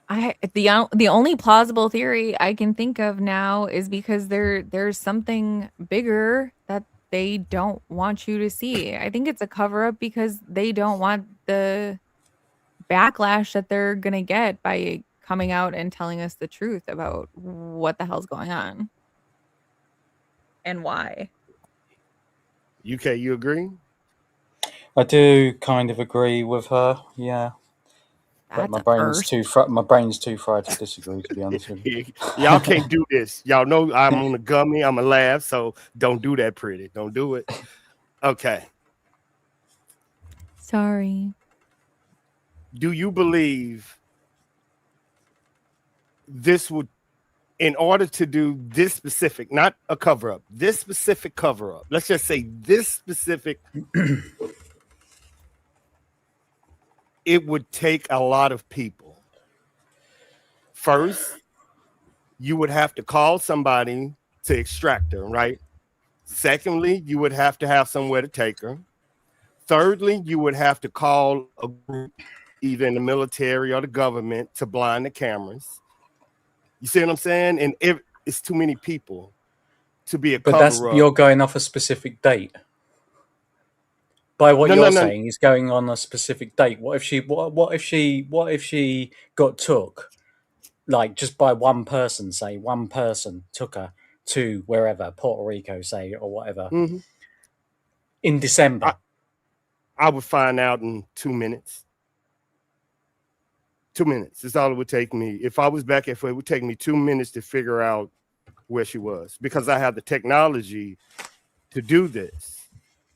The only plausible theory I can think of now is because there's something bigger that they don't want you to see. I think it's a cover-up because they don't want the backlash that they're gonna get by coming out and telling us the truth about what the hell's going on and why. UK, you agree? I do kind of agree with her. Yeah. But my brain's too fried to disagree, to be honest with you. Y'all can't do this. Y'all know I'm on the gummy. I'm a laugh, so don't do that, pretty. Don't do it. Okay. Sorry. Do you believe this would, in order to do this specific, not a cover-up, this specific cover-up, let's just say this specific, it would take a lot of people. First, you would have to call somebody to extract her, right? Secondly, you would have to have somewhere to take her. Thirdly, you would have to call a group, either in the military or the government, to blind the cameras. You see what I'm saying? And it's too many people to be a cover-up. You're going off a specific date. By what you're saying is going on a specific date. What if she got took, like just by one person? Say one person took her to wherever, Puerto Rico, say, or whatever, in December. I would find out in 2 minutes. 2 minutes is all it would take me. If I was back, it would take me 2 minutes to figure out where she was, because I have the technology to do this.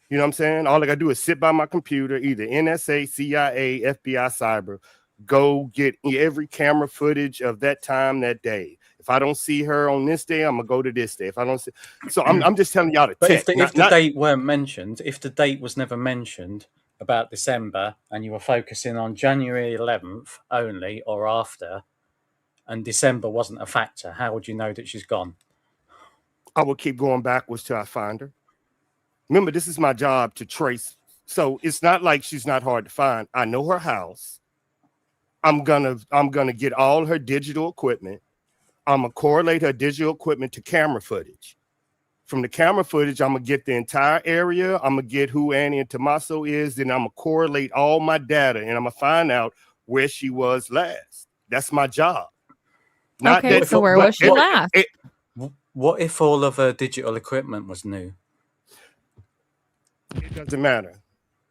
You know what I'm saying? All I gotta do is sit by my computer, either NSA, CIA, FBI, cyber, go get every camera footage of that time, that day. If I don't see her on this day, I'm gonna go to this day. If I don't see, so I'm just telling y'all the tech. But if the date weren't mentioned, if the date was never mentioned about December, and you were focusing on January 11th only or after, and December wasn't a factor, how would you know that she's gone? I will keep going backwards till I find her. Remember, this is my job to trace. So it's not like she's not hard to find. I know her house. I'm gonna get all her digital equipment. I'm gonna correlate her digital equipment to camera footage. From the camera footage, I'm gonna get the entire area. I'm gonna get who Annie and Tommaso is. Then I'm gonna correlate all my data, and I'm gonna find out where she was last. That's my job. So where was she last? What if all of her digital equipment was new? It doesn't matter.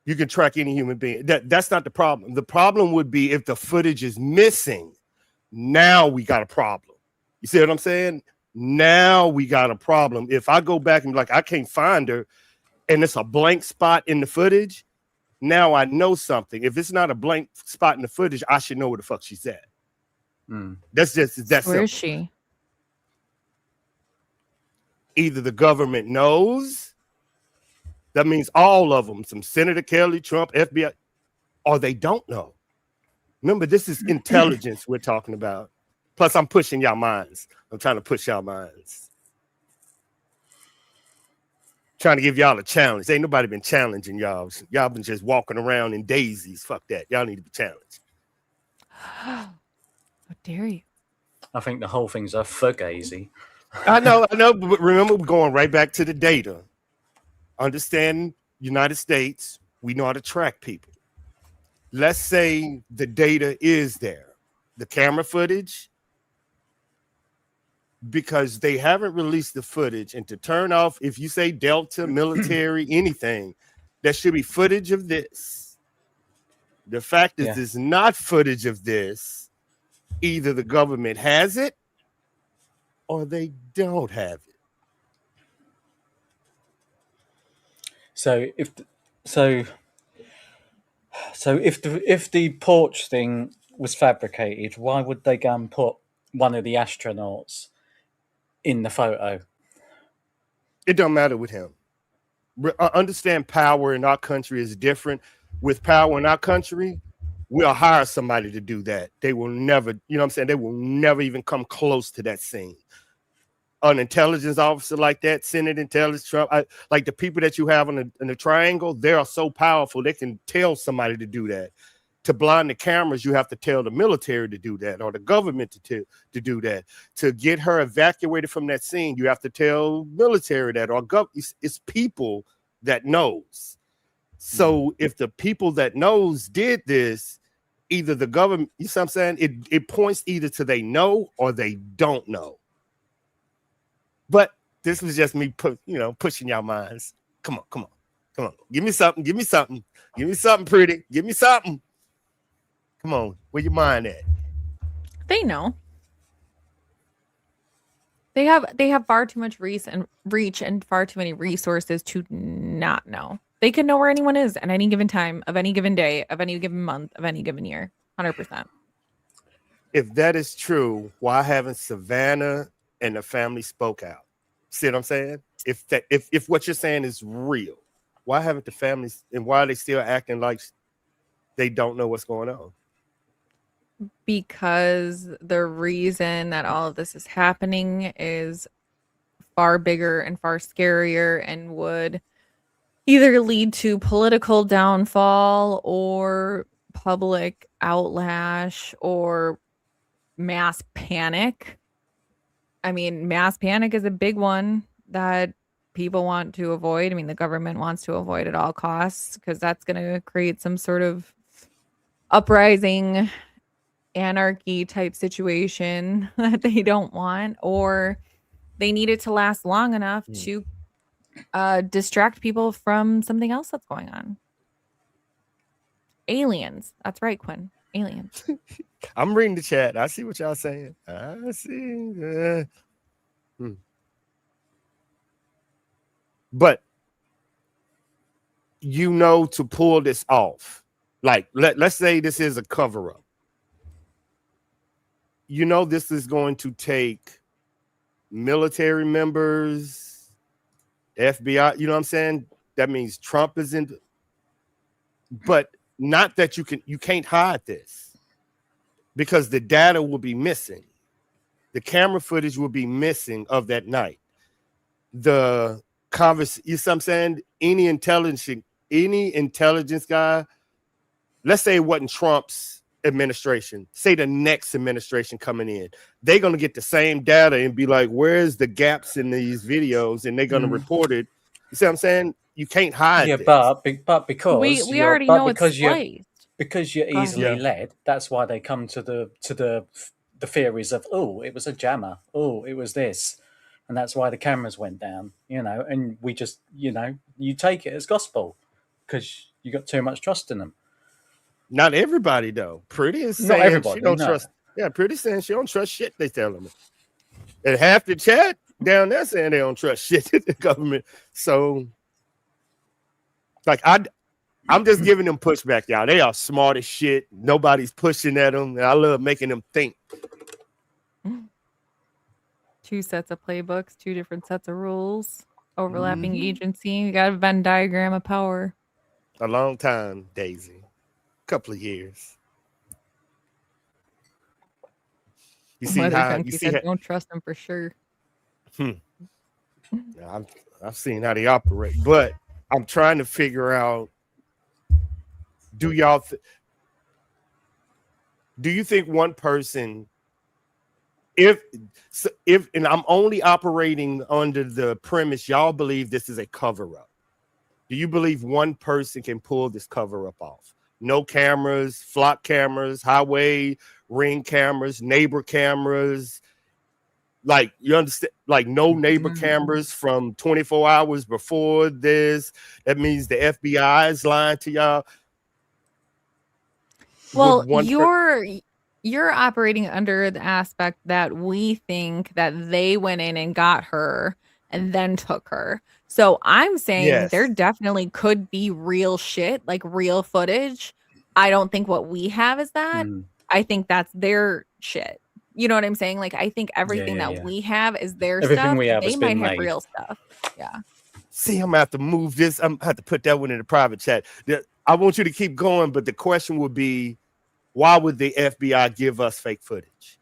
You can track any human being. That's not the problem. The problem would be if the footage is missing. Now we got a problem. You see what I'm saying? Now we got a problem. If I go back and be like, I can't find her, and it's a blank spot in the footage, now I know something. If it's not a blank spot in the footage, I should know where the fuck she's at. That's just that So where is simple. she? Either the government knows, that means all of them, some Senator Kelly, Trump, FBI, or they don't know. Remember, this is intelligence we're talking about. Plus, I'm pushing y'all minds. I'm trying to push y'all minds. Trying to give y'all a challenge. Ain't nobody been challenging y'all. Y'all been just walking around in daisies. Fuck that. Y'all need to be challenged. How dare you? I think the whole thing's a fugazi. I know, but remember, we're going right back to the data. Understand United States, we know how to track people. Let's say the data is there, the camera footage, because they haven't released the footage. And to turn off, if you say Delta, military, anything, there should be footage of this. The fact is, there's not footage of this. Either the government has it or they don't have it. So if the porch thing was fabricated, why would they go and put one of the astronauts in the photo? It don't matter with him. Understand, power in our country is different. With power in our country, we'll hire somebody to do that. They will never, you know what I'm saying? They will never even come close to that scene. An intelligence officer like that, Senate intelligence, Trump, like the people that you have in the triangle, they are so powerful, they can tell somebody to do that. To blind the cameras, you have to tell the military to do that, or the government to do that. To get her evacuated from that scene, you have to tell military that, or it's people that knows. So if the people that knows did this, either the government, you see what I'm saying? It points either to they know or they don't know. But this was just me pushing y'all minds. Come on. Give me something. Give me something pretty. Give me something. Come on, where your mind at? They know. They have far too much reach and far too many resources to not know. They can know where anyone is at any given time, of any given day, of any given month, of any given year. 100%. If that is true, why haven't Savannah and the family spoke out? See what I'm saying? If what you're saying is real, why haven't the families, and why are they still acting like they don't know what's going on? Because the reason that all of this is happening is far bigger and far scarier and would either lead to political downfall or public outlash or mass panic. I mean, mass panic is a big one that people want to avoid. I mean, the government wants to avoid at all costs because that's going to create some sort of uprising, anarchy type situation that they don't want, or they need it to last long enough to distract people from something else that's going on. Aliens. That's right, Quinn. Aliens. I'm reading the chat. I see what y'all saying. I see. But to pull this off, like let's say this is a cover-up. This is going to take military members, FBI, you know what I'm saying? That means Trump is in, but not that you can't hide this, because the data will be missing. The camera footage will be missing of that night. The conversation, you know what I'm saying? Any intelligence guy, let's say it wasn't Trump's administration, say the next administration coming in, they're going to get the same data and be like, where's the gaps in these videos? And they're going to report it. You see what I'm saying? You can't hide this. but because we already know it's spliced. Because you're easily led, that's why they come to the theories of, oh, it was a jammer, oh, it was this, and that's why the cameras went down, and we just, you take it as gospel because you got too much trust in them. Not everybody though. Pretty is saying, not everybody, she don't trust. Yeah, Pretty saying she don't trust shit they telling me. And half the chat down there saying they don't trust shit in the government. So, like, I'm just giving them pushback, y'all. They are smart as shit. Nobody's pushing at them, and I love making them think. Two sets of playbooks, two different sets of rules, overlapping Mhm. agency. You got a Venn diagram of power. A long time, Daisy. Couple of years. Mother Junkie said, "Don't trust him for sure." I've seen how they operate, but I'm trying to figure out: do y'all? Do you think one person, if and I'm only operating under the premise y'all believe this is a cover up? Do you believe one person can pull this cover up off? No cameras, flock cameras, highway ring cameras, neighbor cameras. Like, you understand, like no neighbor cameras from 24 hours before this. That means the FBI is lying to y'all. Well, you're operating under the aspect that we think that they went in and got her and then took her. So I'm saying there Yes. definitely could be real shit, like real footage. I don't think what we have is that. I think that's their shit. You know what I'm saying? Like, I think everything that we have is their Everything stuff. we have They has might been have made. real stuff. Yeah. See, I'm gonna have to move this. I'm gonna have to put that one in the private chat. I want you to keep going, but the question would be, why would the FBI give us fake footage?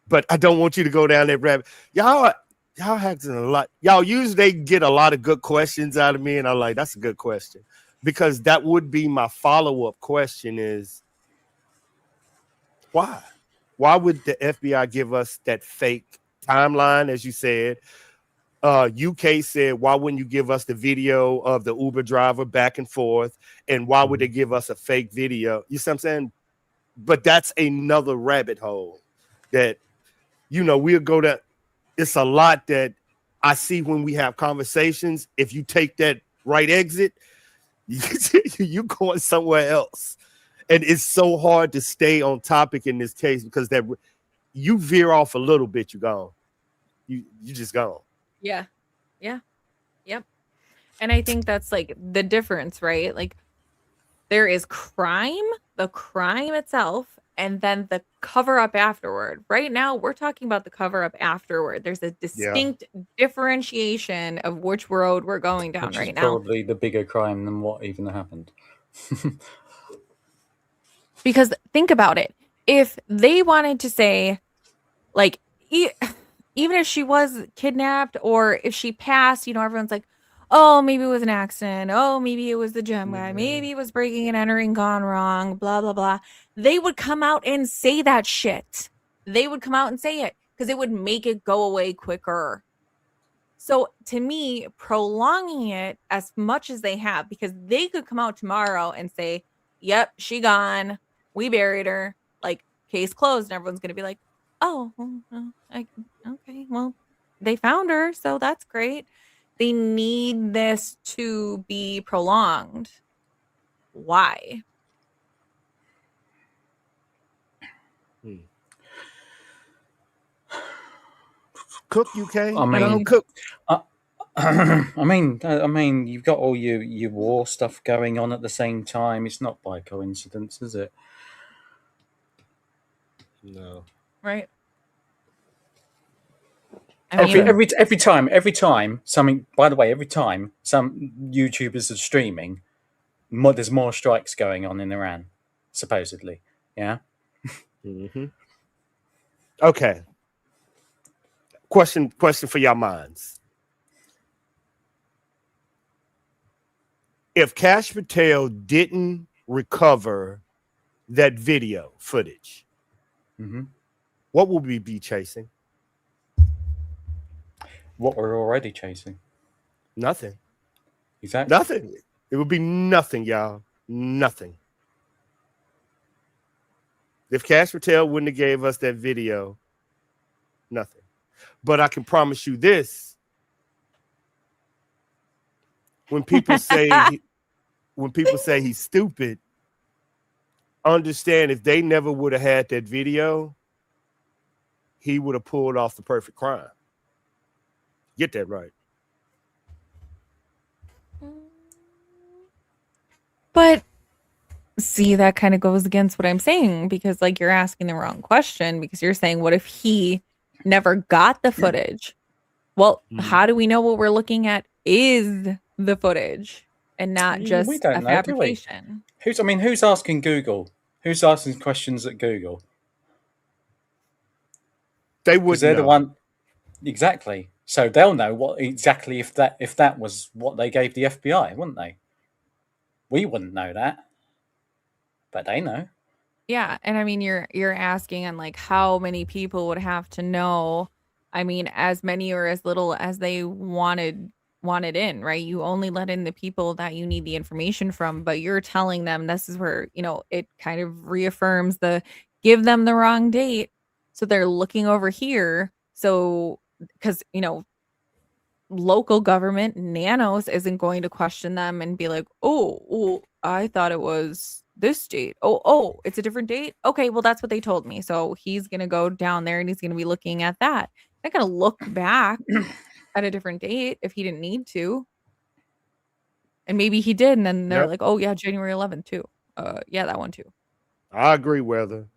But I don't want you to go down that rabbit. Y'all asking a lot. Y'all usually get a lot of good questions out of me, and I'm like, that's a good question. Because that would be my follow-up question is, why? Why would the FBI give us that fake timeline, as you said? UK said, why wouldn't you give us the video of the Uber driver back and forth? And why would they give us a fake video? You see what I'm saying? But that's another rabbit hole that, we'll go to. It's a lot that I see when we have conversations. If you take that right exit, you're going somewhere else. And it's so hard to stay on topic in this case because that you veer off a little bit, you're gone. You just gone. Yeah. Yeah. Yep. And I think that's like the difference, right? Like, there is the crime itself, and then the cover up afterward. Right now, we're talking about the cover up afterward. There's a Yeah. distinct differentiation of which road we're going down Which is right now. probably the bigger crime than what even happened. Because think about it. If they wanted to say, like, even if she was kidnapped or if she passed, everyone's like, oh, maybe it was an accident. Oh, maybe it was the gem guy. Maybe it was breaking and entering gone wrong, blah, blah, blah. They would come out and say that shit. They would come out and say it because it would make it go away quicker. So to me, prolonging it as much as they have, because they could come out tomorrow and say, yep, she gone. We buried her. Like, case closed. And everyone's going to be like, oh, okay, well, they found her. So that's great. They need this to be prolonged. Why? Cook, UK. I mean, Cook. I mean, you've got all your war stuff going on at the same time. It's not by coincidence, is it? No. Right. I mean, Every time something. By the way, every time some YouTubers are streaming, there's more strikes going on in Iran, supposedly. Yeah. Mm-hmm. Okay. Question for your minds. If Cash Patel didn't recover that video footage, what would we be chasing? What we're already chasing. Nothing. Exactly. Nothing. It would be nothing, y'all. Nothing. If Cash Patel wouldn't have gave us that video, nothing. But I can promise you this. When people say he's stupid, understand if they never would have had that video, he would have pulled off the perfect crime. Get that right. but See, that kind of goes against what I'm saying, because like you're asking the wrong question, because you're saying, what if he never got the footage? Well, how do we know what we're looking at is the footage and not We just don't a know, do we? fabrication? Who's asking Google? Who's asking questions at Google? They Because wouldn't they're the know. one exactly. So they'll know what exactly if that was what they gave the FBI, wouldn't they? We wouldn't know that, but they know. Yeah, and I mean you're asking on like how many people would have to know. I mean, as many or as little as they wanted in, right? You only let in the people that you need the information from, but you're telling them this is where, it kind of reaffirms the give them the wrong date. So they're looking over here. So because, local government, Nanos, isn't going to question them and be like, oh, I thought it was this date. Oh, it's a different date. Okay, well, that's what they told me. So he's gonna go down there and he's gonna be looking at that. Not gonna look back at a different date if he didn't need to. And maybe he did, and then they're Yep. like, oh yeah, January 11th too. Yeah, that one too. I agree, Weather.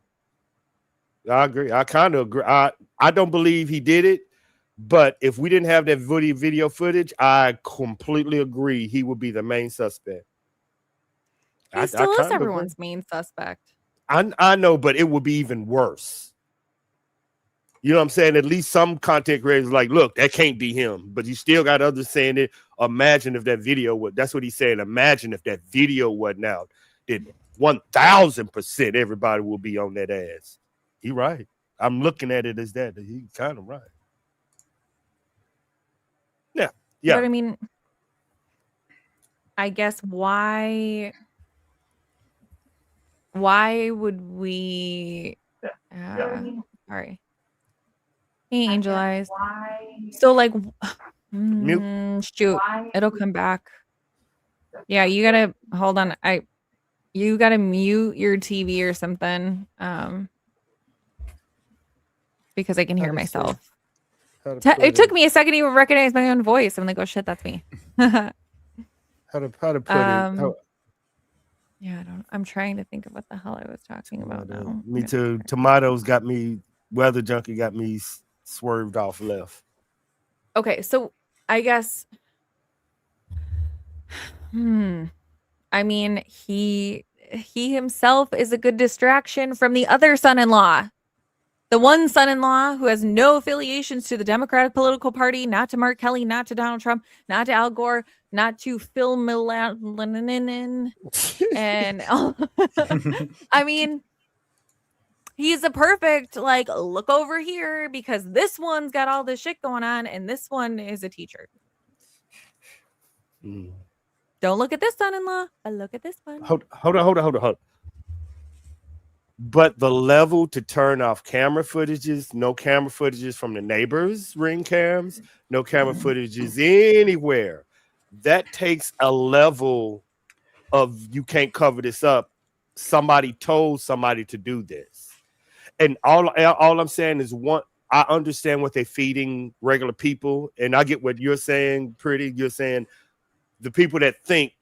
I agree. I kind of agree. I don't believe he did it, but if we didn't have that video footage, I completely agree he would be the main suspect. He I still is kind of agree. everyone's main suspect. I know, but it would be even worse. You know what I'm saying? At least some content creators like, look, that can't be him. But you still got others saying it. Imagine if that video would. That's what he's saying. Imagine if that video wasn't out. Then 1,000% everybody will be on that ass. He right. I'm looking at it as that. He kind of right. Yeah. But I mean, I guess why would we sorry. Hey, Angel Eyes. So like shoot, it'll come back. Yeah, you gotta hold on. You gotta mute your TV or something. Because I can hear myself. It took me a second to even recognize my own voice. I'm like, oh shit, that's me. How to put it? Yeah, I'm trying to think of what the hell I was talking about now. Me too. Tomatoes got me. Weather Junkie got me swerved off left. Okay, so I guess. I mean, he himself is a good distraction from the other son-in-law. The one son-in-law who has no affiliations to the Democratic political party, not to Mark Kelly, not to Donald Trump, not to Al Gore, not to Phil Millen, and I mean, he's a perfect like look over here because this one's got all this shit going on, and this one is a teacher. Don't look at this son-in-law, but look at this one. Hold on. But the level to turn off camera footages, no camera footages from the neighbors' ring cams, no camera footages anywhere. That takes a level of you can't cover this up. Somebody told somebody to do this. And all I'm saying is I understand what they're feeding regular people. And I get what you're saying, Pretty. You're saying the people that think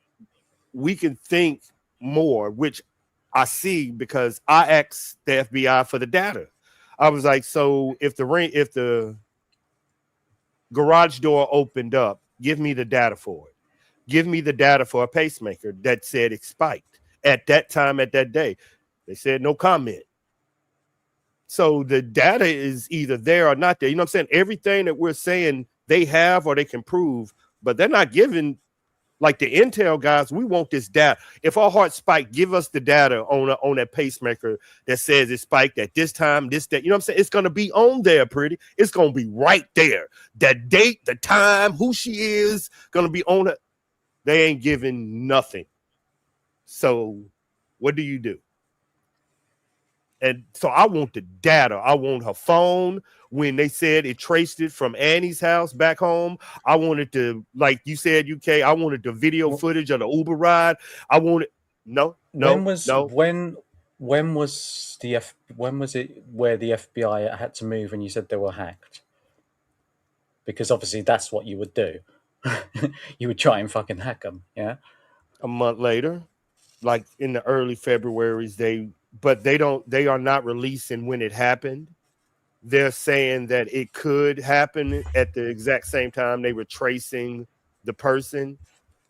we can think more, which I see because I asked the FBI for the data. I was like, so if the garage door opened up, give me the data for it. Give me the data for a pacemaker that said it spiked at that time, at that day. They said no comment. So the data is either there or not there. You know what I'm saying? Everything that we're saying they have or they can prove, but they're not giving. Like the Intel guys, we want this data. If our heart spiked, give us the data on that pacemaker that says it spiked at this time, that. You know what I'm saying? It's going to be on there, Pretty. It's going to be right there. That date, the time, who she is, going to be on it. They ain't giving nothing. So what do you do? And so I want the data. I want her phone. When they said it traced it from Annie's house back home, I wanted to, like you said, UK, I wanted the video footage of the Uber ride. I wanted when was it where the FBI had to move and you said they were hacked? Because obviously that's what you would do. You would try and fucking hack them, yeah? A month later. like in the early Februarys, they are not releasing when it happened. They're saying that it could happen at the exact same time they were tracing the person.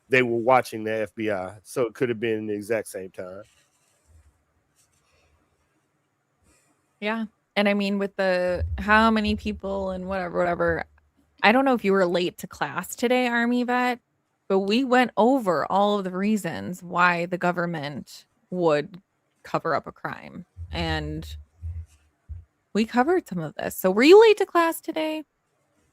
They were watching the FBI, so it could have been the exact same time. Yeah. And I mean, with the how many people and whatever, I don't know if you were late to class today, Army vet, but we went over all of the reasons why the government would cover up a crime. And we covered some of this. So were you late to class today?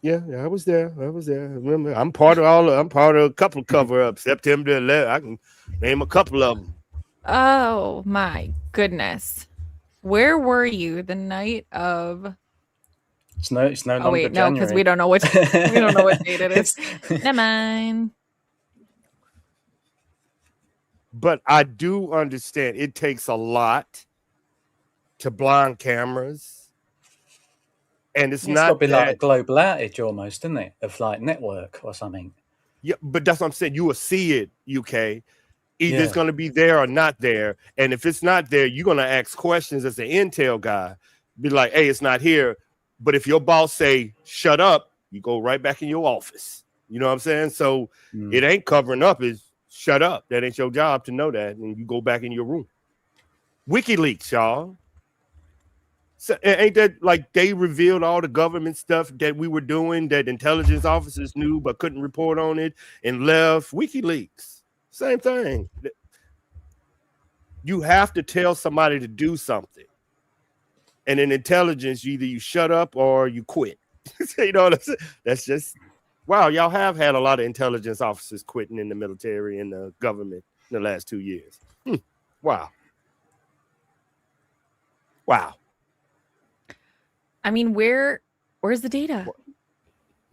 Yeah, I was there. Remember, I'm part of a couple of cover-ups. September 11th, I can name a couple of them. Oh my goodness. Where were you the night of? It's no Oh longer wait, no, because January. we don't know what date it is. Never mind. But I do understand it takes a lot to blind cameras, and it's It's got to not be like a that. global outage almost, isn't it? Of like network or something. Yeah, but that's what I'm saying. You will see it, UK. Either it's Yeah. going to be there or not there. And if it's not there, you're going to ask questions as an intel guy. Be like, hey, it's not here. But if your boss say, shut up, you go right back in your office. You know what I'm saying? So it ain't covering up. It's shut up. That ain't your job to know that. And you go back in your room. WikiLeaks, y'all. So, ain't that like they revealed all the government stuff that we were doing that intelligence officers knew but couldn't report on it and left? WikiLeaks. Same thing. You have to tell somebody to do something. And in intelligence, either you shut up or you quit. You know what I'm saying? That's just, wow, y'all have had a lot of intelligence officers quitting in the military and the government in the last 2 years. Wow. Wow. I mean, where's the data?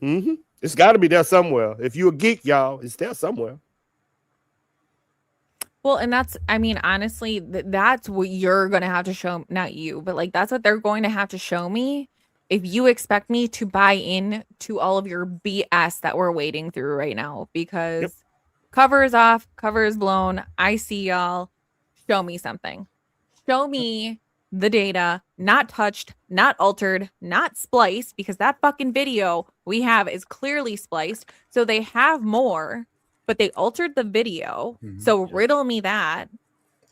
It's got to be there somewhere. If you're a geek, y'all, it's there somewhere. Well, and that's, I mean, honestly, that's what you're going to have to show, not you, but like that's what they're going to have to show me if you expect me to buy in to all of your BS that we're wading through right now, because cover is off, cover is blown. I see y'all. Show me something. Show me the data, not touched, not altered, not spliced, because that fucking video we have is clearly spliced. So they have more, but they altered the video. So riddle me that.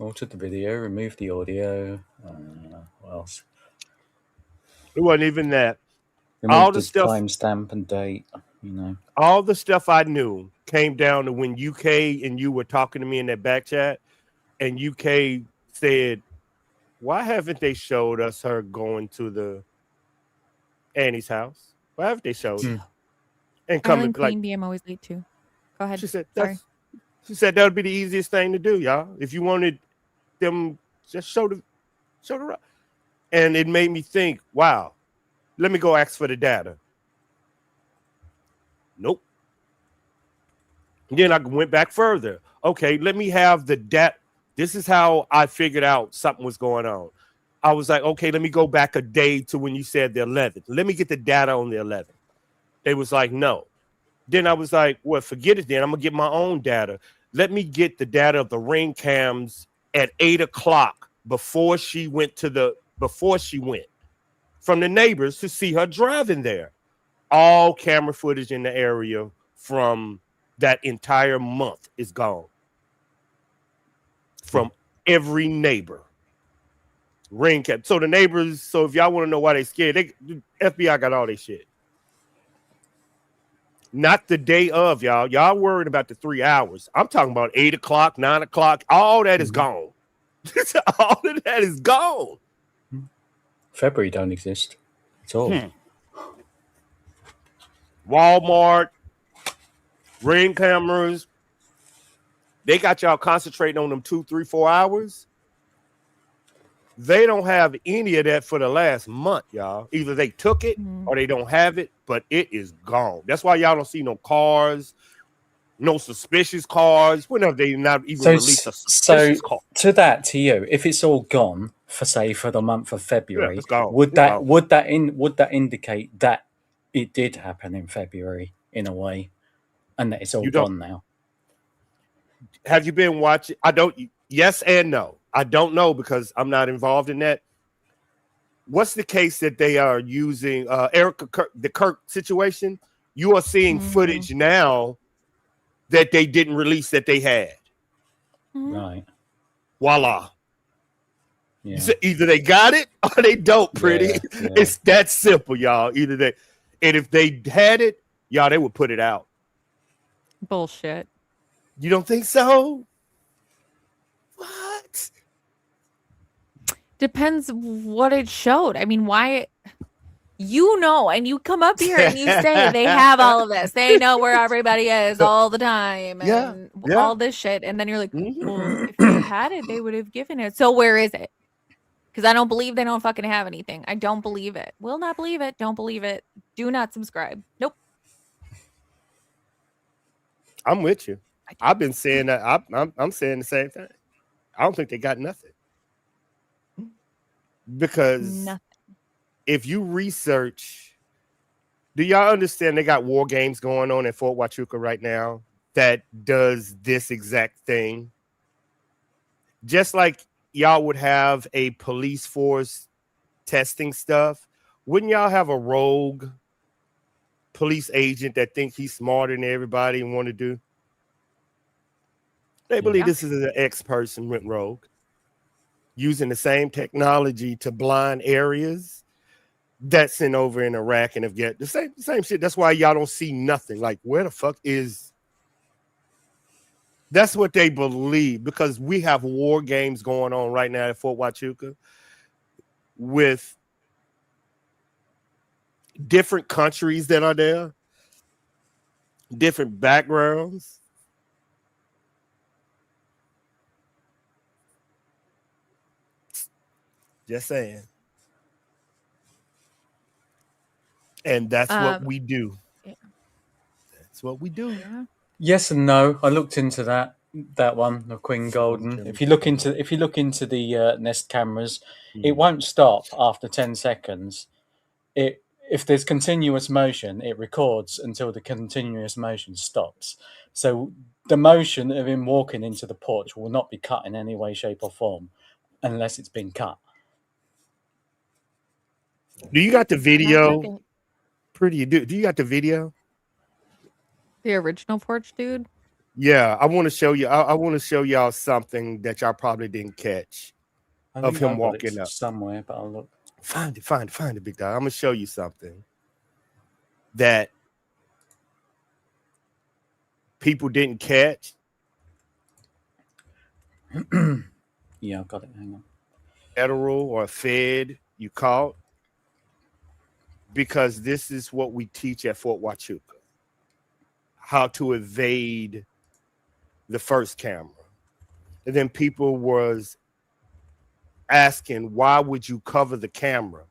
Altered the video, removed the audio. What else? It wasn't even that. Removed All the the stuff, timestamp and date. all the stuff I knew came down to when UK and you were talking to me in that back chat, and UK said, why haven't they showed us her going to the Annie's house? Why haven't they showed her? And coming Island like Queen Bee, I'm always late too. Go ahead. she said, Sorry. she said that would be the easiest thing to do, y'all. If you wanted them, just show the route. And it made me think, wow, let me go ask for the data. Nope. And then I went back further. Okay, let me have the data. This is how I figured out something was going on. I was like, okay, let me go back a day to when you said the 11th. Let me get the data on the 11th. They was like, no. Then I was like, well, forget it then. I'm going to get my own data. Let me get the data of the ring cams at 8 o'clock before she went from the neighbors to see her driving there. All camera footage in the area from that entire month is gone. From every neighbor. Ring cam. So the neighbors, so if y'all want to know why they scared, the FBI got all their shit. Not the day of, y'all. Y'all worried about the 3 hours. I'm talking about 8 o'clock, 9 o'clock. All that is gone. All of that is gone. February don't exist at all. Walmart, ring cameras. They got y'all concentrating on them 2, 3, 4 hours. They don't have any of that for the last month, y'all. Either they took it or they don't have it, but it is gone. That's why y'all don't see no cars, no suspicious cars. When have they not even released a suspicious car? To you, if it's all gone for the month of February, it's gone. would that indicate that it did happen in February in a way, and that it's all gone now? Have you been watching? Yes and no. I don't know because I'm not involved in that. What's the case that they are using? Erica Kirk, the Kirk situation. You are seeing footage now that they didn't release that they had. Right. Voila. Yeah. So either they got it or they don't, pretty. Yeah. It's that simple, y'all. Either they, and if they had it, y'all, they would put it out. Bullshit. You don't think so? What? Depends what it showed. I mean, why? You know, and you come up here and you say they have all of this. They know where everybody is all the time and all this shit. And then you're like, well, if they had it, they would have given it. So where is it? Because I don't believe they don't fucking have anything. I don't believe it. Will not believe it. Don't believe it. Do not subscribe. Nope. I'm with you. I've been saying that. I'm saying the same thing. I don't think they got nothing. Because if you research, do y'all understand they got war games going on in Fort Huachuca right now that does this exact thing? Just like y'all would have a police force testing stuff, wouldn't y'all have a rogue police agent that think he's smarter than everybody and want to do? They believe this is an ex-person went rogue, using the same technology to blind areas that's in over in Iraq and Afghanistan. The same shit. That's why y'all don't see nothing. Like, where the fuck is? That's what they believe, because we have war games going on right now at Fort Huachuca with different countries that are there, different backgrounds. Just saying. And that's what we do. Yeah. That's what we do. Yes and no. I looked into that one, the Queen Golden. If you look into the Nest cameras, it won't stop after 10 seconds. If there's continuous motion, it records until the continuous motion stops. So the motion of him walking into the porch will not be cut in any way, shape, or form unless it's been cut. Do you got the video? Pretty, do you got the video? The original porch dude? Yeah, I want to show you. I want to show y'all something that y'all probably didn't catch of him walking up somewhere, but I'll look. Find it, big dog. I'm gonna show you something that people didn't catch. Yeah, I've got it. Hang on. Federal or Fed, you caught, because this is what we teach at Fort Huachuca: how to evade the first camera. And then people was asking, why would you cover the camera?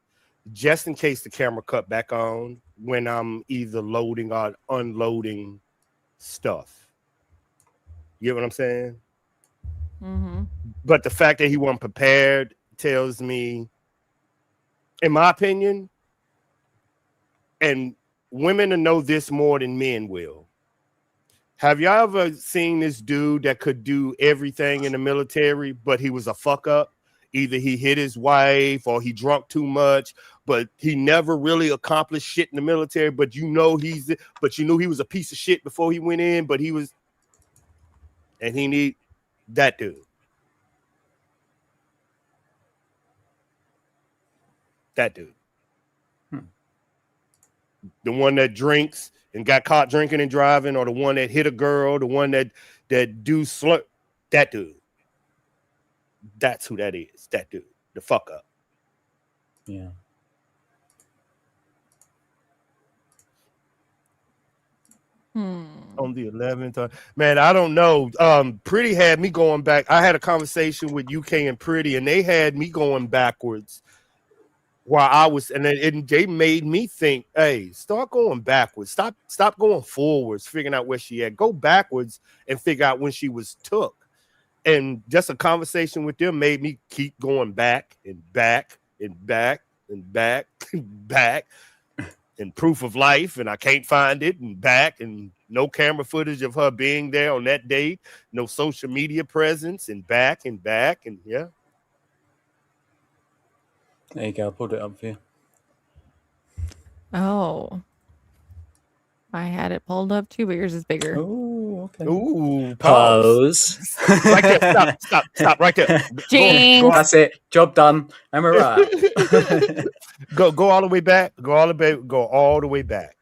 Just in case the camera cut back on when I'm either loading or unloading stuff. You get what I'm saying? Mm-hmm. But the fact that he wasn't prepared tells me, in my opinion, and women will know this more than men will. Have y'all ever seen this dude that could do everything in the military, but he was a fuck up? Either he hit his wife or he drunk too much, but he never really accomplished shit in the military. But you knew he was a piece of shit before he went in, but he was, and he need that dude. That dude. The one that drinks and got caught drinking and driving, or the one that hit a girl, the one that do slur, that dude. That's who that is. That dude, the fuck up. Yeah. On the 11th, man, I don't know. Pretty had me going back. I had a conversation with UK and Pretty, and they had me going backwards. While I was, and they made me think, hey, start going backwards. Stop going forwards, figuring out where she at. Go backwards and figure out when she was took. And just a conversation with them made me keep going back and back and back and back and back. and proof of life, and I can't find it, and back, and no camera footage of her being there on that date, no social media presence, and back, and yeah. There you go. I pulled it up for you. Oh. I had it pulled up too, but yours is bigger. Oh, okay. Ooh, Pose. Right there. Stop. Right there. Jinx. That's it. Job done. And we're right. Go all the way back. Go all the way back.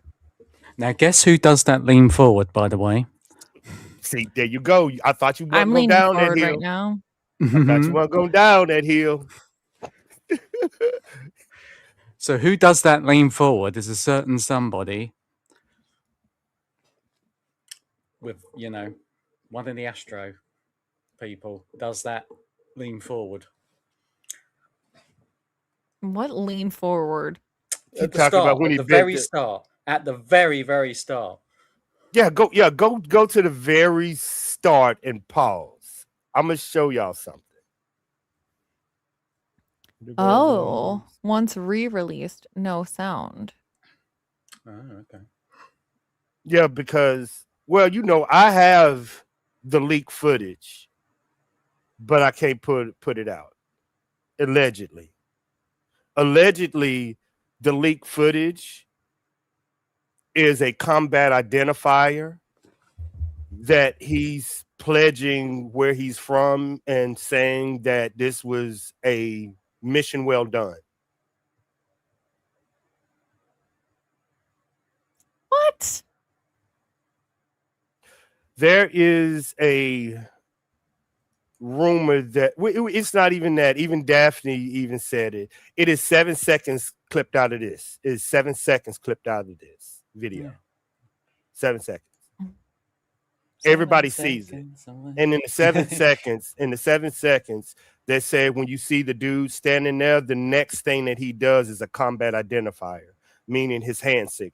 Now, guess who does that lean forward, by the way? See, there you go. I thought you weren't I'm going leaning down that forward hill. right now. I thought you weren't going down that hill. So who does that lean forward is a certain somebody with, one of the Astro people does that lean forward. What lean forward? At the start, at the very start. At the very, very start. Yeah, go to the very start and pause. I'm gonna show y'all something. Oh, once re-released, no sound. Oh, okay. Yeah, because I have the leak footage, but I can't put it out. Allegedly, the leak footage is a combat identifier that he's pledging where he's from and saying that this was a mission well done. What? There is a rumor that it's not even that. Even Daphne even said it. It is 7 seconds clipped out of this. It is 7 seconds clipped out of this video. Yeah. 7 seconds. Everybody sees it. And in the 7 seconds, they say when you see the dude standing there, the next thing that he does is a combat identifier, meaning his hand signal.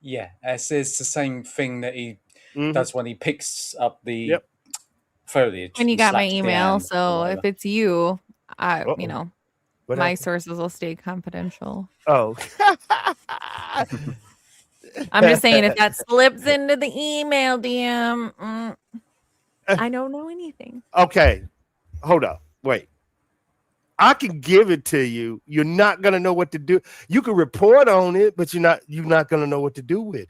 Yeah, it's the same thing that he does when he picks up the foliage. When you got my email, so if it's you, my sources will stay confidential. Oh. I'm just saying, if that slips into the email DM, I don't know anything. Okay, hold up, wait. I can give it to you. You're not gonna know what to do. You can report on it, but you're not gonna know what to do with it.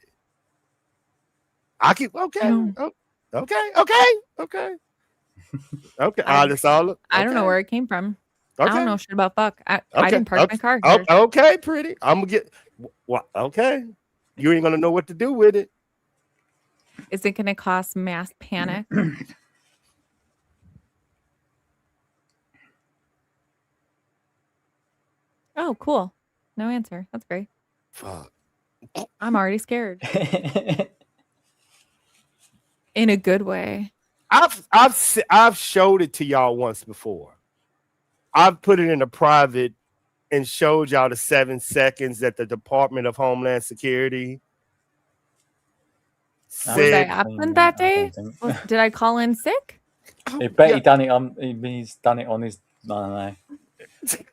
I can okay. That's all. Okay. I don't know where it came from. Okay. I don't know shit about fuck. I didn't park my car here. Okay, pretty. I'm gonna get. Well, okay. You ain't gonna know what to do with it. Is it gonna cause mass panic? Oh, cool. No answer. That's great. Fuck. I'm already scared. In a good way. I've showed it to y'all once before. I've put it in a private and showed y'all the 7 seconds that the Department of Homeland Security said. Was I absent that day? Did I call in sick? He done it on. He's done it on his. I don't know.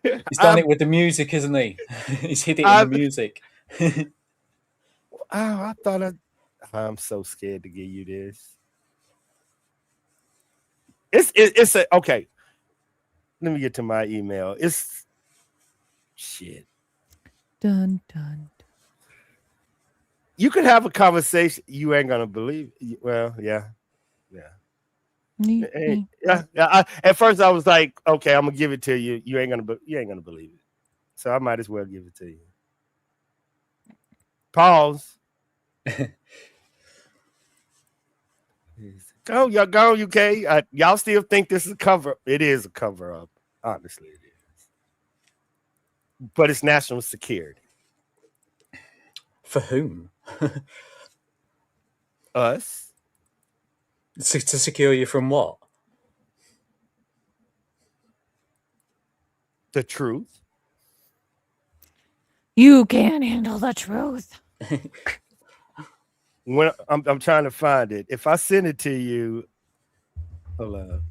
He's done it with the music, isn't he? He's hit it in the music. I thought I'm so scared to give you this. It's okay. Let me get to my email. It's shit. Dun dun. You could have a conversation. You ain't gonna believe it. Well, yeah. At first, I was like, okay, I'm gonna give it to you. You ain't gonna believe it. So I might as well give it to you. Pause. Go, UK. Y'all still think this is a cover? It is a cover up. Honestly, it is. But it's national security. For whom? Us. To secure you from what? The truth. You can't handle the truth. When I'm trying to find it. If I send it to you, hold up.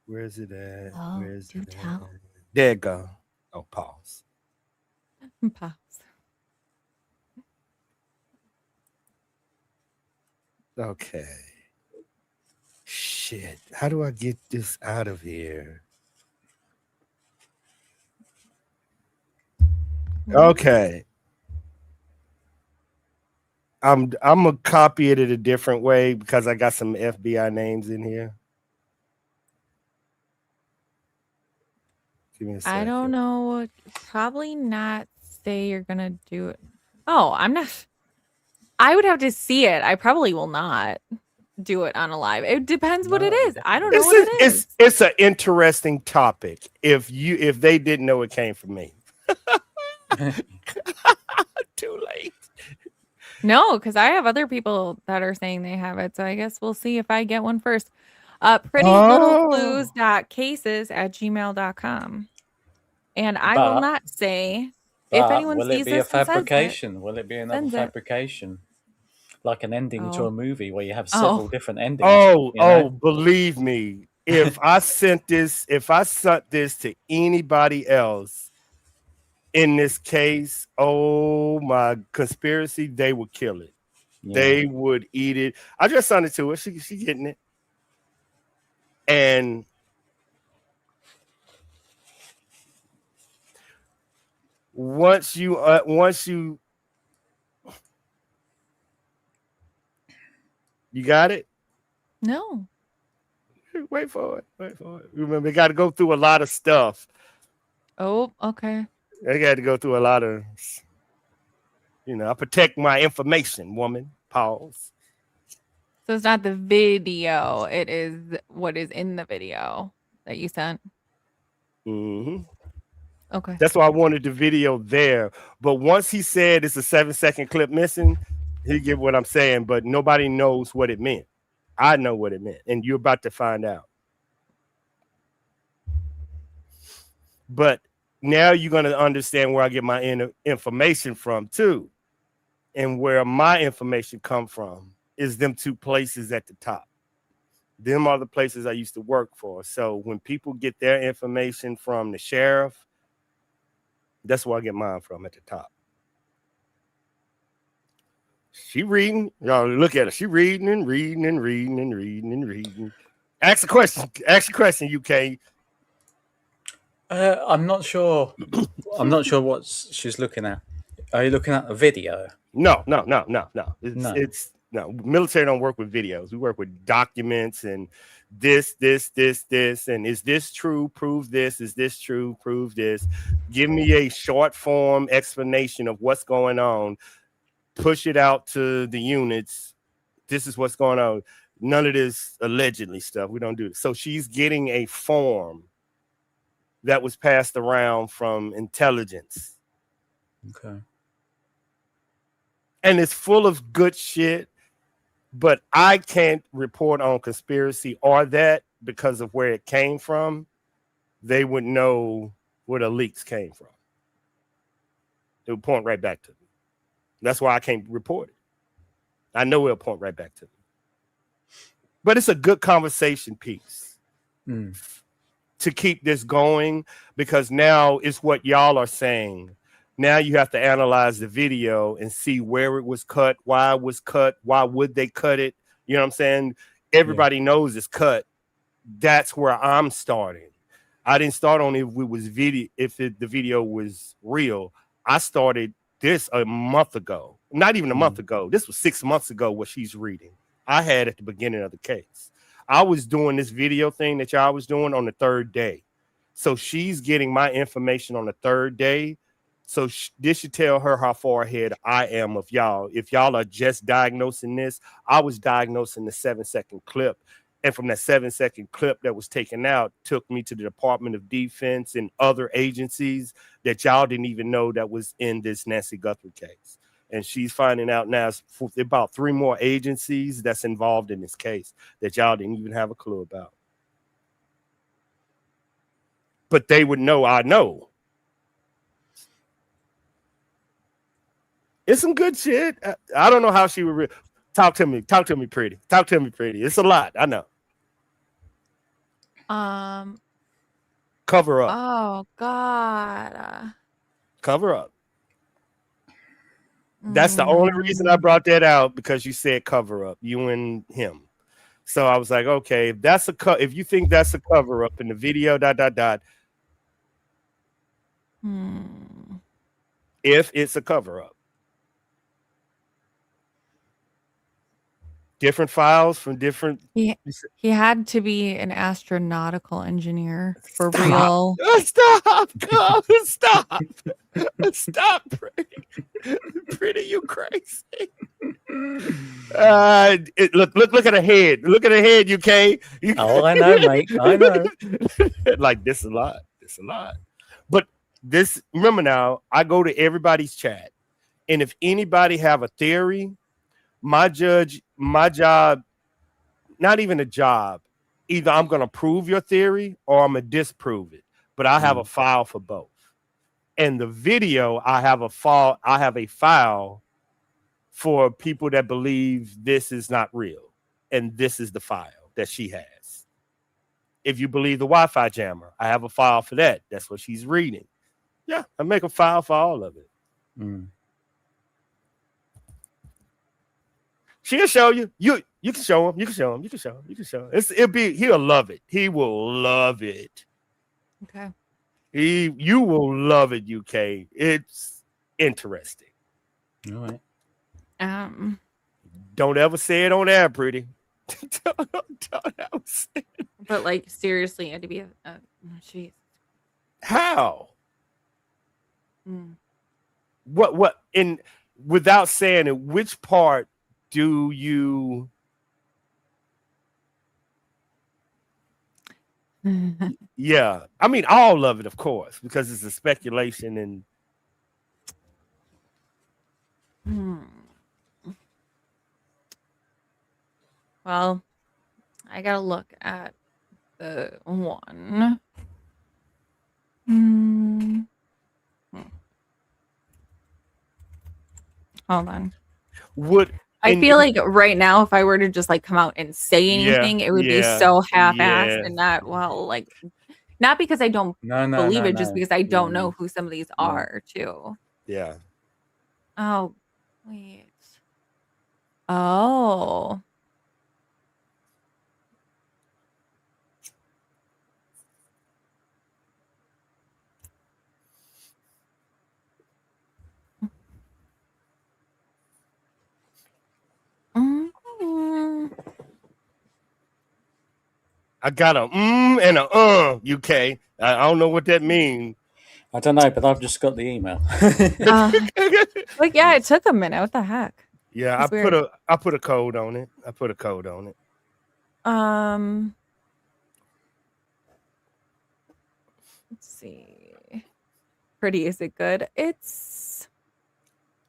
Where is it at? Oh, do tell. There you go. Oh, pause. Pause. Okay. Shit. How do I get this out of here? Okay. I'm gonna copy it in a different way because I got some FBI names in here. Give me a second. I don't know. Probably not say you're gonna do it. Oh, I'm not. I would have to see it. I probably will not do it on a live. It depends what it No, is. I don't know what it is. It's an interesting topic. If they didn't know it came from me. Too late. No, because I have other people that are saying they have it. So I guess we'll see if I get one first. prettylittleclues.cases@gmail.com. And I will not say if anyone will it sees be a this and says it, fabrication? Will it be another sends it. fabrication? Like an ending to Oh. a movie where you have Oh. several different endings. Oh, believe me. If I sent this to anybody else in this case, oh my conspiracy, they would kill it. Yeah. They would eat it. I just sent it to her. She getting it. And once you got it? No. Wait for it. Remember, they got to go through a lot of stuff. Oh, okay. They got to go through a lot of, I protect my information, woman. Pause. So it's not the video. It is what is in the video that you sent. Mm-hmm. Okay. That's why I wanted the video there. But once he said it's a 7-second clip missing, he get what I'm saying, but nobody knows what it meant. I know what it meant, and you're about to find out. But now you're going to understand where I get my information from too. And where my information come from is them two places at the top. Them are the places I used to work for. So when people get their information from the sheriff, that's where I get mine from at the top. She reading. Y'all look at her. She reading and reading and reading and reading and reading. Ask a question. UK. I'm not sure. I'm not sure what she's looking at. Are you looking at a video? No. It's military don't work with videos. We work with documents and this, and is this true? Prove this. Is this true? Prove this. Give me a short form explanation of what's going on. Push it out to the units. This is what's going on. None of this allegedly stuff. We don't do this. So she's getting a form that was passed around from intelligence. Okay. And it's full of good shit, but I can't report on conspiracy or that because of where it came from. They would know where the leaks came from. It would point right back to me. That's why I can't report it. I know it'll point right back to me. But it's a good conversation piece to keep this going, because now it's what y'all are saying. Now you have to analyze the video and see where it was cut, why it was cut, why would they cut it? You know what I'm saying? Everybody knows it's cut. That's where I'm starting. I didn't start on if it was video, the video was real. I started this a month ago. Not even a month ago. This was 6 months ago what she's reading. I had at the beginning of the case. I was doing this video thing that y'all was doing on the third day. So she's getting my information on the third day. So this should tell her how far ahead I am of y'all. If y'all are just diagnosing this, I was diagnosing the 7-second clip. And from that 7-second clip that was taken out, took me to the Department of Defense and other agencies that y'all didn't even know that was in this Nancy Guthrie case. And she's finding out now about 3 more agencies that's involved in this case that y'all didn't even have a clue about. But they would know I know. It's some good shit. I don't know how she would talk to me. Talk to me pretty. Talk to me pretty. It's a lot. I know. Cover up. Oh God. Cover up. That's the only reason I brought that out, because you said cover up, you and him. So I was like, okay, if that's if you think that's a cover up in the video, if it's a cover up, different files from different. He had to be an astronautical engineer for Stop. real. Stop. God, stop. Stop, Pretty, you crazy. Look at her head. Look at her head, UK. Oh, I know, mate. I know. Like, this is a lot. This is a lot. But this, remember now, I go to everybody's chat. And if anybody have a theory, my job, not even a job, either I'm going to prove your theory or I'm going to disprove it. But I have a file for both. And the video, I have a file for people that believe this is not real. And this is the file that she has. If you believe the Wi-Fi jammer, I have a file for that. That's what she's reading. Yeah, I make a file for all of it. She'll show you. You can show him. You can show him. You can show him. You can show him. He'll love it. He will love it. Okay. You will love it, UK. It's interesting. All right. Don't ever say it on air, Pretty. don't ever say it. But like, seriously, it had to be jeez. How? What in, without saying it, which part do you yeah, I mean all of it, of course, because it's a speculation and well, I gotta look at the one. Hold on. I feel like right now, if I were to just like come out and say anything, it would be so half-assed and not like, not because I don't believe it, just because I don't know who some of these are too. Yeah. Oh, wait. Oh. I got a and a UK. I don't know what that means. I don't know, but I've just got the email. Like, yeah, it took a minute. What the heck? Yeah, I put a code on it. Let's see. Pretty, is it good? It's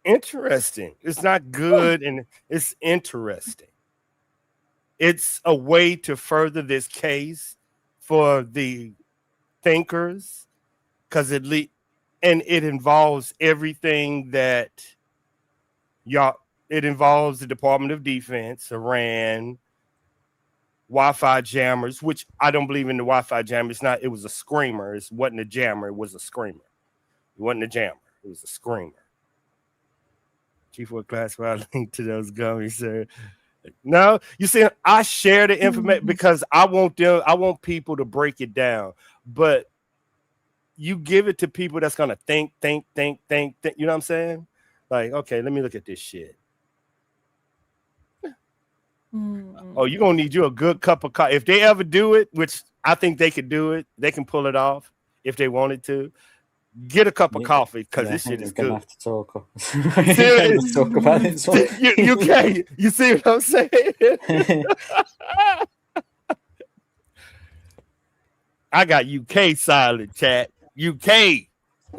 interesting. It's not good, and it's interesting. It's a way to further this case for the thinkers, because it involves everything that it involves the Department of Defense, Iran, Wi-Fi jammers, which I don't believe in the Wi-Fi jammer. It was a screamer. It wasn't a jammer. It was a screamer. It wasn't a jammer. It was a screamer. Chief Ward classified link to those gummies, sir. No, you see, I share the information because I want people to break it down. But you give it to people that's gonna think. You know what I'm saying? Like, okay, let me look at this shit. Oh, you're gonna need you a good cup of coffee. If they ever do it, which I think they could do it, they can pull it off if they wanted to. Get a cup of coffee, because this shit is good. Have to talk. Talk about it. You can't. You see what I'm saying? I got UK silent, chat. UK.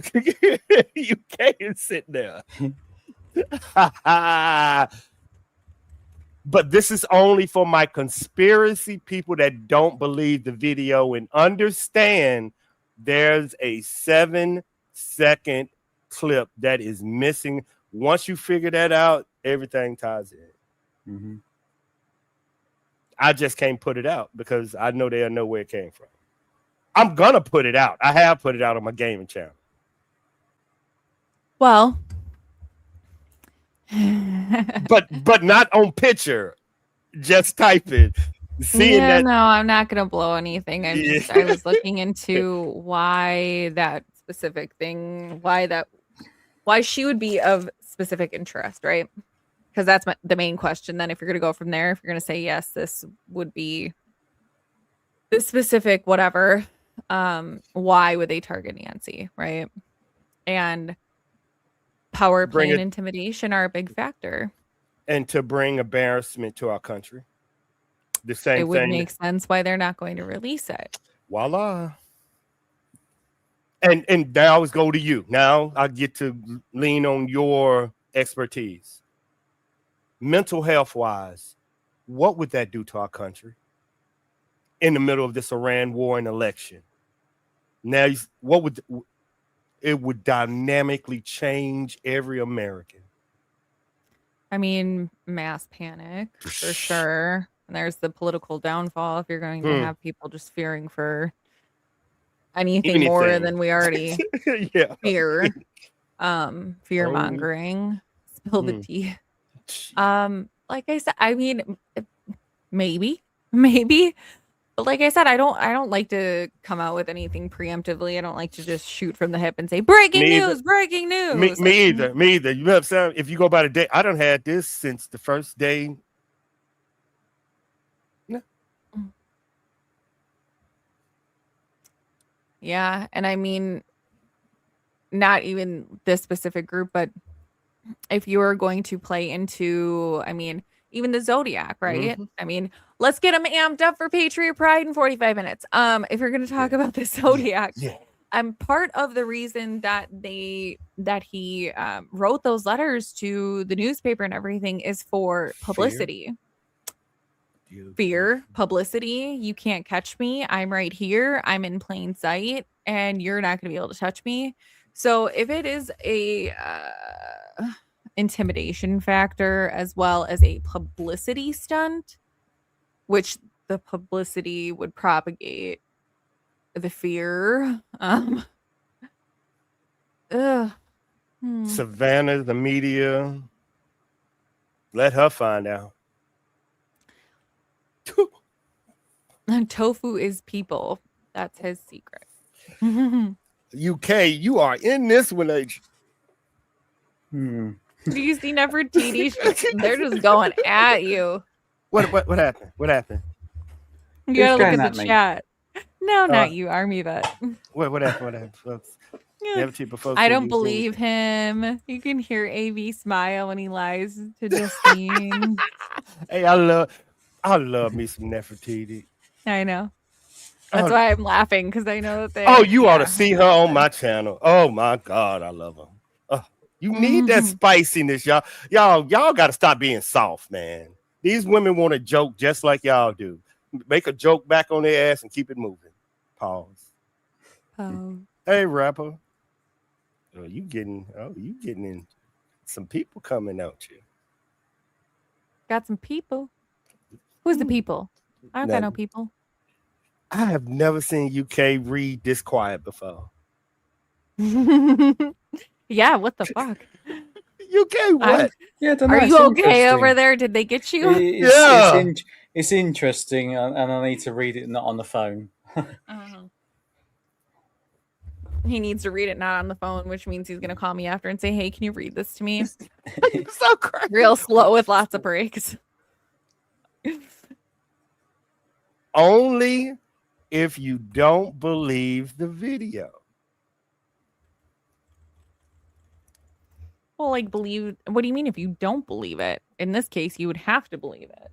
UK is sitting there. But this is only for my conspiracy people that don't believe the video and understand there's a 7-second clip that is missing. Once you figure that out, everything ties in. I just can't put it out because I know they'll know where it came from. I'm gonna put it out. I have put it out on my gaming channel. Well, but not on picture. Just type it. Seeing Yeah, that. no, I'm not gonna blow anything. Yeah. I was looking into why that specific thing, why she would be of specific interest, right? Because that's the main question. Then, if you're gonna go from there, if you're gonna say yes, this would be this specific whatever. Why would they target Nancy, right? And power play Bring and it intimidation are a big factor. and to bring embarrassment to our country. The It same would thing. make sense why they're not going to release it. Voila. And now I always go to you. Now I get to lean on your expertise. Mental health wise, what would that do to our country in the middle of this Iran war and election? Now, what would it would dynamically change every American? I mean, mass panic for sure. And there's the political downfall if you're going to have people just fearing for anything more than we already Yeah. fear. Fear mongering. Spill the tea. Like I said, I mean, maybe. But like I said, I don't like to come out with anything preemptively. I don't like to just shoot from the hip and say breaking news. Me either. You know what I'm saying? If you go by the day, I done had this since the first day. Yeah, and I mean, not even this specific group, but if you're going to play into, I mean, even the Zodiac, right? I mean, let's get them amped up for Patriot Pride in 45 minutes. If you're going to talk about the Zodiac, part of the reason that he wrote those letters to the newspaper and everything is for publicity. Fear, publicity. You can't catch me. I'm right here. I'm in plain sight, and you're not going to be able to touch me. So if it is a intimidation factor as well as a publicity stunt, which the publicity would propagate the fear. Savannah, the media, let her find out. Tofu is people. That's his secret. UK, you are in this village. Do you see Nefertiti? They're just going at you. What happened? What happened? You gotta look at the chat. No, not you, Army Vet. What happened? I don't believe him. You can hear AV smile when he lies to Justine. Hey, I love me some Nefertiti. I know. That's why I'm laughing, because I know that they. Oh, you ought to see her on my channel. Oh my God, I love her. You need that spiciness, y'all. Y'all got to stop being soft, man. These women want to joke just like y'all do. Make a joke back on their ass and keep it moving. Pause. Hey, rapper. You getting in some people coming out you. Got some people. Who's the people? I don't got no people. I have never seen UK read this quiet before. Yeah, what the fuck? UK what? Are you okay over there? Did they get you? It's interesting, and I need to read it not on the phone. He needs to read it not on the phone, which means he's gonna call me after and say, "Hey, can you read this to me?" So crazy. Real slow with lots of breaks. Only if you don't believe the video. Well, like believe. What do you mean if you don't believe it? In this case, you would have to believe it.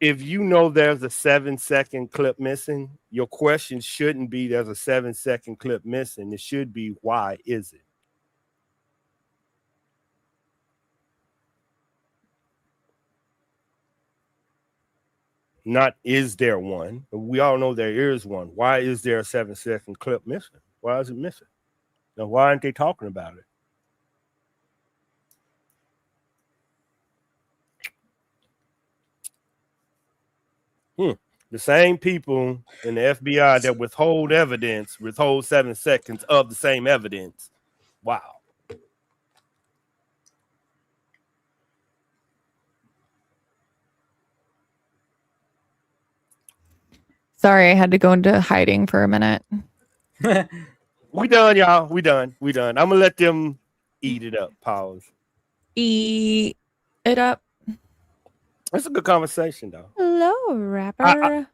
If you know there's a 7-second clip missing, your question shouldn't be there's a 7-second clip missing. It should be, why is it? Not is there one? We all know there is one. Why is there a 7-second clip missing? Why is it missing? Now, why aren't they talking about it? The same people in the FBI that withhold 7 seconds of the same evidence. Wow. Sorry, I had to go into hiding for a minute. We done, y'all. We done. I'm gonna let them eat it up. Pause. Eat it up. That's a good conversation, though. Hello, rapper.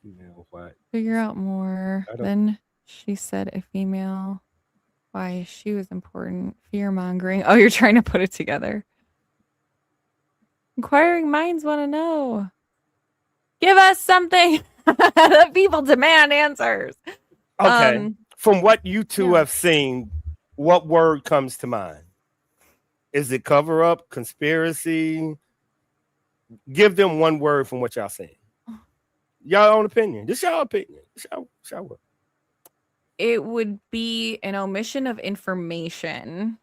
Female, what? Figure out more. I don't- Then she said a female. Why she was important. Fear mongering. Oh, you're trying to put it together. Inquiring minds want to know. Give us something. The people demand answers. Okay. From what you two yeah. have seen, what word comes to mind? Is it cover up, conspiracy? Give them one word from what y'all seen. Y'all own opinion. This y'all opinion. This y'all word. It would be an omission of information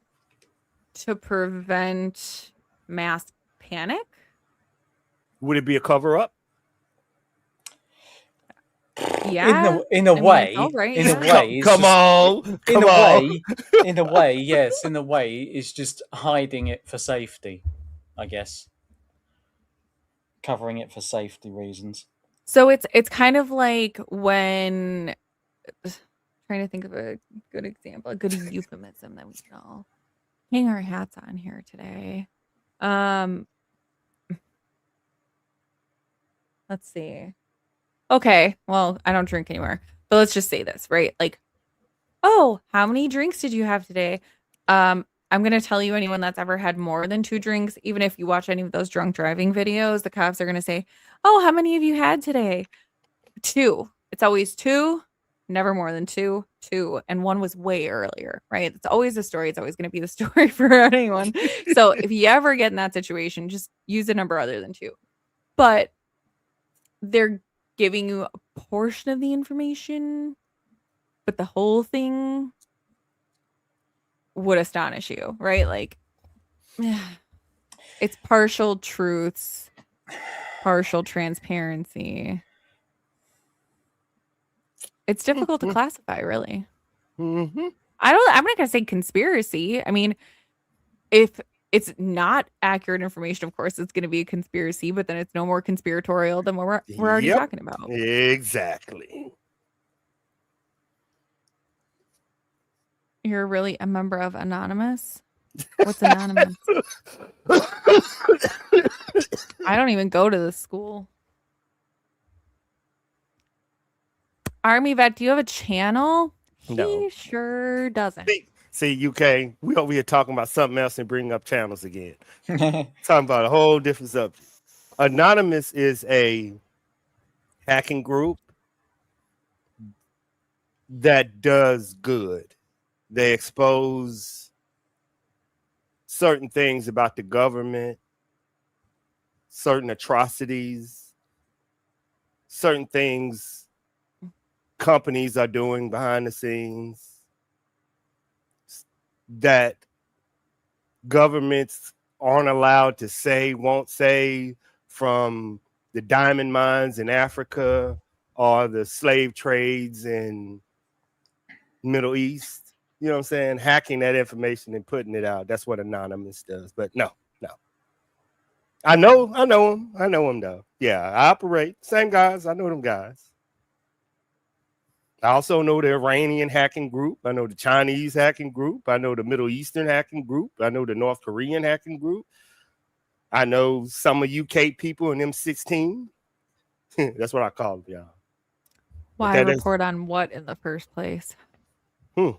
to prevent mass panic. Would it be a cover up? Yeah, in a I mean, way, it's all right. in Yeah. a way, it's Come just- on. in a way, in a way, yes, in a way, it's just hiding it for safety, I guess, covering it for safety reasons. So it's kind of like when trying to think of a good example, a good euphemism that we can all hang our hats on here today. Let's see. Okay, well, I don't drink anymore, but let's just say this, right? Like, oh, how many drinks did you have today? I'm gonna tell you, anyone that's ever had more than 2 drinks, even if you watch any of those drunk driving videos, the cops are gonna say, "Oh, how many have you had today?" 2. It's always 2, never more than 2, and 1 was way earlier, right? It's always a story. It's always gonna be the story for anyone. So if you ever get in that situation, just use a number other than 2. But they're giving you a portion of the information, but the whole thing would astonish you, right? Like, it's partial truths, partial transparency. It's difficult to classify, really. Mm-hmm. I'm not gonna say conspiracy. I mean, if it's not accurate information, of course it's gonna be a conspiracy, but then it's no more conspiratorial than what we're already Yep. talking about. Exactly. You're really a member of Anonymous? What's Anonymous? I don't even go to this school. Army vet, do you have a channel? No. He sure doesn't. See, UK, we over here talking about something else and bringing up channels again. Talking about a whole different subject. Anonymous is a hacking group that does good. They expose certain things about the government, certain atrocities, certain things companies are doing behind the scenes that governments aren't allowed to say, won't say, from the diamond mines in Africa or the slave trades in Middle East. You know what I'm saying? Hacking that information and putting it out. That's what Anonymous does. But no. I know him though. Yeah, I operate. Same guys. I know them guys. I also know the Iranian hacking group. I know the Chinese hacking group. I know the Middle Eastern hacking group. I know the North Korean hacking group. I know some of UK people in M16. That's what I call them, y'all. Why report on what in the first place? Then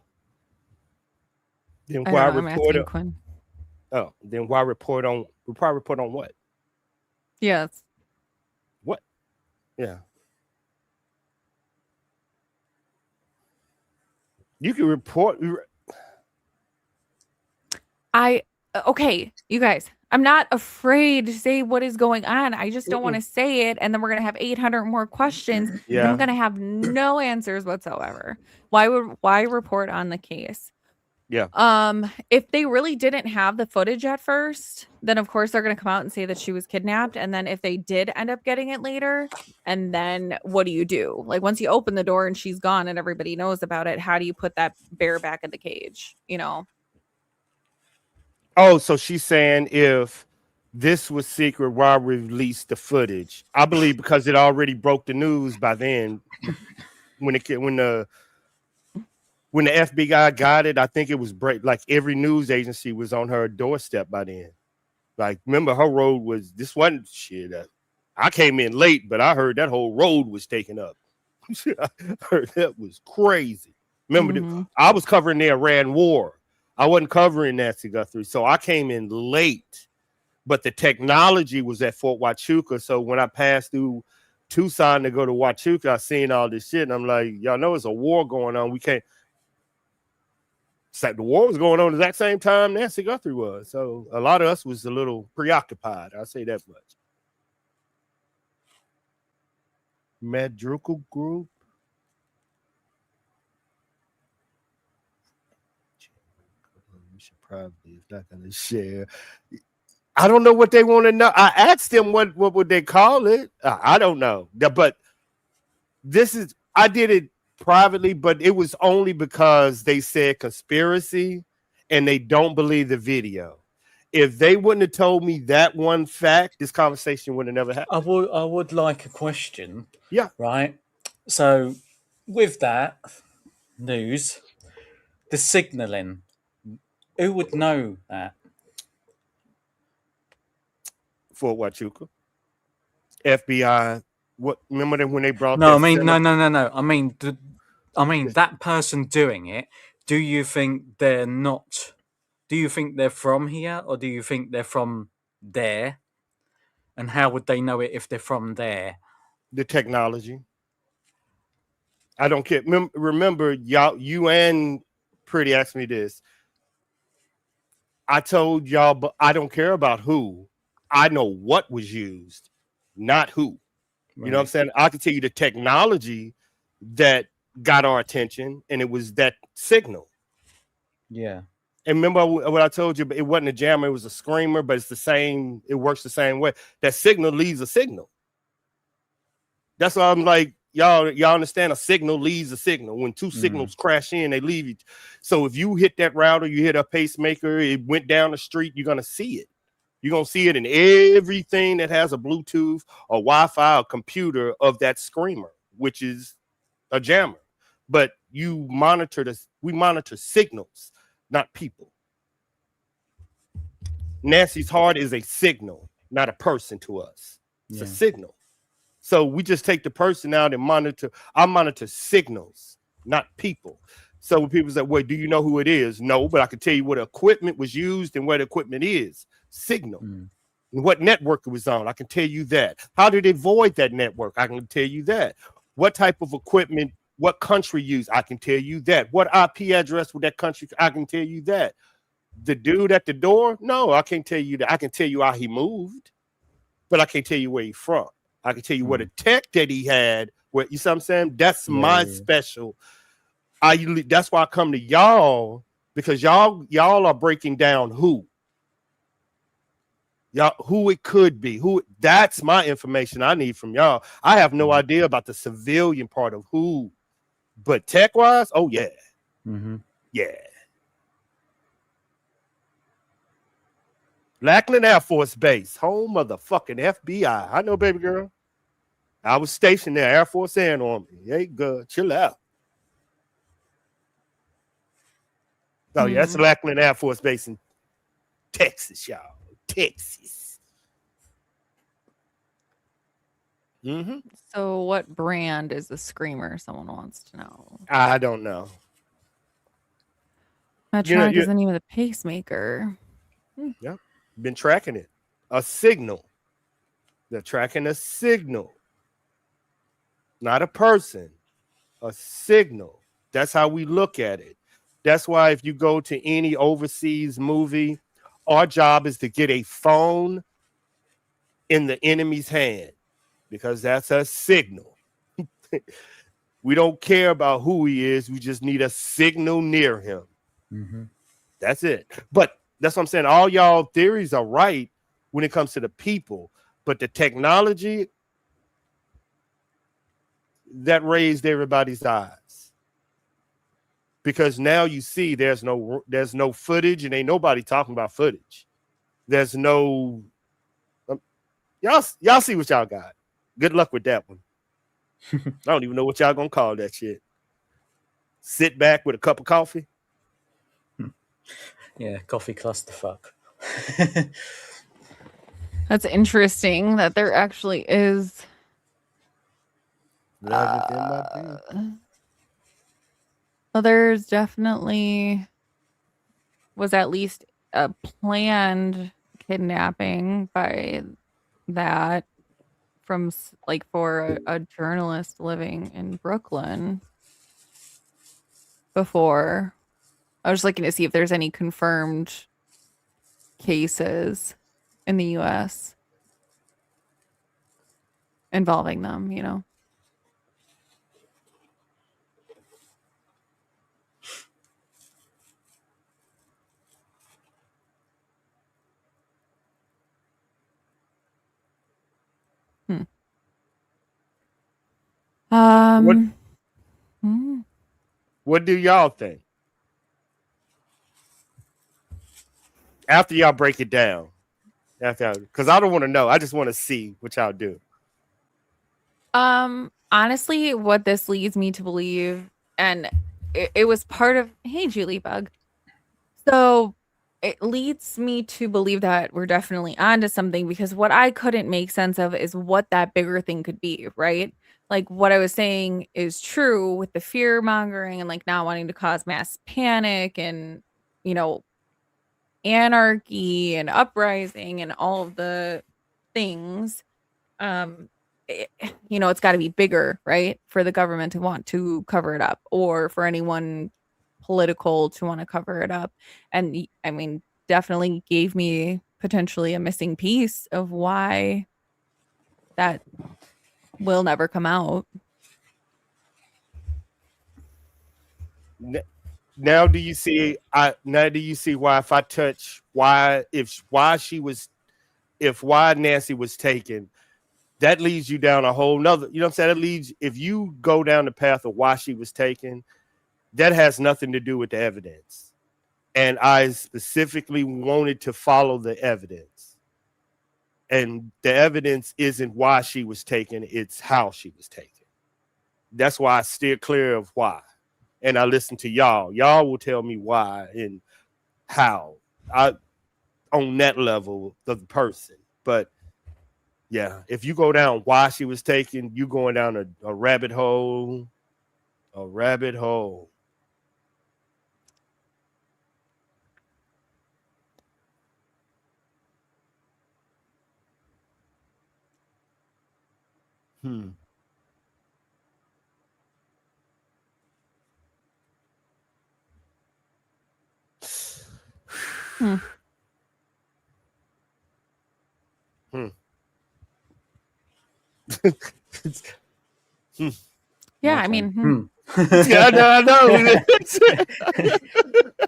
I why don't know, I'm report asking on? Quinn. Oh, then why report on? We'll probably report on what? Yes. What? Yeah. You can report. Okay, you guys, I'm not afraid to say what is going on. I just don't want to say it, and then we're gonna have 800 more questions. Yeah. And I'm gonna have no answers whatsoever. Why report on the case? Yeah. If they really didn't have the footage at first, then of course they're gonna come out and say that she was kidnapped. And then if they did end up getting it later, and then what do you do? Like, once you open the door and she's gone and everybody knows about it, how do you put that bear back in the cage? You know? Oh, so she's saying if This was secret why we released the footage. I believe because it already broke the news by then. When the FBI got it, I think it was like every news agency was on her doorstep by then. Like, remember, her road was, this wasn't shit. I came in late, but I heard that whole road was taken up. I heard that was crazy. Remember, I was covering the Iran war. I wasn't covering Nancy Guthrie, so I came in late. But the technology was at Fort Huachuca, so when I passed through Tucson to go to Huachuca, I seen all this shit, and I'm like, y'all know there's a war going on. We can't. It's like the war was going on at the exact same time Nancy Guthrie was. So a lot of us was a little preoccupied. I'll say that much. Madrigal Group. We should probably, if not going to share. I don't know what they want to know. I asked them what would they call it. I don't know. But this is, I did it privately, but it was only because they said conspiracy and they don't believe the video. If they wouldn't have told me that one fact, this conversation would have never happened. I would like a question. Yeah. Right. So with that news, the signaling, who would know that? Fort Huachuca, FBI. What? Remember when they brought? No, that I mean, center? no. I mean that person doing it. Do you think they're not? Do you think they're from here, or do you think they're from there? And how would they know it if they're from there? The technology. I don't care. Remember, y'all, you and Pretty asked me this. I told y'all, but I don't care about who. I know what was used, not who. Right. You know what I'm saying? I can tell you the technology that got our attention, and it was that signal. Yeah. And remember what I told you? It wasn't a jammer; it was a screamer. But it's the same. It works the same way. That signal leaves a signal. That's why I'm like, y'all understand? A signal leaves a signal. When two signals crash in, they leave you. So if you hit that router, you hit a pacemaker, it went down the street, you're gonna see it. You're gonna see it in everything that has a Bluetooth or Wi-Fi or computer of that screamer, which is a jammer. But you monitor this. We monitor signals, not people. Nancy's heart is a signal, not a person to us. It's a signal. So we just take the person out and monitor. I monitor signals, not people. So when people say, well, do you know who it is? No, but I can tell you what equipment was used and where the equipment is. Signal. And what network it was on. I can tell you that. How did it void that network? I can tell you that. What type of equipment, what country used? I can tell you that. What IP address would that country? I can tell you that. The dude at the door? No, I can't tell you that. I can tell you how he moved, but I can't tell you where he's from. I can tell you what a tech that he had. What, you see what I'm saying? That's my special. That's why I come to y'all, because y'all are breaking down who it could be. That's my information I need from y'all. I have no idea about the civilian part of who, but tech wise, oh yeah, yeah. Lackland Air Force Base, home of the fucking FBI. I know, baby girl. I was stationed there, Air Force and Army. Hey, good. Chill out. Oh, yeah, that's Lackland Air Force Base in Texas, y'all. Texas. So what brand is the screamer? Someone wants to know. I don't know. Medtronic isn't even the pacemaker. Yep. Been tracking it. A signal. They're tracking a signal. Not a person. A signal. That's how we look at it. That's why if you go to any overseas movie, our job is to get a phone in the enemy's hand, because that's a signal. We don't care about who he is. We just need a signal near him. That's it. But that's what I'm saying. All y'all theories are right when it comes to the people, but the technology that raised everybody's eyes, because now you see there's no footage, and ain't nobody talking about footage. There's no Y'all see what y'all got. Good luck with that one. I don't even know what y'all gonna call that shit. Sit back with a cup of coffee. Yeah, coffee clusterfuck. That's interesting that there actually is. Well, Well, there's definitely was at least a planned kidnapping by that from like for a journalist living in Brooklyn before. I was looking to see if there's any confirmed cases in the US involving them, you know. Hmm. Hmm. what do y'all think? After y'all break it down. Because I don't want to know. I just want to see what y'all do. Honestly, what this leads me to believe, and it was part of, hey, Julie Bug. So it leads me to believe that we're definitely onto something because what I couldn't make sense of is what that bigger thing could be, right? Like what I was saying is true with the fear mongering and like not wanting to cause mass panic and, you know, anarchy and uprising and all of the things. Um, you know, it's got to be bigger, right? For the government to want to cover it up or for anyone political to want to cover it up. And I mean, definitely gave me potentially a missing piece of why that will never come out. Now do you see why if I touch why Nancy was taken, that leads you down a whole nother, you know what I'm saying? That leads, if you go down the path of why she was taken, that has nothing to do with the evidence. And I specifically wanted to follow the evidence. And the evidence isn't why she was taken, it's how she was taken. That's why I steer clear of why. And I listen to y'all. Y'all will tell me why and how. On that level of the person. But yeah, if you go down why she was taken, you going down a rabbit hole. A rabbit hole. Hmm. Hmm. Hmm. Yeah, My I turn. mean, Yeah, I know.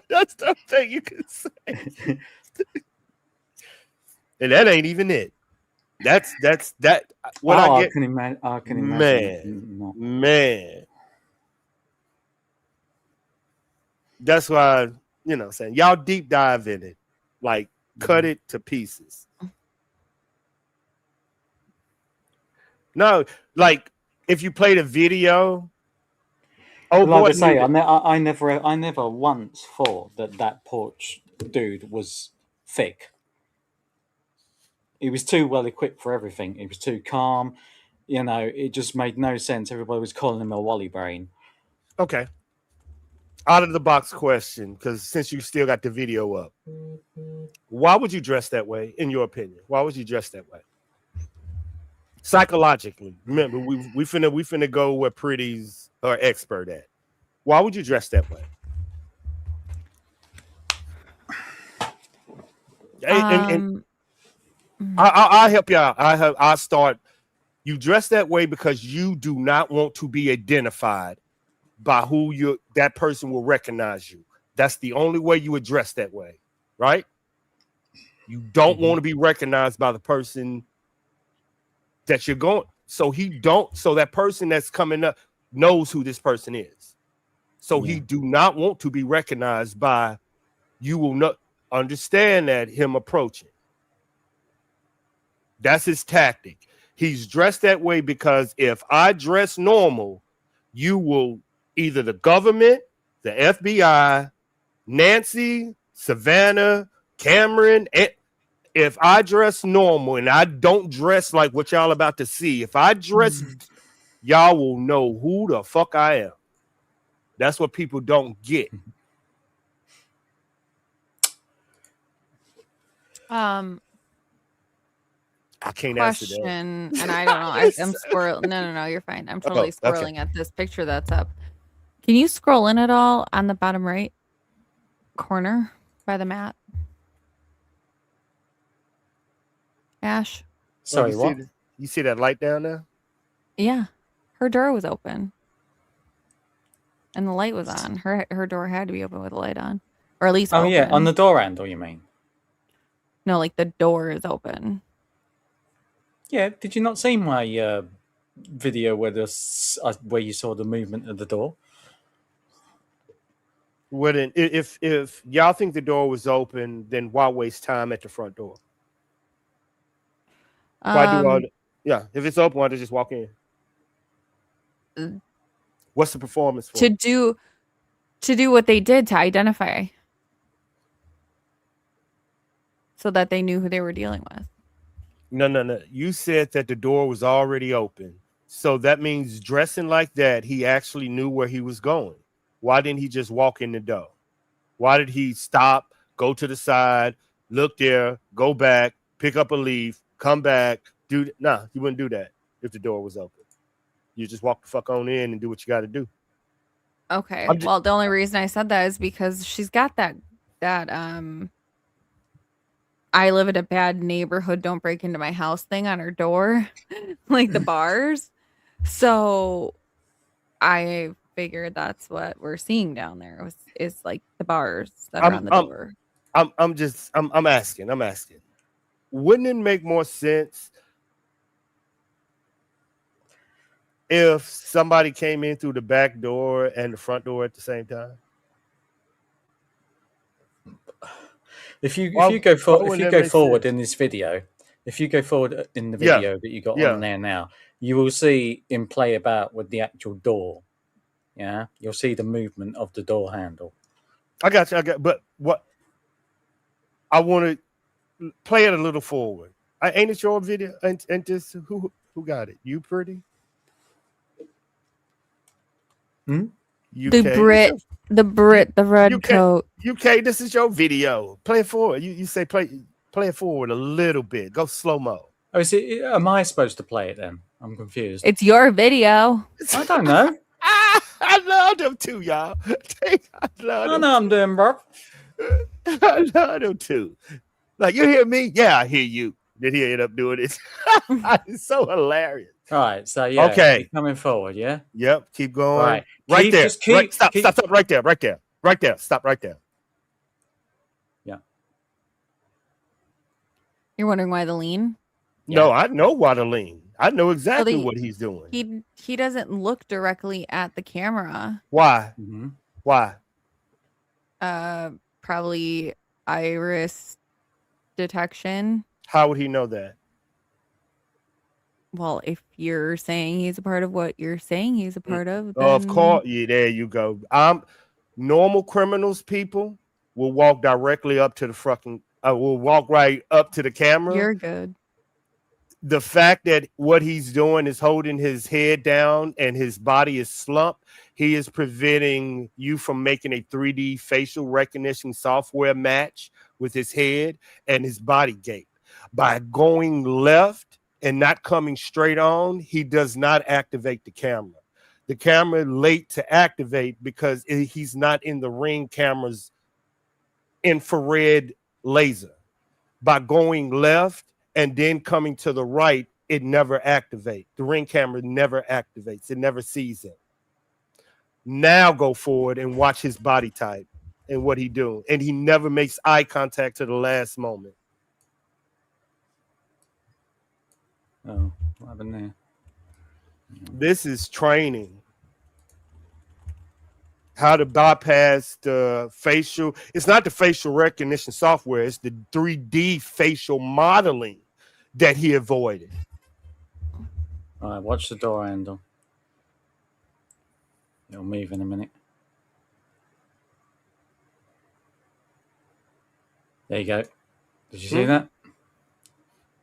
That's the thing you can say. And that ain't even it. That's that. What I get, I can imagine. I can imagine. Not. man. That's why, you know, saying y'all deep dive in it, like cut it to pieces. No, like if you played a video, oh But like boy, I say, knew I never once thought that porch dude was thick. He was too well equipped for everything. He was too calm. You know, it just made no sense. Everybody was calling him a Wally brain. okay. Out of the box question, because since you still got the video up, why would you dress that way? In your opinion, why would you dress that way? Psychologically, remember we finna go where pretties are expert at. Why would you dress that way? And mm, I'll help you out. I'll start. You dress that way because you do not want to be identified by who that person will recognize you. That's the only way you would dress that way, right? You don't want to be recognized by the person that you're going. So that person that's coming up knows who this person is. So he do not want to be recognized by, you will not understand that him approaching. That's his tactic. He's dressed that way because if I dress normal, you will either the government, the FBI, Nancy, Savannah, Cameron, if I dress normal and I don't dress like what y'all about to see, if I dress, y'all will know who the fuck I am. That's what people don't get. I can't answer that. Question, and I don't know. I'm squirreling. No, you're fine. I'm totally squirreling at this picture that's up. Can you scroll in at all on the bottom right corner by the mat? Ash? Sorry, what? You see that light down there? Yeah. Her door was open. And the light was on. Her door had to be open with the light on. Or at least open. Yeah, on the door handle, you mean? No, like the door is open. Yeah, did you not see my video where you saw the movement of the door? Wouldn't if y'all think the door was open, then why waste time at the front door? Why do all if it's open, why don't you just walk in? What's the performance for? To do what they did to identify. So that they knew who they were dealing with. No. You said that the door was already open. So that means dressing like that, he actually knew where he was going. Why didn't he just walk in the door? Why did he stop, go to the side, look there, go back, pick up a leaf, come back? You wouldn't do that if the door was open. You just walk the fuck on in and do what you got to do. Okay. Well, the only reason I said that is because she's got that I live in a bad neighborhood, don't break into my house thing on her door, like the bars. So I figured that's what we're seeing down there is like the bars that are on the door. I'm asking. Wouldn't it make more sense if somebody came in through the back door and the front door at the same time? If you go forward in this video, if you go forward in the video that you got on there now, you will see him play about with the actual door. Yeah, you'll see the movement of the door handle. I got you. But what I want to play it a little forward. Ain't it your video? And just who got it? You pretty? UK. The red coat. UK, this is your video. Play it forward. You say play it forward a little bit. Go slow-mo. Oh, am I supposed to play it then? I'm confused. It's your video. I don't know. I love them too, y'all. I know I'm doing, bro. I love them too. Like, you hear me? Yeah, I hear you. Did he end up doing it? It's so hilarious. All right, so yeah. Okay. Coming forward, yeah? Yep, keep going. Right. Right there. Stop right there. Stop right there. Yeah. You're wondering why the lean? Yeah. No, I know why the lean. I know exactly what he's doing. He doesn't look directly at the camera. Why? Mm-hmm. Why? Probably iris detection. How would he know that? Well, if you're saying he's a part of what you're saying he's a part of, then... Of course. Yeah, there you go. Normal criminals, people will walk directly up to the fucking. Will walk right up to the camera. You're good. The fact that what he's doing is holding his head down and his body is slumped, he is preventing you from making a 3D facial recognition software match with his head and his body gait. By going left and not coming straight on, he does not activate the camera. The camera late to activate because he's not in the Ring camera's infrared laser. By going left and then coming to the right, it never activates. The Ring camera never activates. It never sees it. Now go forward and watch his body type and what he doing. And he never makes eye contact to the last moment. Oh, what happened there? This is training. How to bypass the facial. It's not the facial recognition software. It's the 3D facial modeling. that he avoided. All right, watch the door handle. It'll move in a minute. There you go. Did you see that?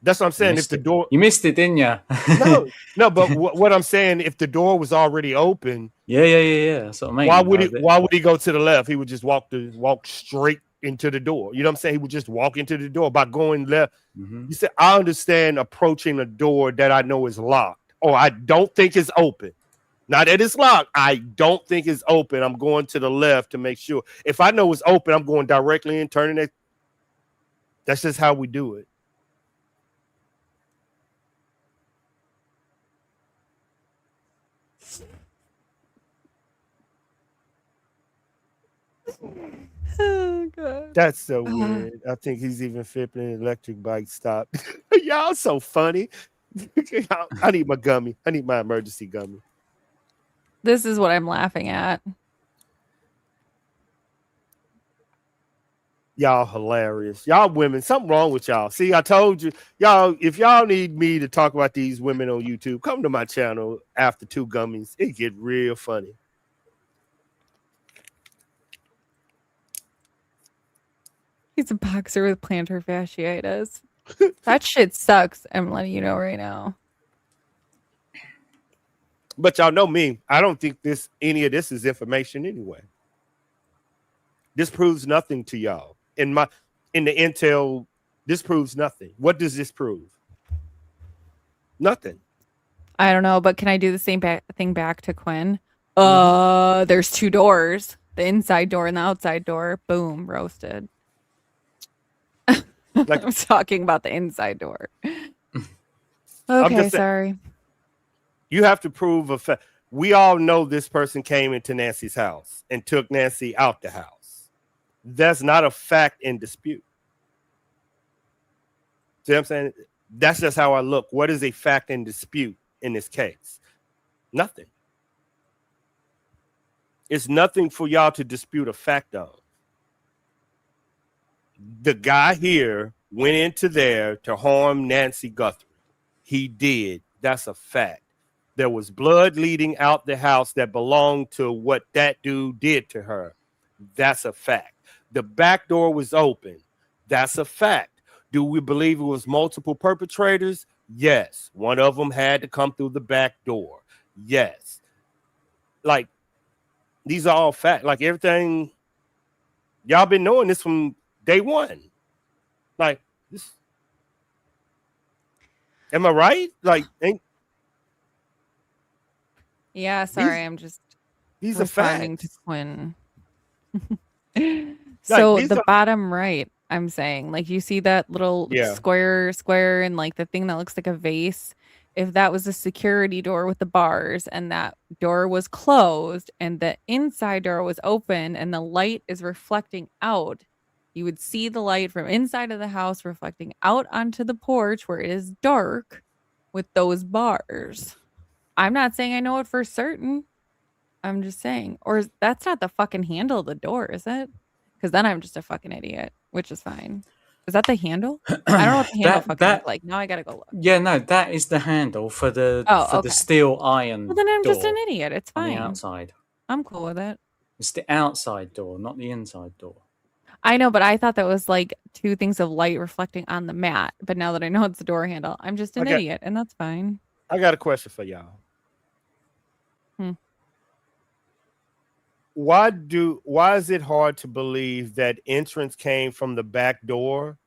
That's what I'm saying. If the door, you missed it, didn't you? no, but what I'm saying, if the door was already open, yeah. That's what I mean. Why would he go to the left? He would just walk straight into the door. You know what I'm saying? He would just walk into the door by going left. Mm-hmm. You said, I understand approaching a door that I know is locked, or I don't think is open. Not that it's locked. I don't think it's open. I'm going to the left to make sure. If I know it's open, I'm going directly and turning it. That's just how we do it. Oh god. That's so weird. I think he's even flipping an electric bike stop. Y'all so funny. I need my gummy. I need my emergency gummy. This is what I'm laughing at. Y'all hilarious. Y'all women, something wrong with y'all. See, I told you, y'all, if y'all need me to talk about these women on YouTube, come to my channel after 2 gummies. It get real funny. He's a boxer with plantar fasciitis. That shit sucks. I'm letting you know right now. But y'all know me. I don't think any of this is information anyway. This proves nothing to y'all. In the intel, this proves nothing. What does this prove? Nothing. I don't know, but can I do the same thing back to Quinn? There's 2 doors. The inside door and the outside door. Boom, roasted. Like, I'm talking about the inside door. Okay, sorry. You have to prove a fact. We all know this person came into Nancy's house and took Nancy out the house. That's not a fact in dispute. See what I'm saying? That's just how I look. What is a fact in dispute in this case? Nothing. It's nothing for y'all to dispute a fact of. The guy here went into there to harm Nancy Guthrie. He did. That's a fact. There was blood leading out the house that belonged to what that dude did to her. That's a fact. The back door was open. That's a fact. Do we believe it was multiple perpetrators? Yes. One of them had to come through the back door. Yes. Like, these are all facts. Like, everything, y'all been knowing this from day one. Like, this. Am I right? Like, yeah, sorry, I'm just these are responding facts. to Quinn. So like, the bottom right, I'm saying, like, you see that little square and like the thing that looks like a vase. If that was a security door with the bars and that door was closed and the inside door was open and the light is reflecting out, you would see the light from inside of the house reflecting out onto the porch where it is dark with those bars. I'm not saying I know it for certain. I'm just saying. Or that's not the fucking handle of the door, is it? Because then I'm just a fucking idiot, which is fine. Is that the handle? I don't know what the handle looks like. Now I gotta go look. Yeah, no, that is the handle for the the steel iron. Well, then I'm just an idiot. It's fine. On the outside. I'm cool with it. It's the outside door, not the inside door. I know, but I thought that was like 2 things of light reflecting on the mat. But now that I know it's the door handle, I'm just an idiot, and that's fine. I got a question for y'all. Why is it hard to believe that entrance came from the back door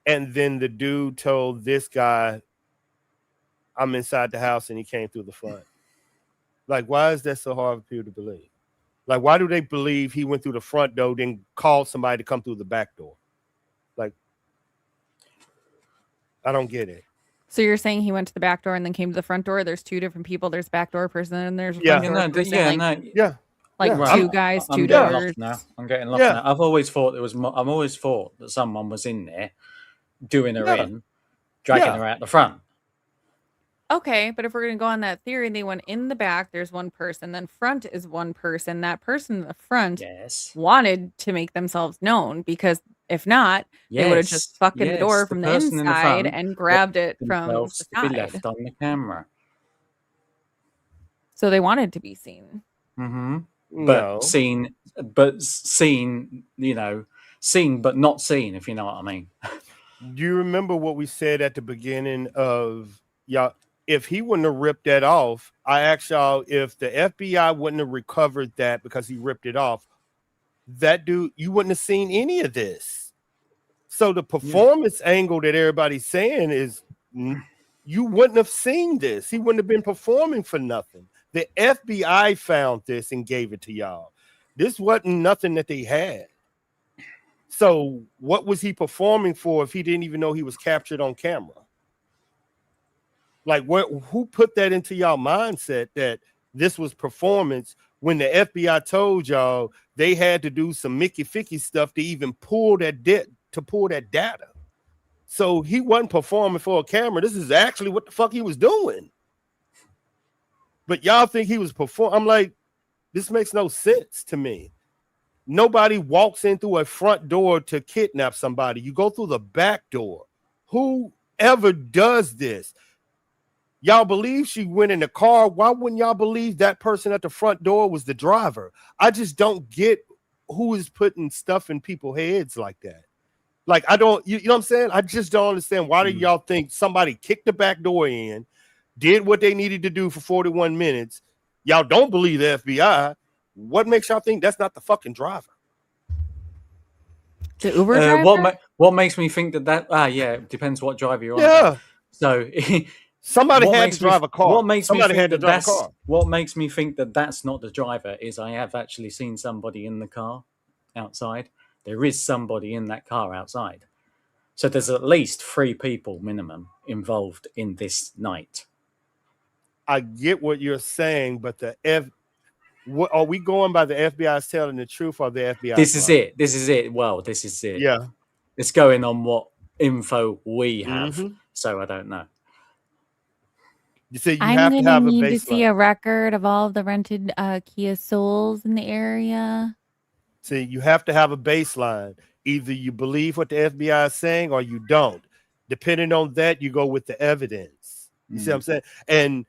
and then the dude told this guy, I'm inside the house, and he came through the front? Like, why is that so hard for people to believe? Like, why do they believe he went through the front door, then called somebody to come through the back door? Like, I don't get it. So you're saying he went to the back door and then came to the front door? There's 2 different people. There's back door person and there's front door person. Like 2 guys, 2 doors. I'm getting lost now. I've always thought that someone was in there doing her in, dragging her out the front. Okay, but if we're going to go on that theory, they went in the back, there's 1 person, then front is 1 person. That person in the front wanted to make themselves known because If not, they would have just Yes, fucked the yes. door The from the person in the inside front and want grabbed it from the themselves to be side. left on the camera. So they wanted to be seen. Mm-hmm. No. Seen, seen but not seen, if you know what I mean. Do you remember what we said at the beginning of y'all? If he wouldn't have ripped that off, I asked y'all if the FBI wouldn't have recovered that because he ripped it off, that dude, you wouldn't have seen any of this. So the performance angle that everybody's saying is you wouldn't have seen this. He wouldn't have been performing for nothing. The FBI found this and gave it to y'all. This wasn't nothing that they had. So what was he performing for if he didn't even know he was captured on camera? Like, who put that into y'all mindset that this was performance when the FBI told y'all they had to do some Mickey Ficky stuff to even pull that data? So he wasn't performing for a camera. This is actually what the fuck he was doing. But y'all think he was performing. I'm like, this makes no sense to me. Nobody walks in through a front door to kidnap somebody. You go through the back door. Whoever does this, y'all believe she went in the car. Why wouldn't y'all believe that person at the front door was the driver? I just don't get who is putting stuff in people's heads like that. Like, I don't, you know what I'm saying? I just don't understand. Why do y'all think somebody kicked the back door in, did what they needed to do for 41 minutes? Y'all don't believe the FBI. What makes y'all think that's not the fucking driver? The Uber driver? What makes me think that yeah, it depends what driver you're on. Yeah. About. So somebody had to drive a car. What makes somebody me think had to that drive a car. What makes me think that that's not the driver is I have actually seen somebody in the car outside. There is somebody in that car outside. So there's at least 3 people minimum involved in this night. I get what you're saying, but what are we going by the FBI's telling the truth or the FBI? This is it. This is it. Well, this is it. Yeah. It's going on what info we have. Mhm. So I don't know. You say you I'm have to gonna have a need to see baseline. a record of all of the rented Kia Souls in the area. See, you have to have a baseline. Either you believe what the FBI is saying or you don't. Depending on that, you go with the evidence. You see what I'm saying? And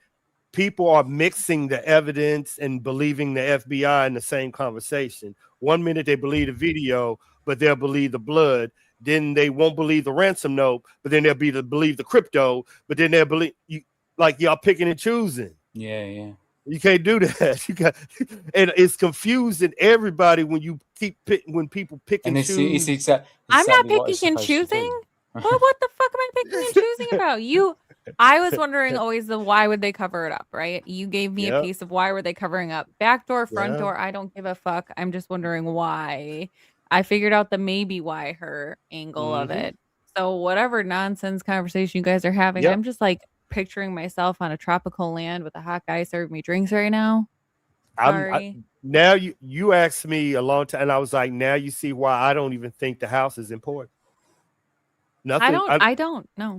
people are mixing the evidence and believing the FBI in the same conversation. One minute they believe the video, but they'll believe the blood. Then they won't believe the ransom note, but then they'll believe the crypto, but then they'll believe you. Like y'all picking and choosing. Yeah. You can't do that. You got, and it's confusing everybody when people pick and choose. It's exactly I'm not what it's picking and supposed to choosing. do. What the fuck am I picking and choosing about? I was wondering always why would they cover it up, right? You gave me a piece of why were they covering up. Back door, front door, I don't give a fuck. I'm just wondering why. I figured out the maybe why her angle of it. So whatever nonsense conversation you guys are having, I'm just like picturing myself on a tropical land with a hot guy serving me drinks right now. Sorry. Now you asked me a long time, and I was like, now you see why I don't even think the house is important. Nothing. I don't know.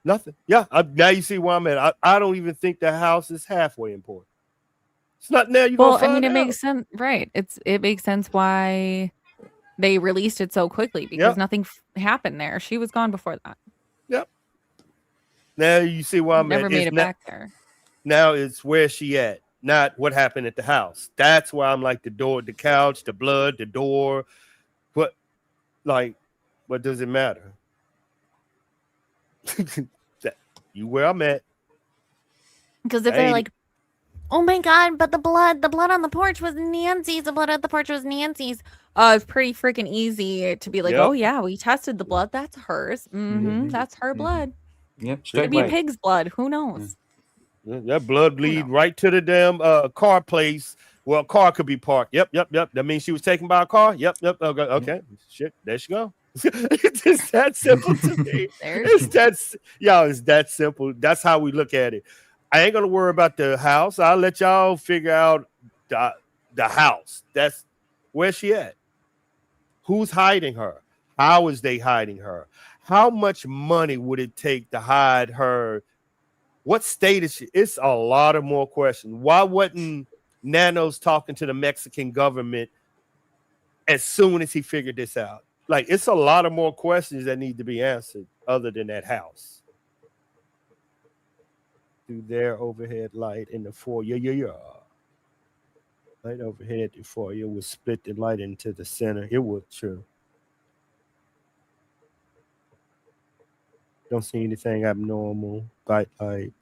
Nothing. Yeah. Now you see why I'm at. I don't even think the house is halfway important. It's not now. It makes sense, right? It makes sense why they released it so quickly because nothing happened there. She was gone before that. Yep. Now you see why I'm never made it back there. Now it's where she at, not what happened at the house. That's why I'm like the door, the couch, the blood, the door. What does it matter? You where I'm at. Because if they're like, oh my god, but the blood on the porch was Nancy's. The blood at the porch was Nancy's. It's pretty freaking easy to be like, oh yeah, we tested the blood. That's hers. That's her blood. Yep, could be a pig's blood. Who knows? That blood bleed right to the damn car place. Well, car could be parked. Yep. That means she was taken by a car. Yep. Okay. Shit. There she go. It's that simple to me. It's that simple. That's how we look at it. I ain't gonna worry about the house. I'll let y'all figure out the house. That's where she at. Who's hiding her? How is they hiding her? How much money would it take to hide her? What state is she? It's a lot of more questions. Why wasn't Nanos talking to the Mexican government as soon as he figured this out? Like, it's a lot of more questions that need to be answered other than that house. Through their overhead light in the foyer, light overhead the foyer would split the light into the center. It would, true. Don't see anything abnormal. Bright light.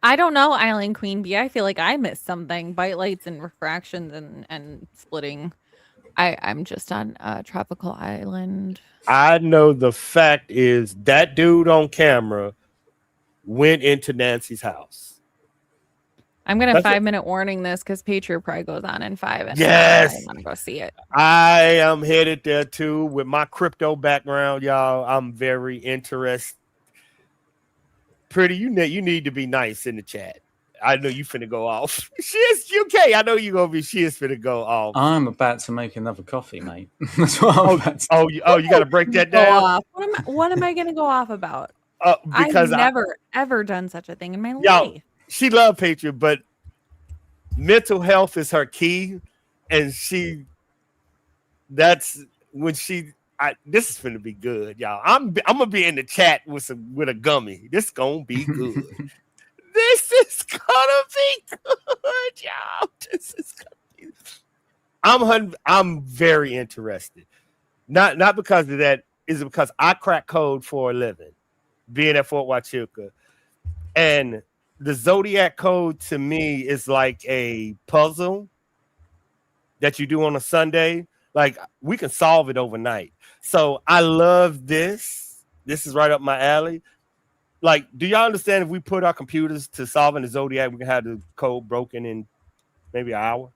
I don't know, Island Queen Bee. I feel like I missed something. Bite lights and refractions and splitting. I'm just on a tropical island. I know the fact is that dude on camera went into Nancy's house. I'm gonna That's 5-minute warning this because Patriot Pride goes on in 5, and Yes. I want to go see it. I am headed there too with my crypto background, y'all. I'm very interested. Pretty, you need to be nice in the chat. I know you finna go off. She's UK. I know you gonna be. She is finna go off. I'm about to make another coffee, mate. That's what I'm about to You got to break that Go down. off. What am I gonna go off about? Because I've never ever done such a thing in my y'all, life. she loved Patriot, but mental health is her key, and that's when she. This is gonna be good, y'all. I'm gonna be in the chat with a gummy. This gonna be good. This is gonna be good, y'all. This is gonna be. I'm very interested. Not because of that. Is it because I crack code for a living, being at Fort Huachuca, and the Zodiac code to me is like a puzzle that you do on a Sunday. Like, we can solve it overnight. So I love this. This is right up my alley. Like, do y'all understand if we put our computers to solving the Zodiac, we can have the code broken in maybe an hour?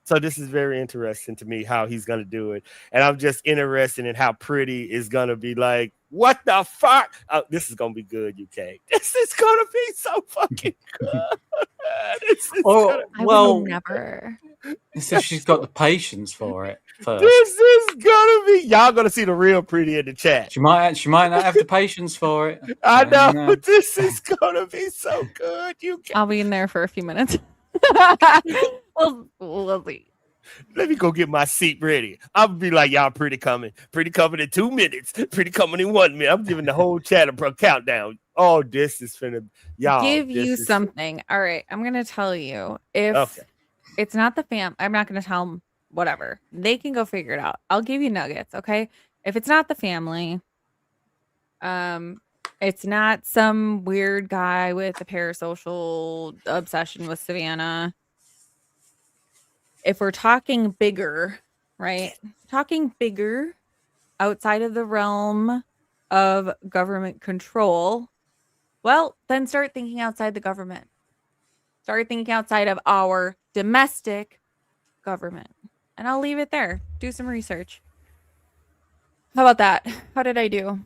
So this is very interesting to me how he's going to do it. And I'm just interested in how Pretty is going to be like, what the fuck? Oh, this is going to be good, UK. This is going to be so fucking good. I would never. So she's got the patience for it first. This is gonna be. Y'all gonna see the real Pretty in the chat. She might not have the patience for it. I know, but this is gonna be so good. I'll be in there for a few minutes. we'll see. Let me go get my seat ready. I'll be like, y'all, Pretty coming in 2 minutes, Pretty coming in 1 minute. I'm giving the whole chat a countdown. Oh, this is finna y'all give you something. All right, I'm gonna tell you if it's not the fam. I'm not gonna tell them whatever. They can go figure it out. I'll give you nuggets, okay? If it's not the family, it's not some weird guy with a parasocial obsession with Savannah. If we're talking bigger, right? Talking bigger outside of the realm of government control, well, then start thinking outside the government. Start thinking outside of our domestic government. And I'll leave it there. Do some research. How about that? How did I do?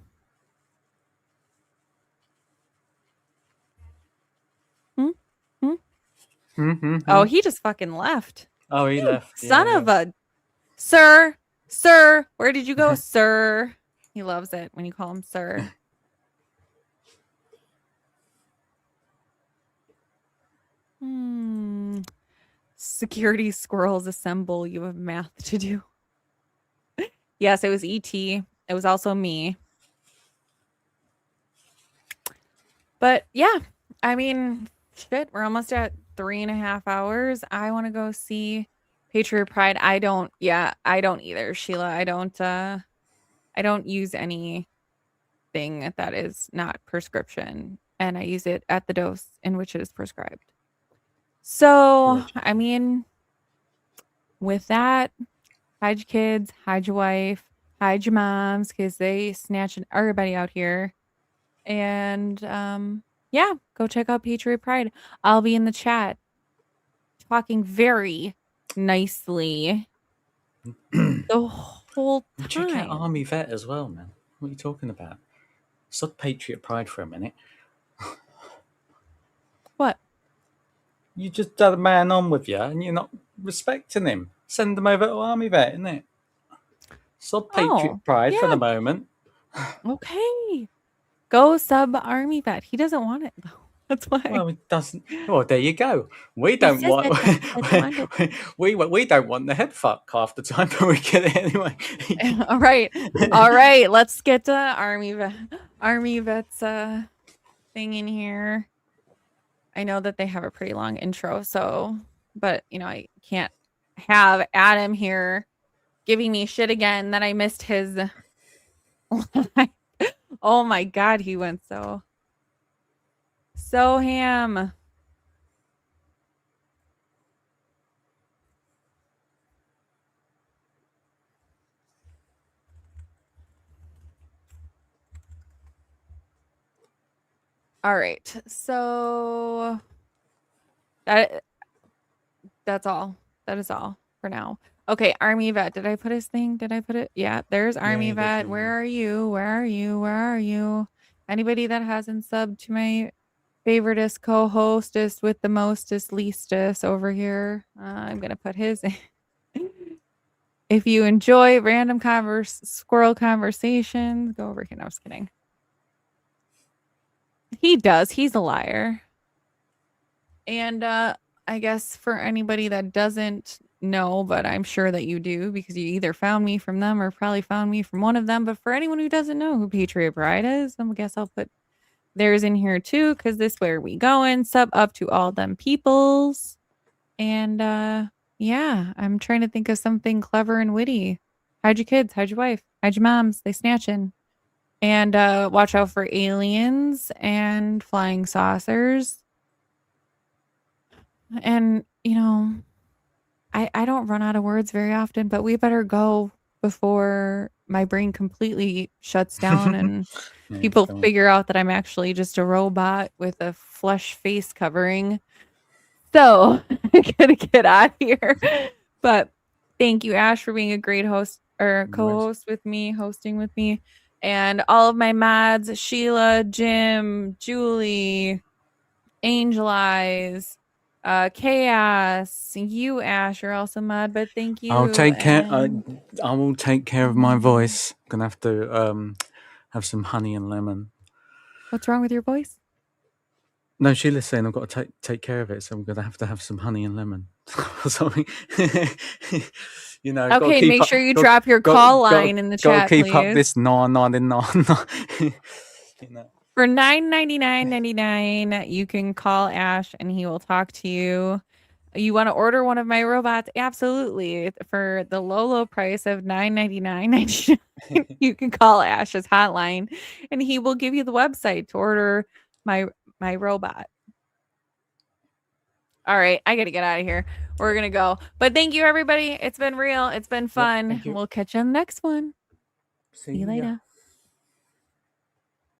Oh, he just fucking left. Oh, he left. Son of a... Sir, where did you go, sir? He loves it when you call him sir. Security squirrels assemble. You have math to do. Yes, it was ET. It was also me. But yeah, I mean, shit, we're almost at 3.5 hours. I want to go see Patriot Pride. I don't either, Sheila. I don't use anything that is not prescription, and I use it at the dose in which it is prescribed. So, I mean, with that, hide your kids, hide your wife, hide your moms, because they snatching everybody out here. And yeah, go check out Patriot Pride. I'll be in the chat talking very nicely the whole time. Check out Army Vet as well, man. What are you talking about? Sod Patriot Pride for a minute. What? You just had a man on with you and you're not respecting him. Send him over to Army Vet, isn't it? Sod Patriot Pride for the moment. Okay. Go sub Army Vet. He doesn't want it, though. That's why. Well, it doesn't. Well, there you go. We This don't is want. it. I want it. We don't want the head fuck half the time, but we get it anyway. All right. All right. Let's get to Army Vets thing in here. I know that they have a pretty long intro, so but I can't have Adam here giving me shit again that I missed his oh my god, he went so ham. All right. So that's all. That is all for now. Okay, Army Vet. Did I put his thing? Did I put it? Yeah, there's Army Vet. Where are you? Where are you? Where are you? Anybody that hasn't subbed to my favoritist co-hostess with the mostest leastest over here. I'm gonna put his in. If you enjoy random squirrel conversations, go over here. No, I was kidding. He does. He's a liar. And I guess for anybody that doesn't know, but I'm sure that you do because you either found me from them or probably found me from one of them. But for anyone who doesn't know who Patriot Bride is, I guess I'll put theirs in here too because this where we going. Sub up to all them peoples. And yeah, I'm trying to think of something clever and witty. Hide your kids, hide your wife, hide your moms, they snatching. And watch out for aliens and flying saucers. And I don't run out of words very often, but we better go before my brain completely shuts down and people figure out that I'm actually just a robot with a flesh face covering. So I gotta get out of here. But thank you, Ash, for being a great host or co-host with me, hosting with me. And all of my mods, Sheila, Jim, Julie, Angel Eyes, Chaos, you, Ash, are also mod, but thank you. I'll take care. I will take care of my voice. Gonna have to have some honey and lemon. What's wrong with your voice? No, Sheila's saying I've got to take care of it, so I'm gonna have to have some honey and lemon or something. Okay, make sure you drop your call line in the chat, keep please. up this no. For $9.99.99, you can call Ash and he will talk to you. You want to order one of my robots? Absolutely. For the low price of $9.99.99, you can call Ash's hotline and he will give you the website to order my robot. All right, I got to get out of here. We're going to go. But thank you, everybody. It's been real. It's been fun. We'll catch you on the next one. See you later.